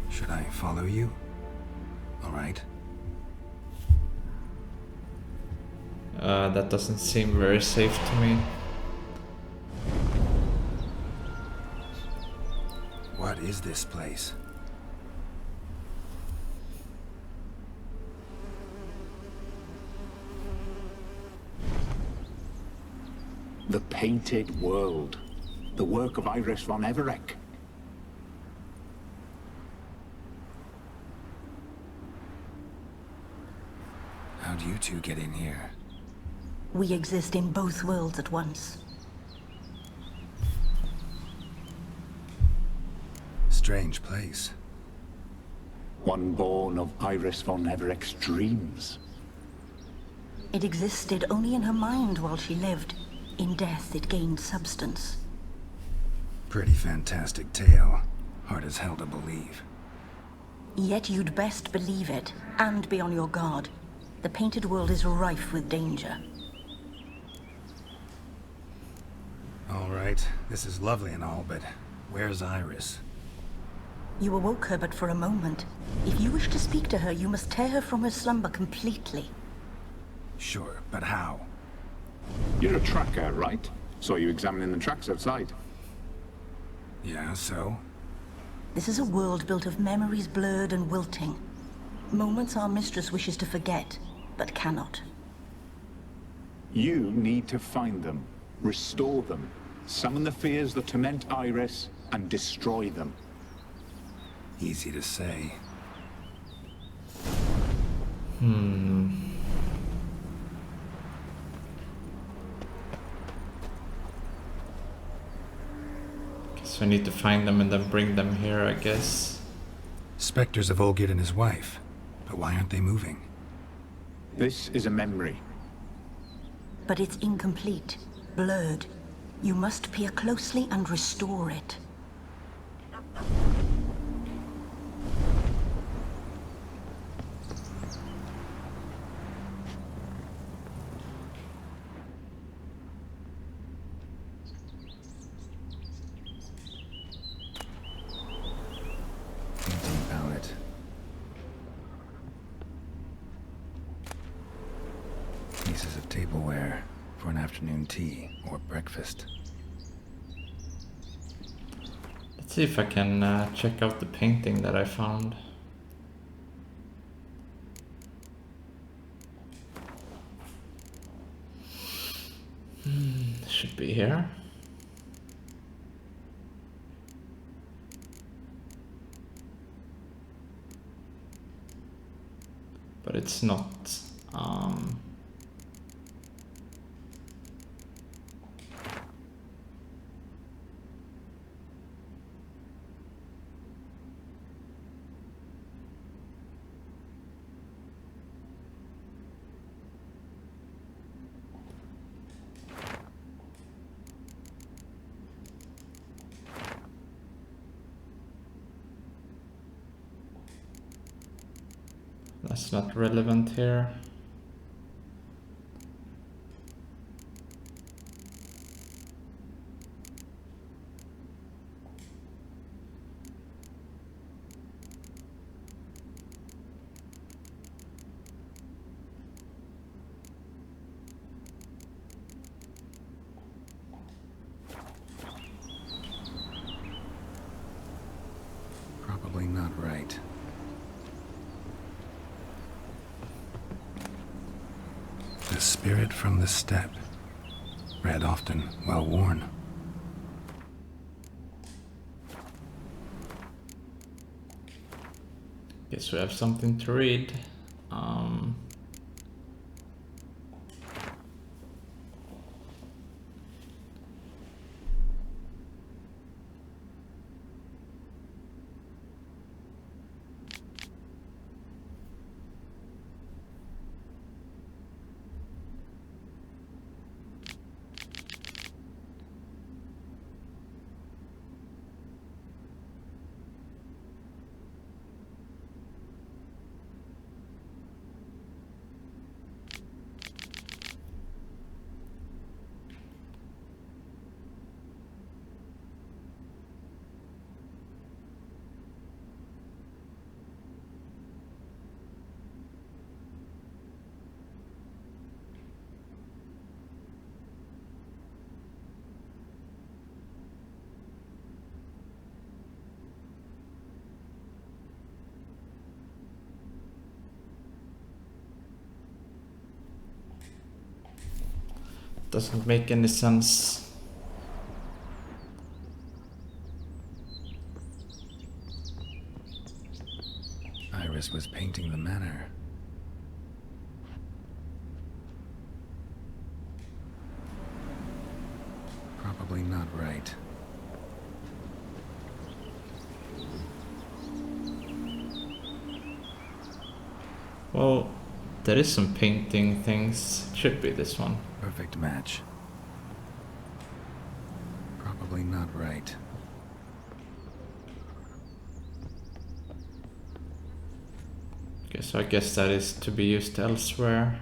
Should I follow you? All right. That doesn't seem very safe to me. What is this place? The Painted World. The work of Iris von Everec. How'd you two get in here? We exist in both worlds at once. Strange place. One born of Iris von Everec's dreams. It existed only in her mind while she lived. In death, it gained substance. Pretty fantastic tale. Hard as hell to believe. Yet you'd best believe it, and be on your guard. The Painted World is rife with danger. All right, this is lovely and all, but where's Iris? You awoke her but for a moment. If you wish to speak to her, you must tear her from her slumber completely. Sure, but how? You're a tracker, right? Saw you examining the tracks outside. Yeah, so? This is a world built of memories blurred and wilting. Moments our mistress wishes to forget, but cannot. You need to find them, restore them, summon the fears that torment Iris, and destroy them. Easy to say. Guess we need to find them and then bring them here, I guess. Spectres of Olgierd and his wife. But why aren't they moving? This is a memory. But it's incomplete, blurred. You must peer closely and restore it. Painting palette. Pieces of tableware for an afternoon tea or breakfast. Let's see if I can check out the painting that I found. Should be here. But it's not. That's not relevant here. right. The spirit from the steppe. Read often, well worn. Guess we have something to read. Doesn't make any sense. Iris was painting the manor. Probably not right. Well, there is some painting things. It should be this one. Perfect match. Probably not right. Okay, so I guess that is to be used elsewhere.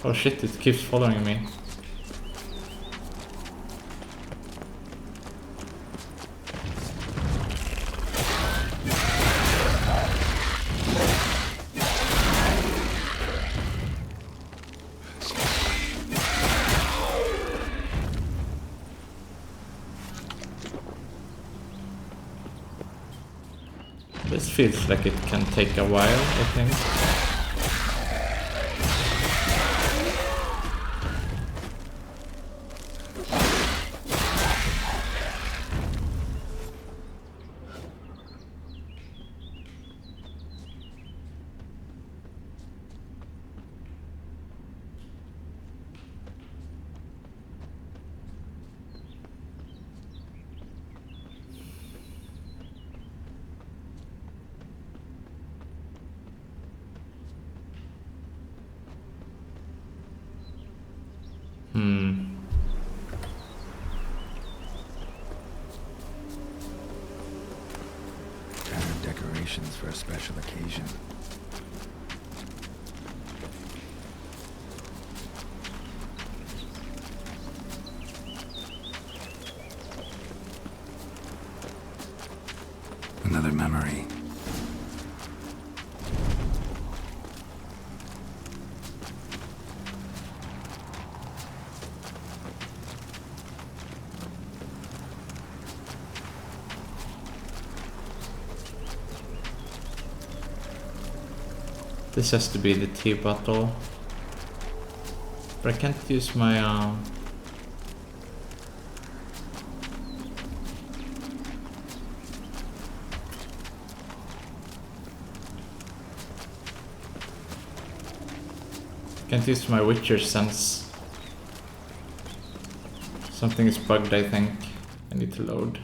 Oh shit, it keeps following me. This feels like it can take a while, I think. Patterned decorations for a special occasion. Another memory. This has to be the tea bottle. But I can't use my can't use my Witcher sense. Something is bugged, I think. I need to load.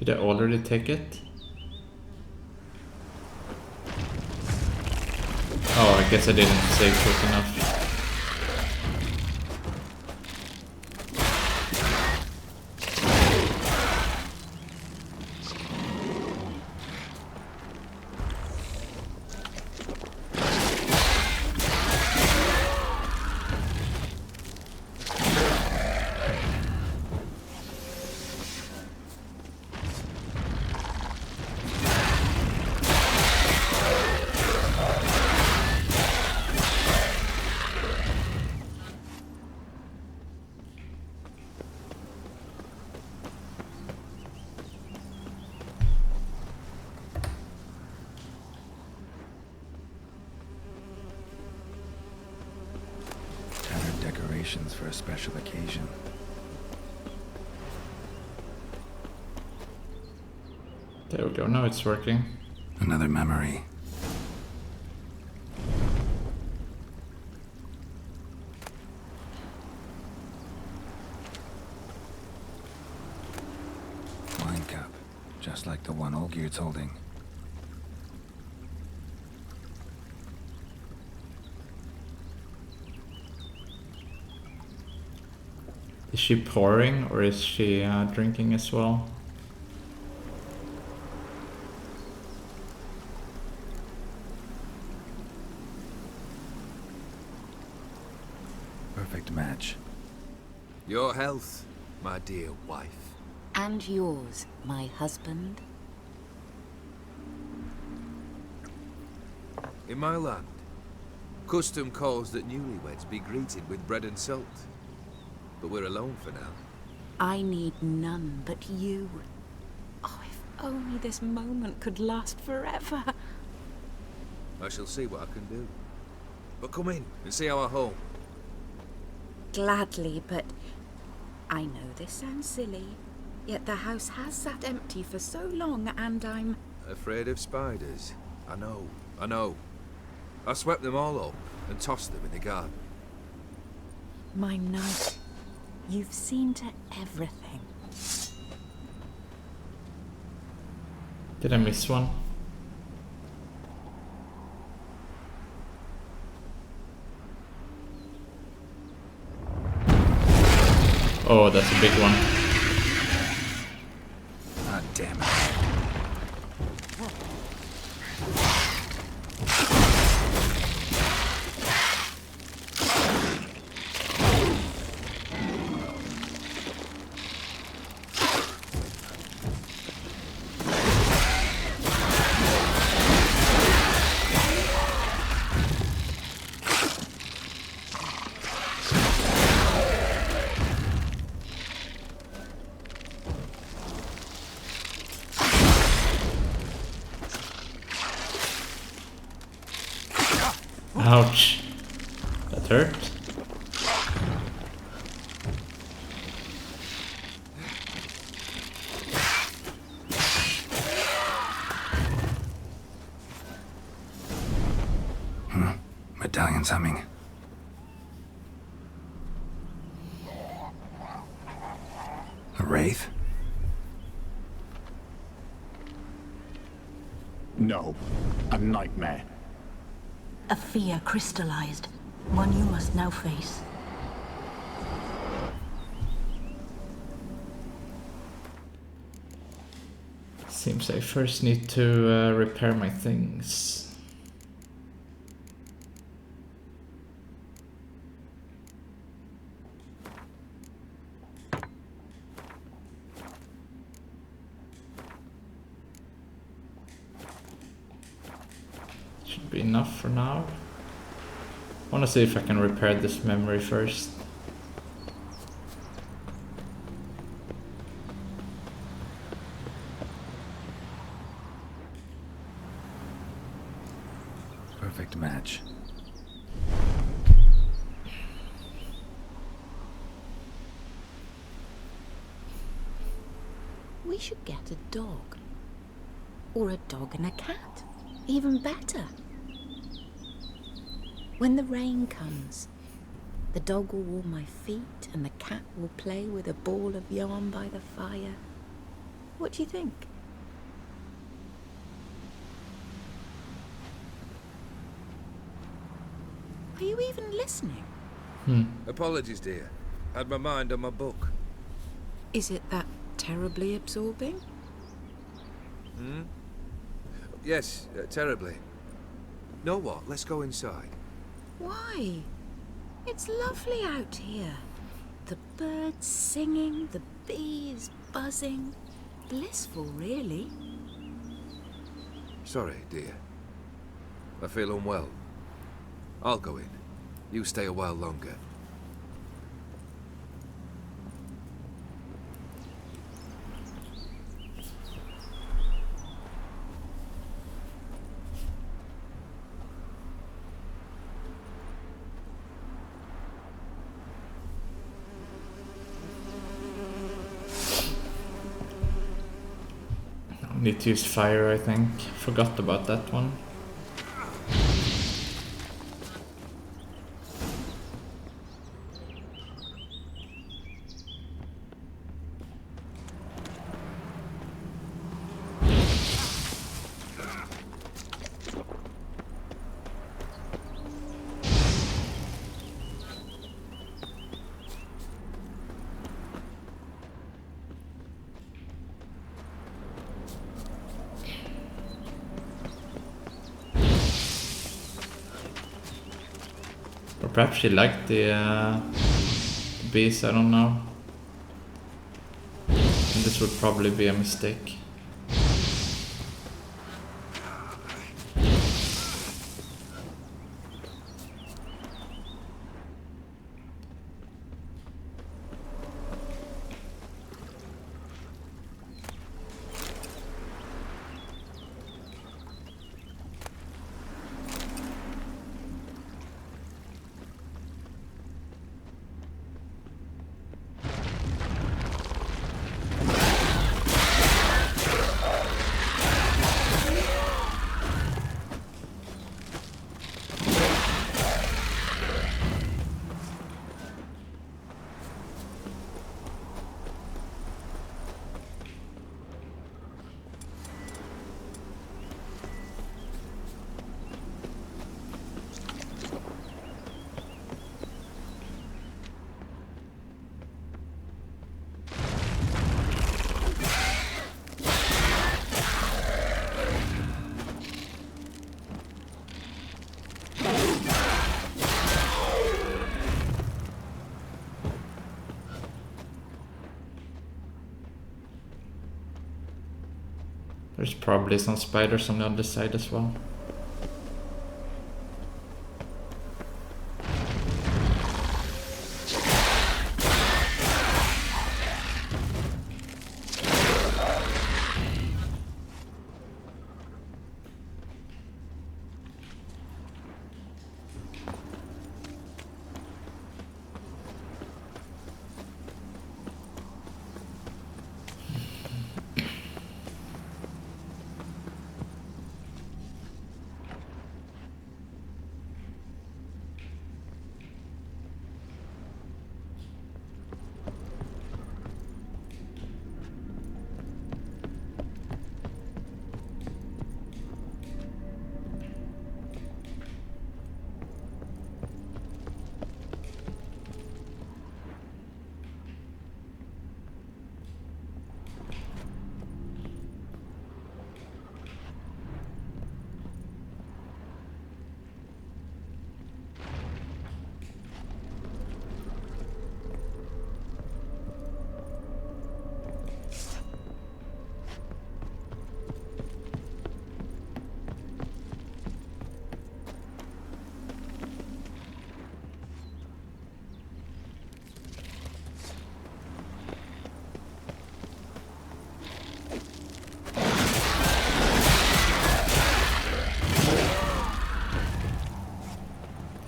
Did I already take it? Oh, I guess I didn't save quick enough. For a special occasion. There we go, now it's working. Another memory. Wine cup, just like the one Olgierd's holding. Is she pouring or is she drinking as well? Perfect match. Your health, my dear wife. And yours, my husband. In my land, custom calls that newlyweds be greeted with bread and salt. But we're alone for now. I need none but you. Oh, if only this moment could last forever. I shall see what I can do. But come in and see our home. Gladly, but I know this sounds silly, yet the house has sat empty for so long and I'm... Afraid of spiders? I know. I swept them all up and tossed them in the garden. My knight. You've seen to everything. Did I miss one? Oh, that's a big one. Ah, damn it. Ouch. That hurt. Medallion's humming. A wraith? No, a nightmare. A fear crystallized, one you must now face. Seems I first need to repair my things. Should be enough for now. I want to see if I can repair this memory first. Perfect match. We should get a dog. Or a dog and a cat. Even better. When the rain comes, the dog will warm my feet and the cat will play with a ball of yarn by the fire. What do you think? Are you even listening? Apologies, dear. Had my mind on my book. Is it that terribly absorbing? Yes, terribly. Know what? Let's go inside. Why? It's lovely out here. The birds singing, the bees buzzing. Blissful, really. Sorry, dear. I feel unwell. I'll go in. You stay a while longer. Need to use fire, I think. Forgot about that one. Or perhaps she liked the bees, I don't know. And this would probably be a mistake. There's probably some spiders on the other side as well.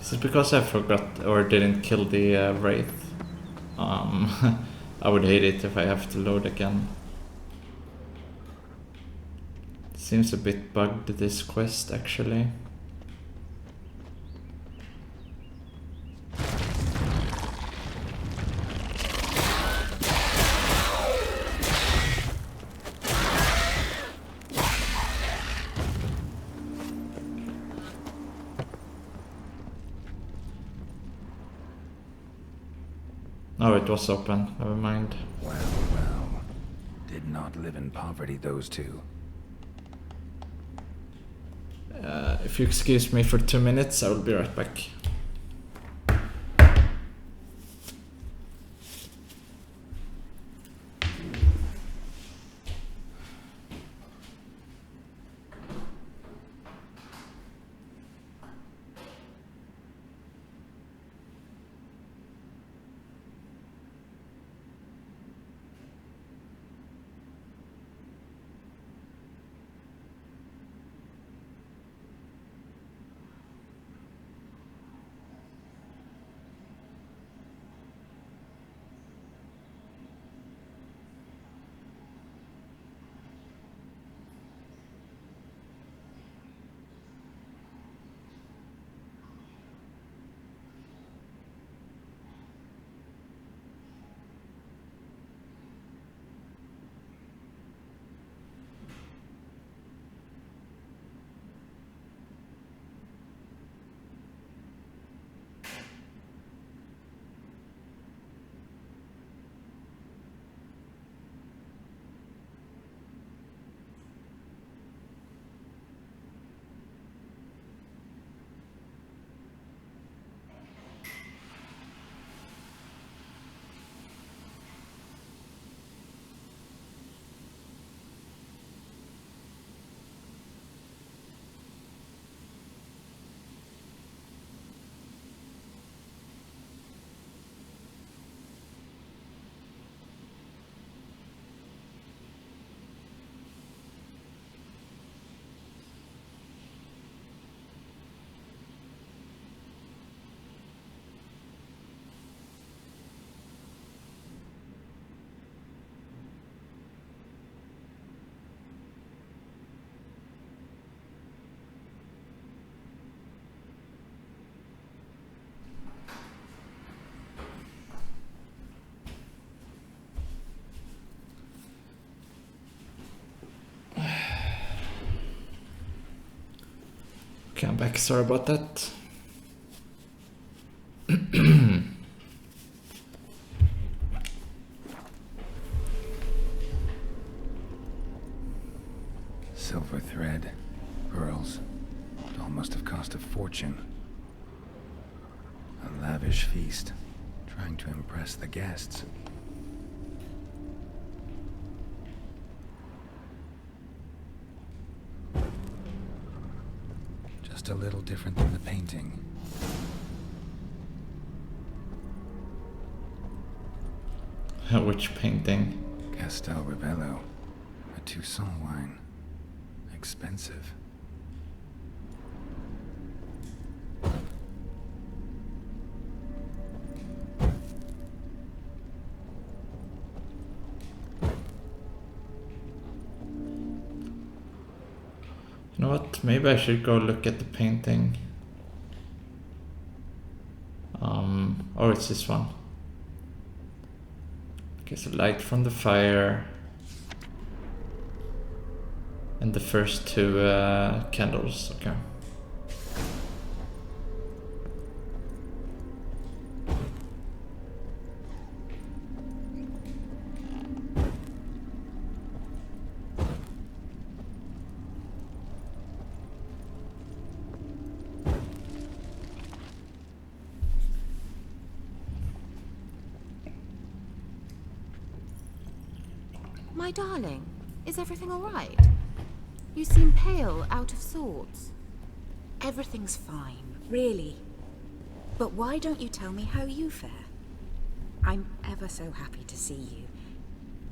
Is it because I forgot or didn't kill the wraith? I would hate it if I have to load again. Seems a bit bugged, this quest, actually. Oh, it was open. Never mind. Well. Did not live in poverty, those two. If you excuse me for 2 minutes, I will be right back. Okay, I'm back. Sorry about that. Silver thread, pearls. It all must have cost a fortune. A lavish feast, trying to impress the guests. Just a little different than the painting. Which painting? Castel Ravello. A Toussaint wine. Expensive. You know what? Maybe I should go look at the painting. Oh, it's this one. Okay, so light from the fire. And the first two candles, okay. My darling, is everything all right? You seem pale, out of sorts. Everything's fine, really. But why don't you tell me how you fare? I'm ever so happy to see you.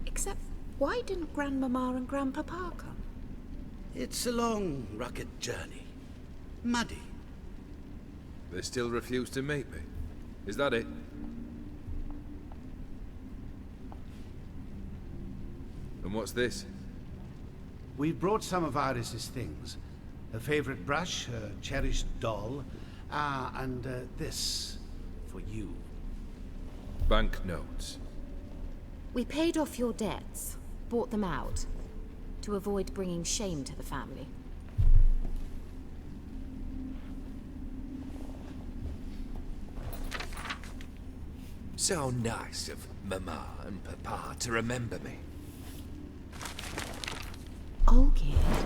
Except, why didn't Grandmama and Grandpapa come? It's a long, rugged journey. Muddy. They still refuse to meet me. Is that it? And what's this? We brought some of Iris's things. Her favorite brush, her cherished doll, and this for you. Banknotes. We paid off your debts, bought them out, to avoid bringing shame to the family. So nice of Mama and Papa to remember me. Olgierd.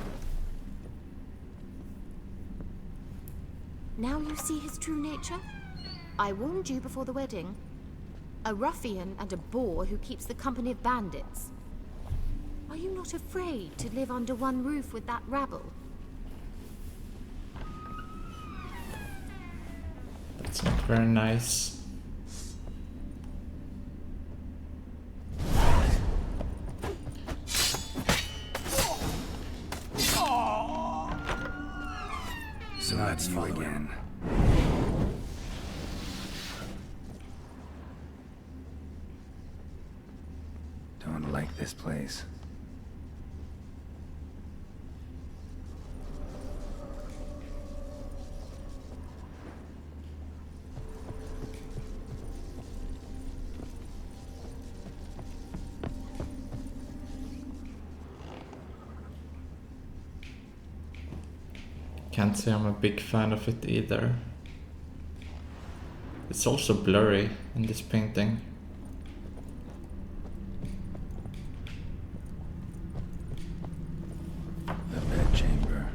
Now you see his true nature? I warned you before the wedding. A ruffian and a boor who keeps the company of bandits. Are you not afraid to live under one roof with that rabble? That's not very nice. So that's you again. Don't like this place. Can't say I'm a big fan of it either. It's also blurry in this painting. The bedchamber.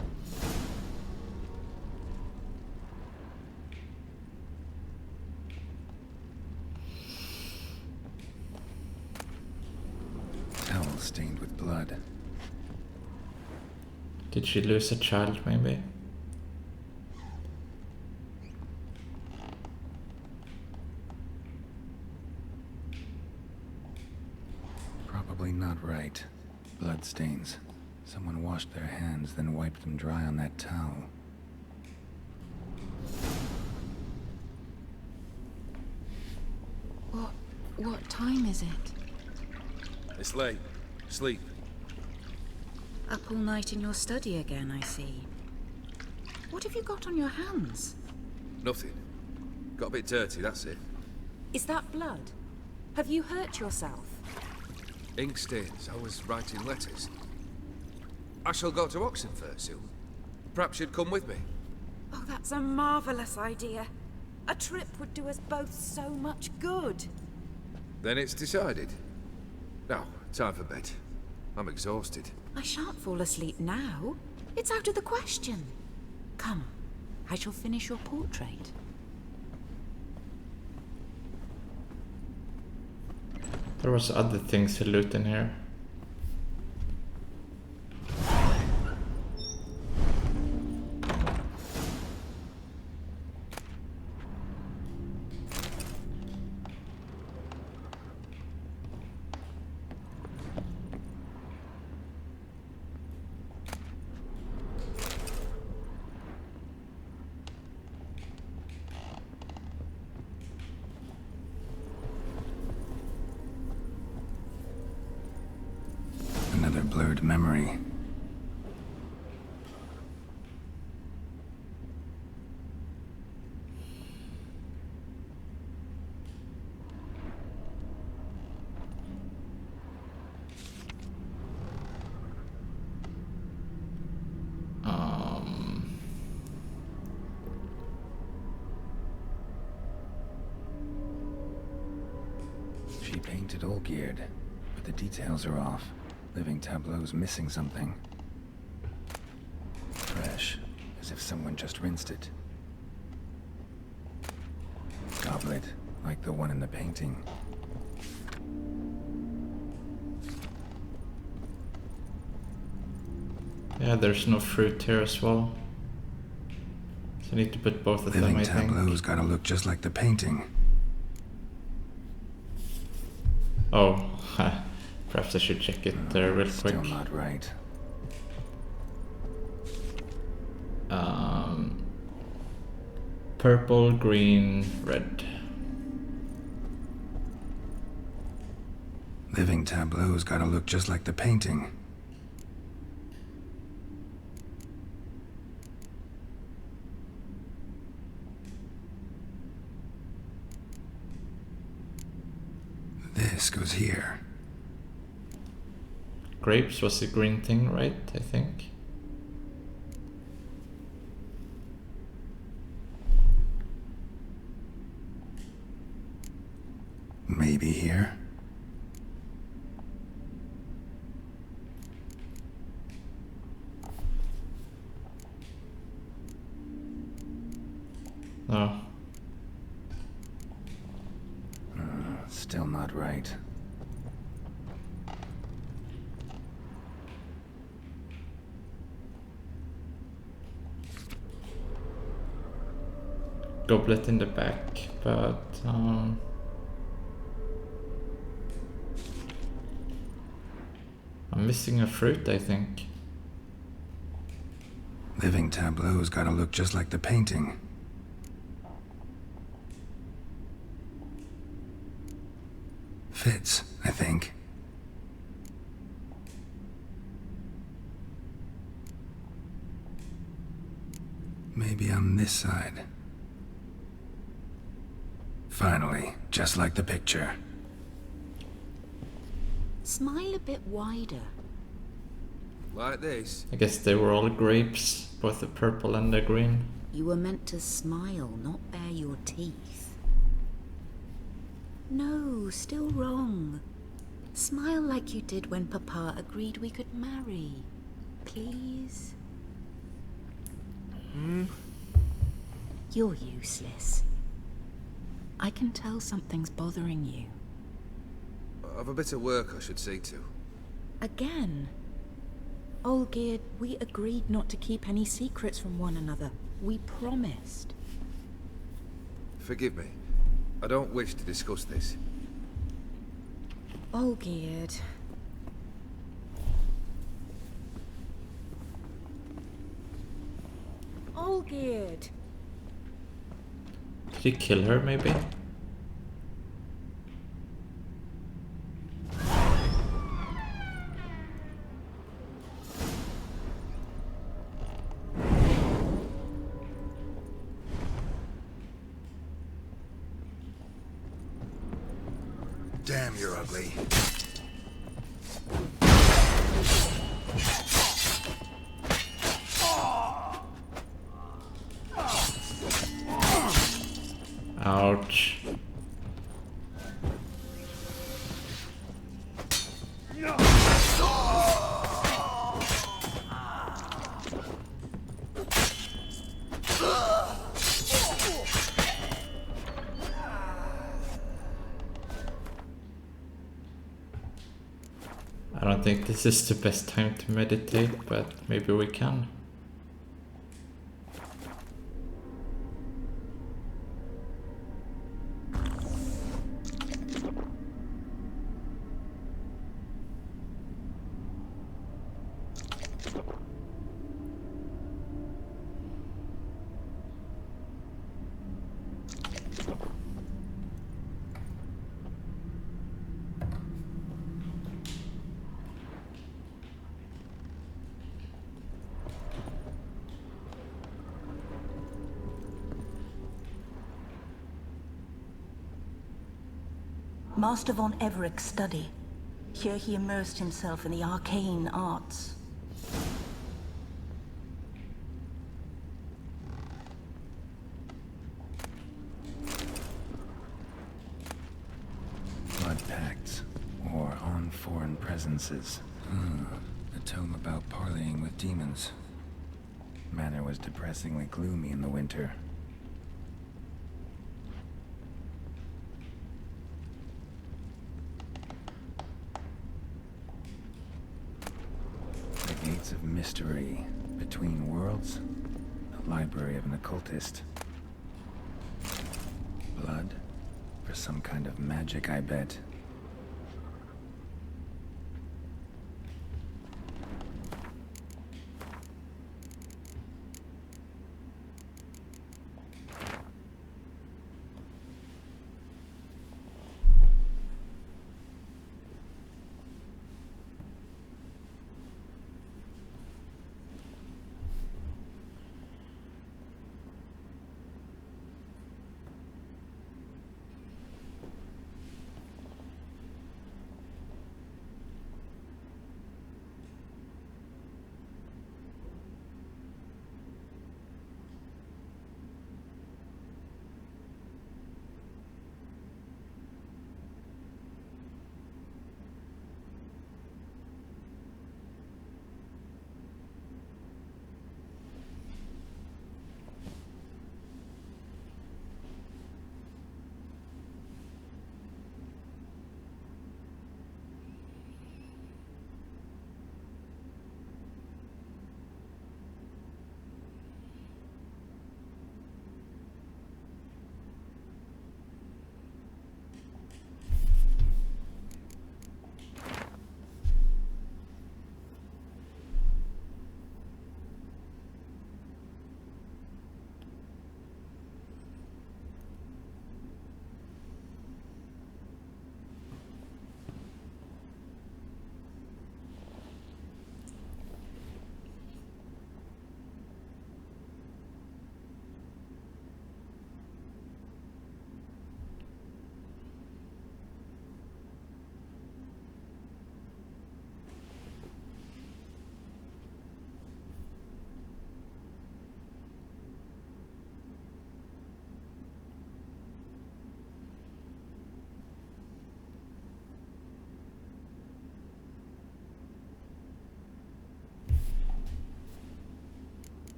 Towel stained with blood. Did she lose a child, maybe? Probably not right. Blood stains. Someone washed their hands, then wiped them dry on that towel. What time is it? It's late. Sleep. Up all night in your study again, I see. What have you got on your hands? Nothing. Got a bit dirty, that's it. Is that blood? Have you hurt yourself? Ink stains. I was writing letters. I shall go to Oxenfurt soon. Perhaps you'd come with me. Oh, that's a marvelous idea. A trip would do us both so much good. Then it's decided. Now, time for bed. I'm exhausted. I shan't fall asleep now. It's out of the question. Come, I shall finish your portrait. There was other things to loot in here. Another blurred memory. She painted Olgierd, but the details are off. Living tableau's missing something. Fresh, as if someone just rinsed it. Goblet, like the one in the painting. Yeah, there's no fruit here as well. So I need to put both of them, I Living think. tableau's gotta look just like the painting. Oh, perhaps I should check it real quick. Still not right. Purple, green, red. Living tableau's gotta look just like the painting. This goes here. Grapes was the green thing, right? I think. Maybe here? No. Still not right. Goblet in the back, but I'm missing a fruit, I think. Living tableau's gotta look just like the painting. Fits, I think. Maybe on this side. Finally, just like the picture. Smile a bit wider. Like this? I guess they were all grapes, both the purple and the green. You were meant to smile, not bare your teeth. No, still wrong. Smile like you did when Papa agreed we could marry. Please? You're useless. I can tell something's bothering you. I've a bit of work I should see to. Again? Olgierd, we agreed not to keep any secrets from one another. We promised. Forgive me. I don't wish to discuss this. Olgierd. Olgierd. Did he kill her, maybe? Damn, you're ugly. Ouch. I don't think this is the best time to meditate, but maybe we can. Master von Everett's study. Here he immersed himself in the arcane arts. Blood pacts, or on foreign presences. A tome about parleying with demons. Manor was depressingly gloomy in the winter. The Gates of Mystery, Between Worlds, the library of an occultist. Blood? For some kind of magic, I bet.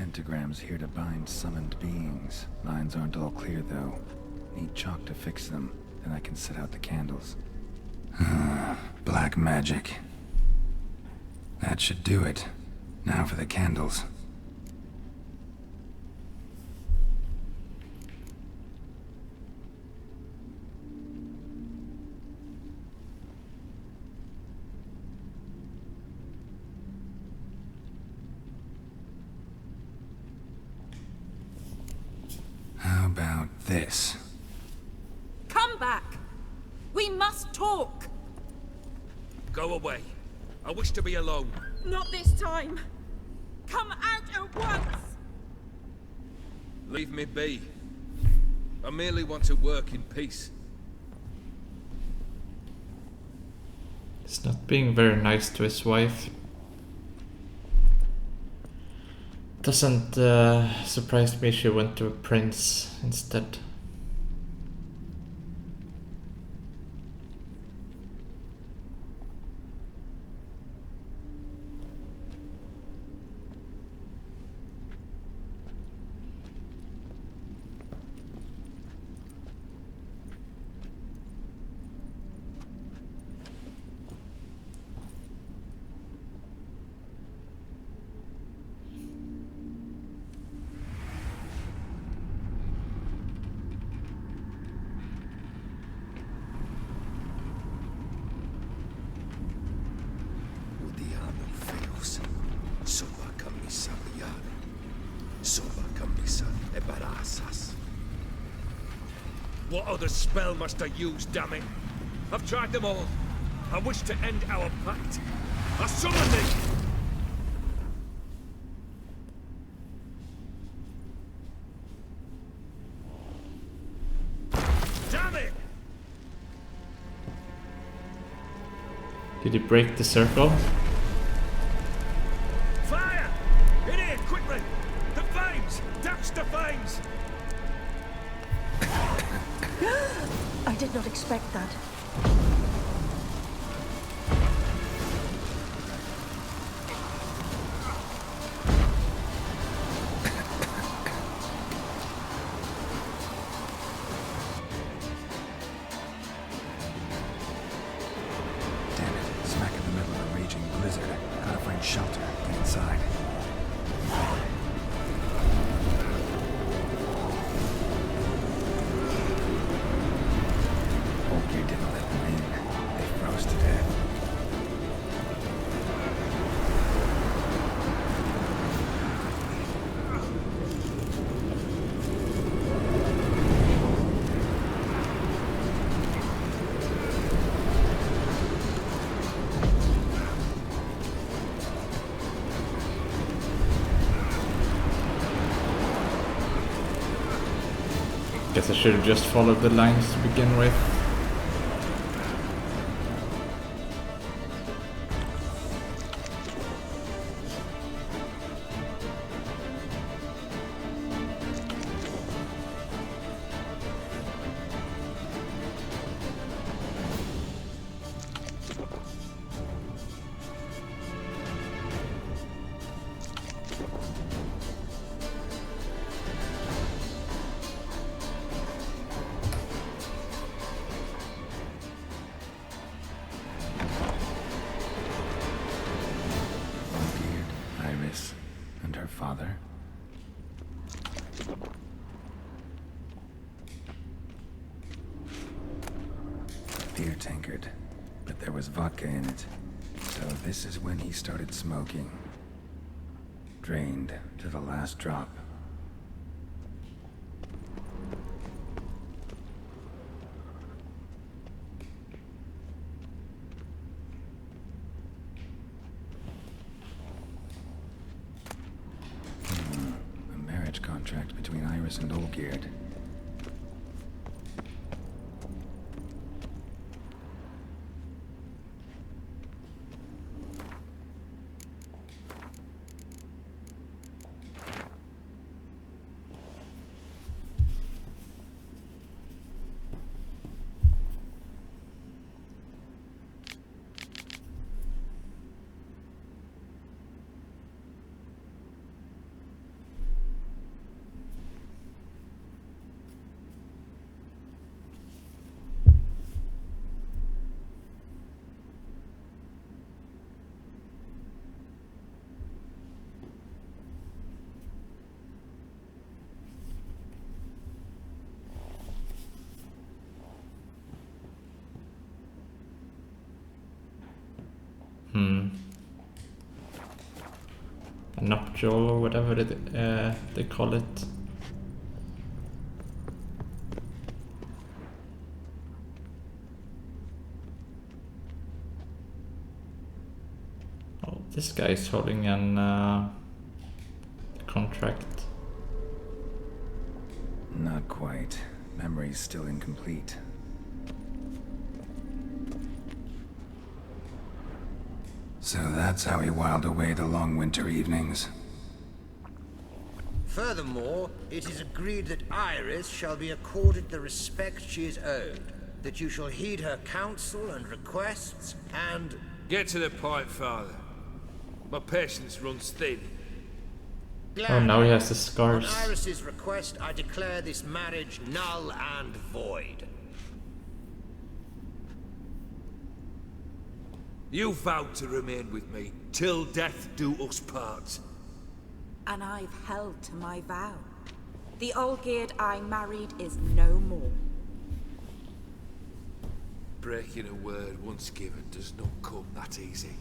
pentagrams here to bind summoned beings. Lines aren't all clear, though. Need chalk to fix them, then I can set out the candles. Black magic. That should do it. Now for the candles. How about this? Come back! We must talk! Go away. I wish to be alone. Not this time! Come out at once! Leave me be. I merely want to work in peace. He's not being very nice to his wife. Doesn't surprise me she went to a prince instead. What other spell must I use, damn it? I've tried them all. I wish to end our pact. I summon thee! Damn it! Did he break the circle? Fire! In here, quickly! The flames! Douse the flames! I did not expect that. Damn it, smack in the middle of a raging blizzard. Gotta find shelter. Get inside. Guess I should have just followed the lines to begin with. Father? Beer tankard, but there was vodka in it. So this is when he started smoking. Drained to the last drop. A marriage contract between Iris and Olgierd. A nuptial or whatever they call it. Oh, this guy is holding an contract. Not quite. Memory's still incomplete. So that's how he whiled away the long winter evenings. Furthermore, it is agreed that Iris shall be accorded the respect she is owed, that you shall heed her counsel and requests, and... Get to the point, Father. My patience runs thin. Oh, now he has the scars. On Iris's request, I declare this marriage null and void. You vowed to remain with me till death do us part. And I've held to my vow. The Olgierd I married is no more. Breaking a word once given does not come that easy.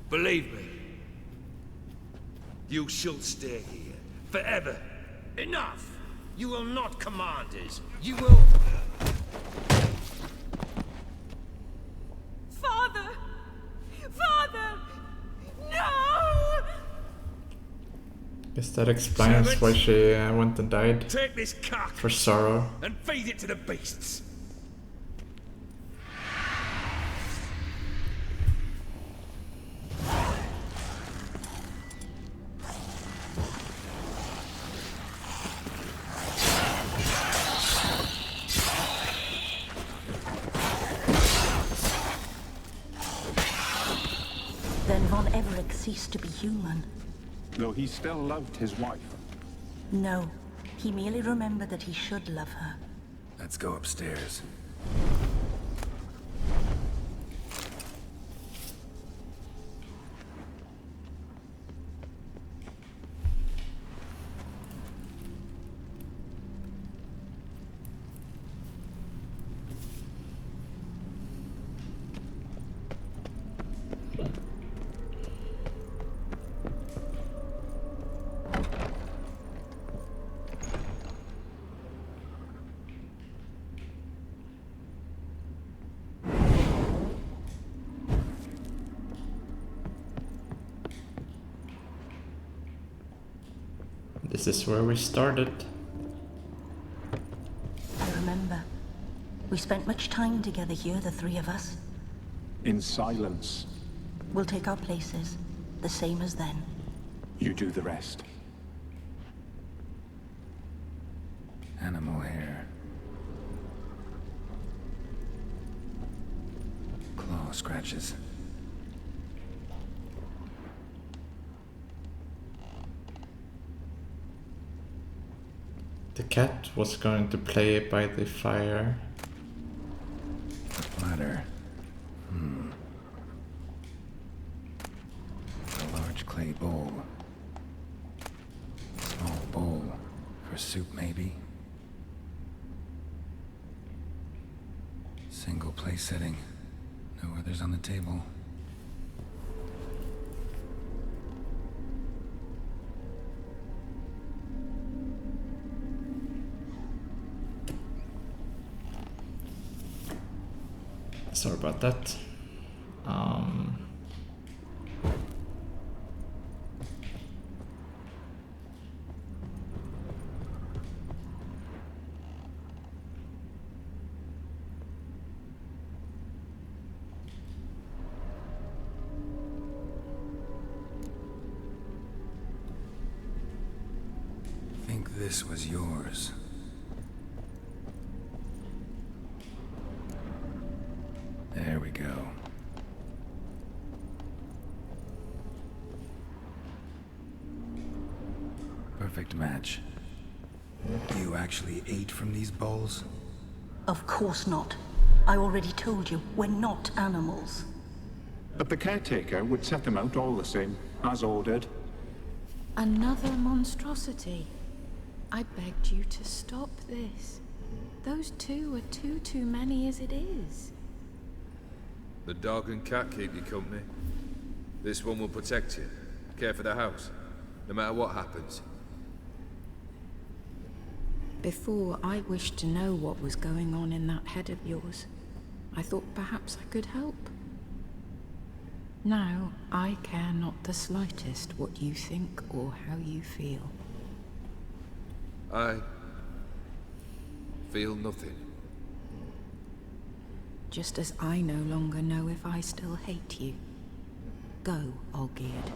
Believe me. You shall stay here forever. Enough! You will not command us. You will... Father! Father! No! Guess that explains Servants, why she went and died. Take this cock For sorrow. and feed it to the beasts. Then Von Everett ceased to be human. Though he still loved his wife. No, he merely remembered that he should love her. Let's go upstairs. This is where we started. I remember. We spent much time together here, the three of us. In silence. We'll take our places, the same as then. You do the rest. Animal hair. Claw scratches. The cat was going to play by the fire. A platter. A large clay bowl. Small bowl. For soup, maybe? Single place setting. No others on the table. Sorry about that. I think this was yours. There we go. Perfect match. You actually ate from these bowls? Of course not. I already told you, we're not animals. But the caretaker would set them out all the same, as ordered. Another monstrosity. I begged you to stop this. Those two are too many as it is. The dog and cat keep you company. This one will protect you. Care for the house, no matter what happens. Before, I wished to know what was going on in that head of yours. I thought perhaps I could help. Now, I care not the slightest what you think or how you feel. I feel nothing. Just as I no longer know if I still hate you. Go, Olgierd.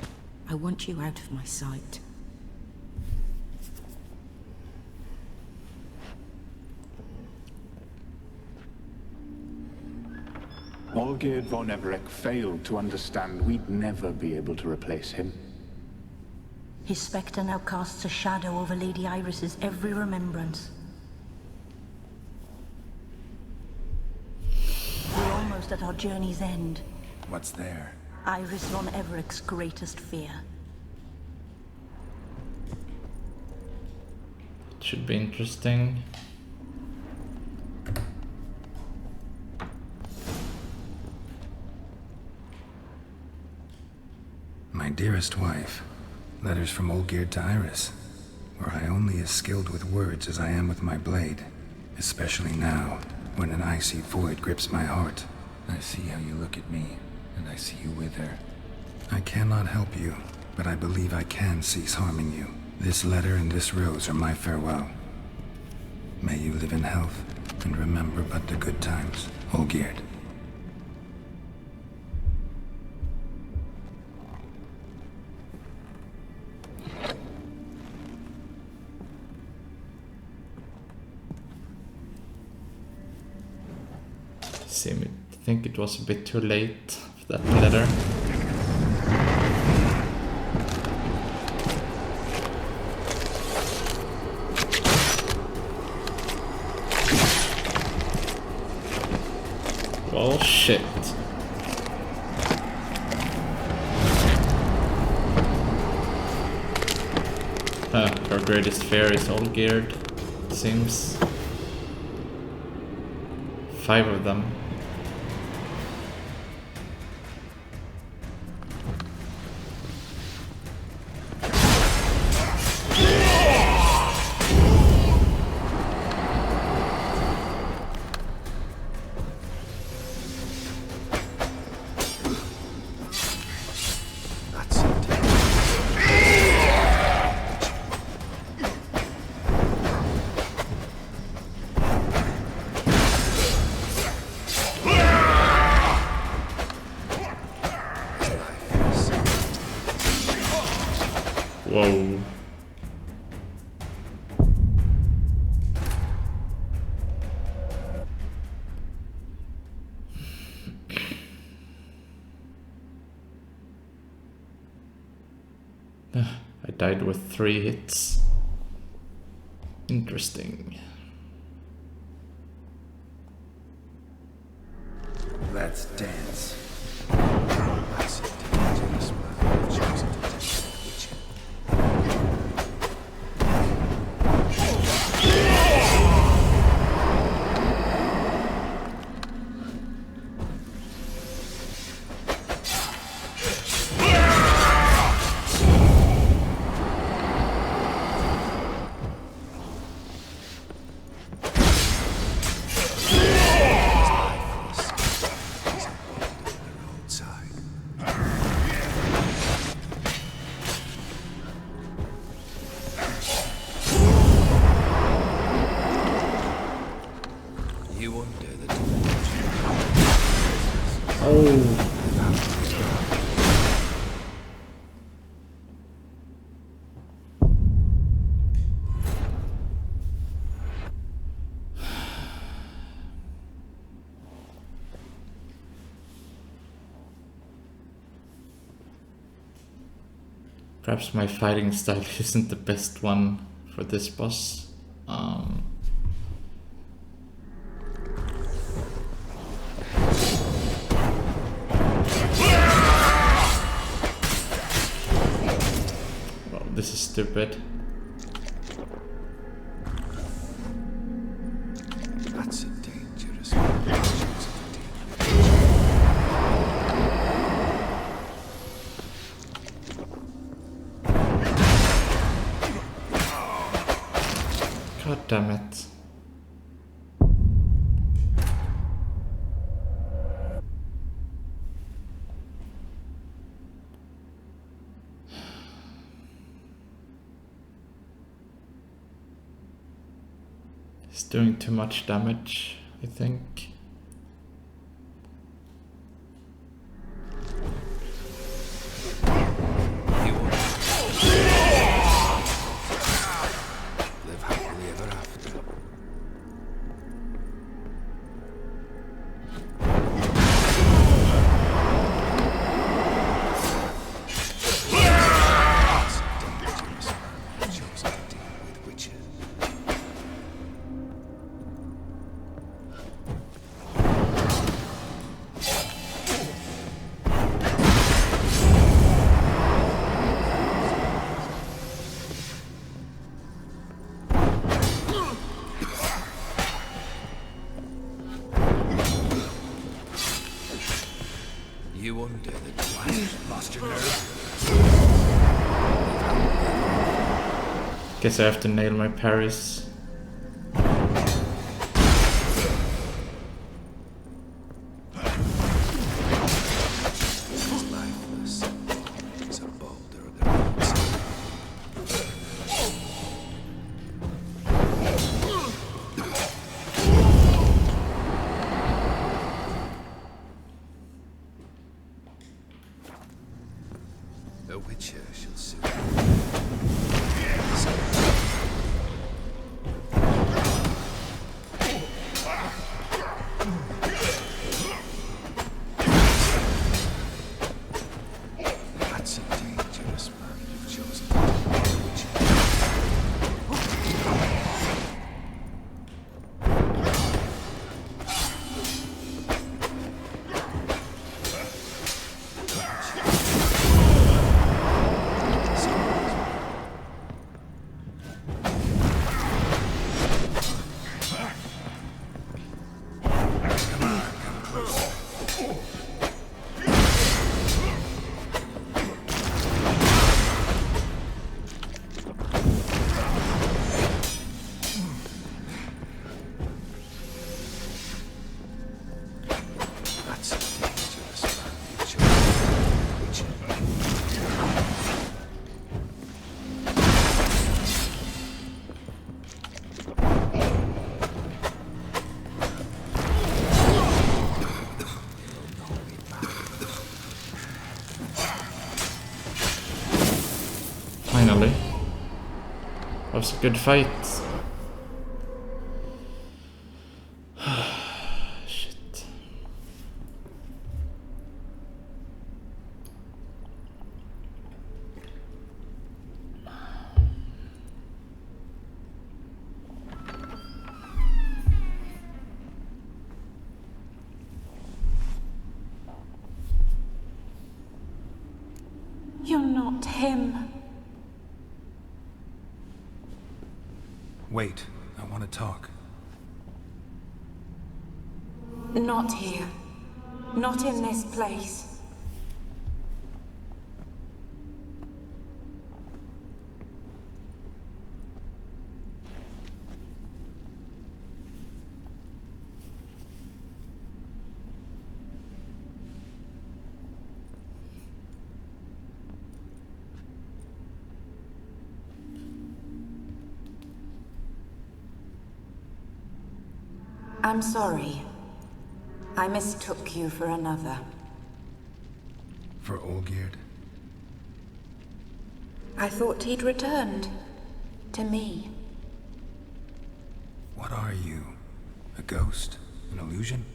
I want you out of my sight. Olgierd von Everec failed to understand we'd never be able to replace him. His spectre now casts a shadow over Lady Iris's every remembrance. We're almost at our journey's end. What's there? Iris von Everec's greatest fear. It should be interesting. My dearest wife, letters from Olgierd to Iris. Were I only as skilled with words as I am with my blade, especially now, when an icy void grips my heart. I see how you look at me, and I see you with her. I cannot help you, but I believe I can cease harming you. This letter and this rose are my farewell. May you live in health, and remember but the good times, Olgierd. Seem I think it was a bit too late for that letter. Well, shit. Her greatest fear is Olgierd, it seems. 5 of them. Whoa. I died with 3 hits. Interesting. Let's dance. That's it. Dangerous one. I've chosen to test that witch. Perhaps my fighting style isn't the best one for this boss. Well, this is stupid. That's a dangerous one. damn it. It's doing too much damage, I think. Live happily ever after. You under the blast, lost your nerve. Guess I have to nail my parries. It's lifeless. It's a boulder of their own size. A witcher shall soon. That's a dangerous man you've chosen to be a witcher. That's a dangerous man you've chosen to be a witcher. Finally. That was a good fight. Shit. You're not him. Wait, I want to talk. Not here. Not in this place. I'm sorry. I mistook you for another. For Olgierd? I thought he'd returned. To me. What are you? A ghost? An illusion?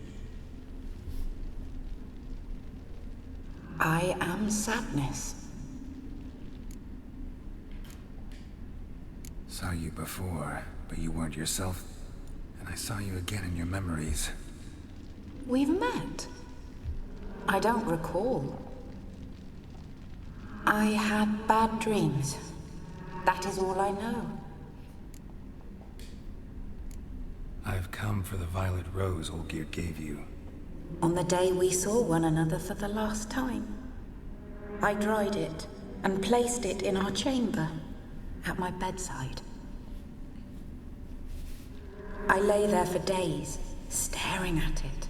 I am sadness. Saw you before, but you weren't yourself. And I saw you again in your memories. We've met. I don't recall. I had bad dreams. That is all I know. I've come for the violet rose Olgierd gave you. On the day we saw one another for the last time, I dried it and placed it in our chamber, at my bedside. I lay there for days, staring at it,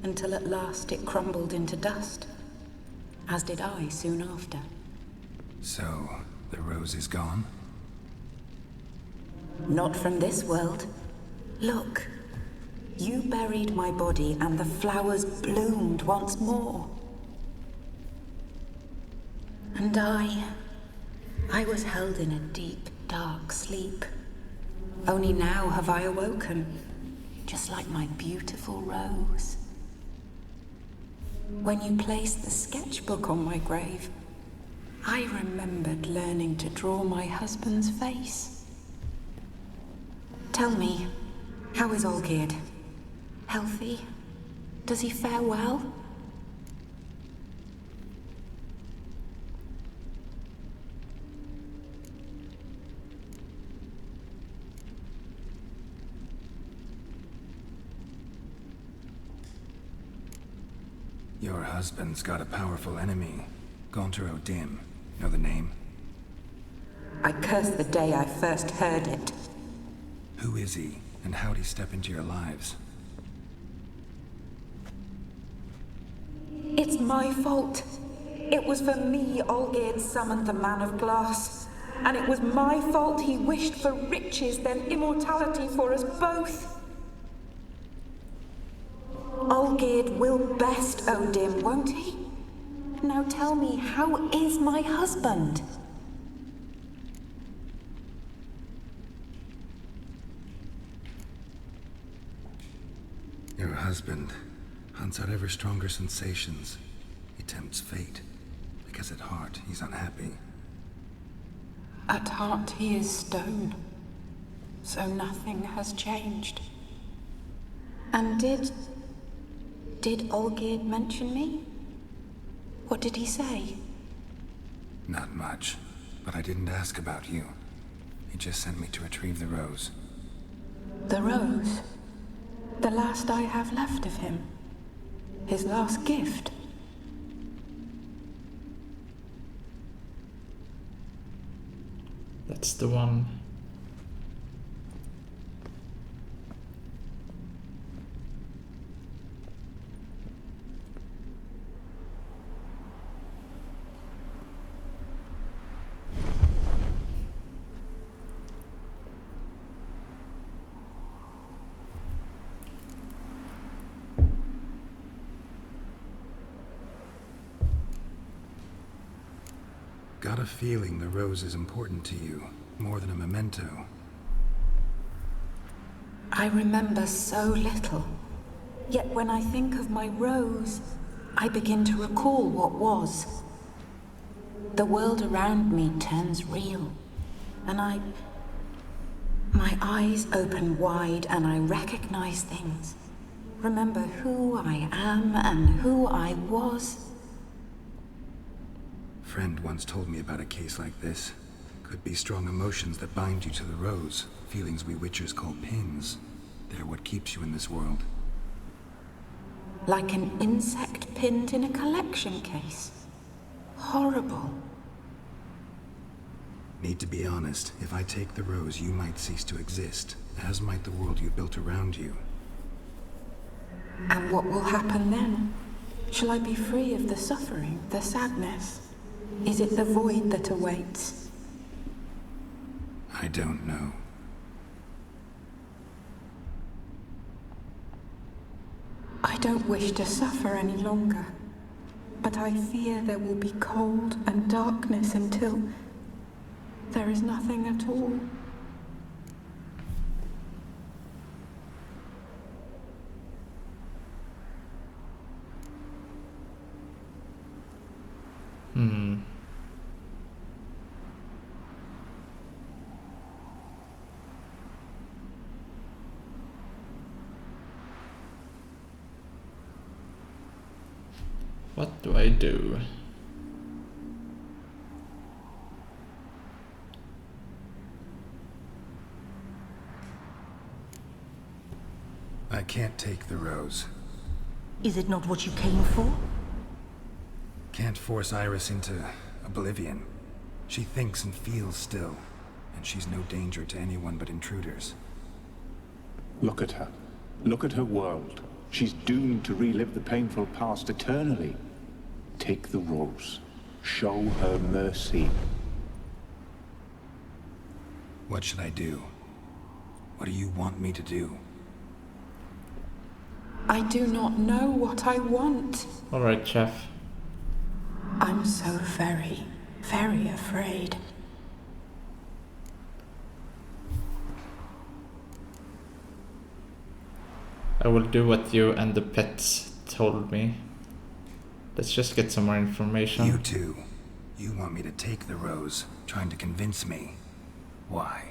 until at last it crumbled into dust, as did I soon after. So, the rose is gone? Not from this world. Look, you buried my body and the flowers bloomed once more. And I was held in a deep, dark sleep. Only now have I awoken, just like my beautiful rose. When you placed the sketchbook on my grave, I remembered learning to draw my husband's face. Tell me, how is Olgierd? Healthy? Does he fare well? Your husband's got a powerful enemy. Gaunter O'Dim. Know the name? I curse the day I first heard it. Who is he, and how'd he step into your lives? It's my fault. It was for me Olgierd summoned the Man of Glass. And it was my fault he wished for riches, then immortality for us both. Olgierd will best O'Dim, won't he? Now tell me, how is my husband? Your husband hunts out ever stronger sensations. He tempts fate, because at heart he's unhappy. At heart he is stone, so nothing has changed. And did Olgierd mention me? What did he say? Not much, but I didn't ask about you. He just sent me to retrieve the rose. The rose? The last I have left of him? His last gift? That's the one. Got a feeling the rose is important to you, more than a memento. I remember so little. Yet when I think of my rose, I begin to recall what was. The world around me turns real, and my eyes open wide and I recognize things. Remember who I am and who I was. Friend once told me about a case like this. Could be strong emotions that bind you to the rose, feelings we witchers call pins. They're what keeps you in this world. Like an insect pinned in a collection case. Horrible. Need to be honest, if I take the rose, you might cease to exist, as might the world you built around you. And what will happen then? Shall I be free of the suffering, the sadness? Is it the void that awaits? I don't know. I don't wish to suffer any longer, but I fear there will be cold and darkness until there is nothing at all. What do I do? I can't take the rose. Is it not what you came for? Can't force Iris into oblivion. She thinks and feels still, and she's no danger to anyone but intruders. Look at her. Look at her world. She's doomed to relive the painful past eternally. Take the rose. Show her mercy. What should I do? What do you want me to do? I do not know what I want. Alright, Chef. I'm so very, very afraid. I will do what you and the pets told me. Let's just get some more information. You two. You want me to take the rose, trying to convince me. Why?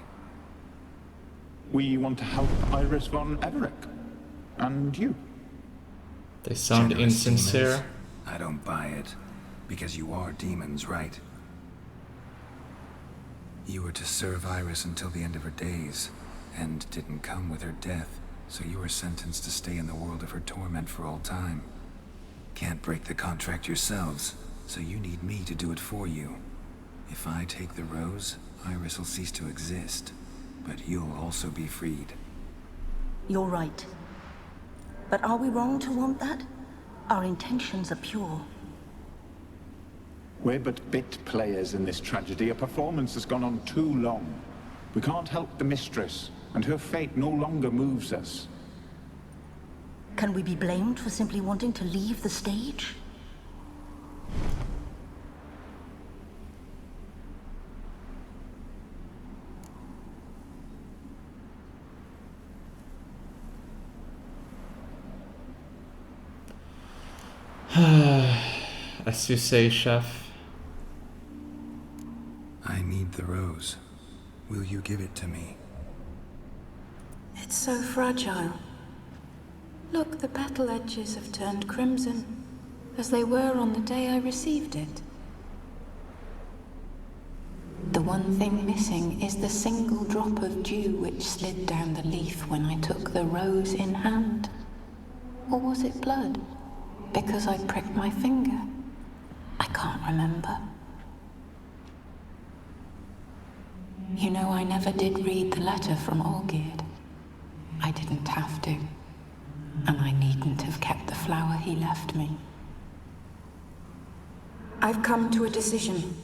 We want to help Iris von Everett. And you. They sound Generous insincere. demons? I don't buy it. Because you are demons, right? You were to serve Iris until the end of her days. End didn't come with her death, so you were sentenced to stay in the world of her torment for all time. Can't break the contract yourselves, so you need me to do it for you. If I take the rose, Iris will cease to exist. But you'll also be freed. You're right. But are we wrong to want that? Our intentions are pure. We're but bit players in this tragedy. A performance has gone on too long. We can't help the mistress, and her fate no longer moves us. Can we be blamed for simply wanting to leave the stage? As you say, Chef. I need the rose. Will you give it to me? It's so fragile. Look, the petal edges have turned crimson, as they were on the day I received it. The one thing missing is the single drop of dew which slid down the leaf when I took the rose in hand. Or was it blood? Because I pricked my finger. I can't remember. You know, I never did read the letter from Olgierd. I didn't have to. And I needn't have kept the flower he left me. I've come to a decision.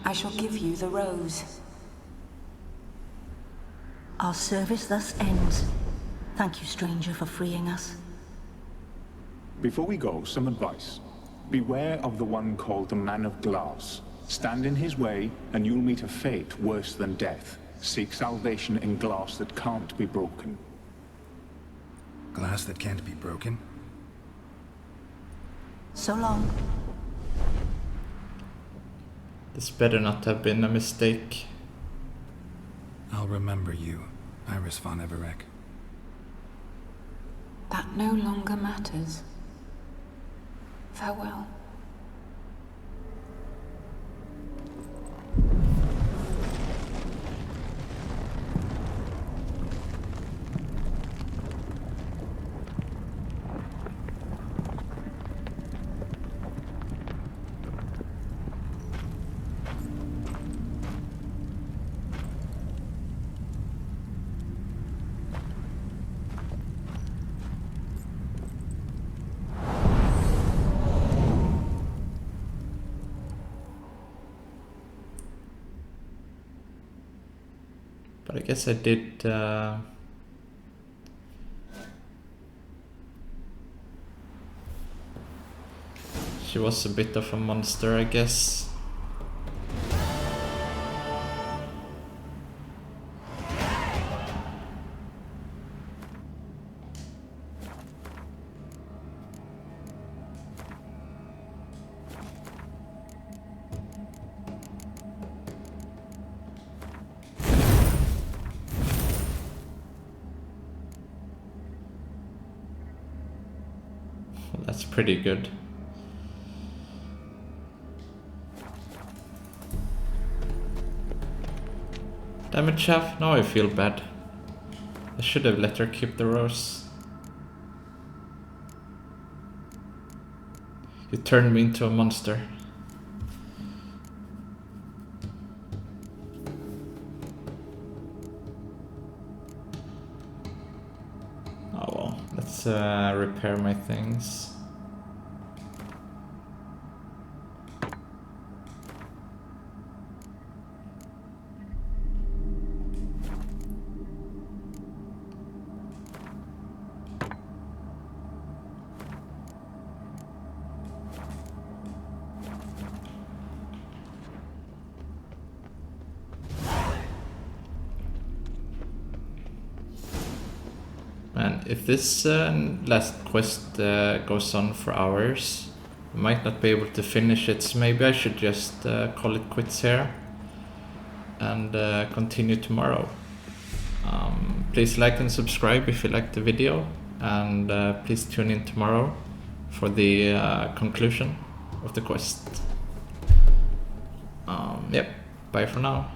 I shall give you the rose. Our service thus ends. Thank you, stranger, for freeing us. Before we go, some advice. Beware of the one called the Man of Glass. Stand in his way, and you'll meet a fate worse than death. Seek salvation in glass that can't be broken. Glass that can't be broken? So long. This better not have been a mistake. I'll remember you, Iris von Everett. That no longer matters. Farewell. But I guess I did... She was a bit of a monster, I guess. Well, that's pretty good. Damn it, Chef, now I feel bad. I should have let her keep the rose. You turned me into a monster. Let's repair my things. And if this last quest goes on for hours, I might not be able to finish it, so maybe I should just call it quits here and continue tomorrow. Please like and subscribe if you liked the video, and please tune in tomorrow for the conclusion of the quest. Yep, bye for now.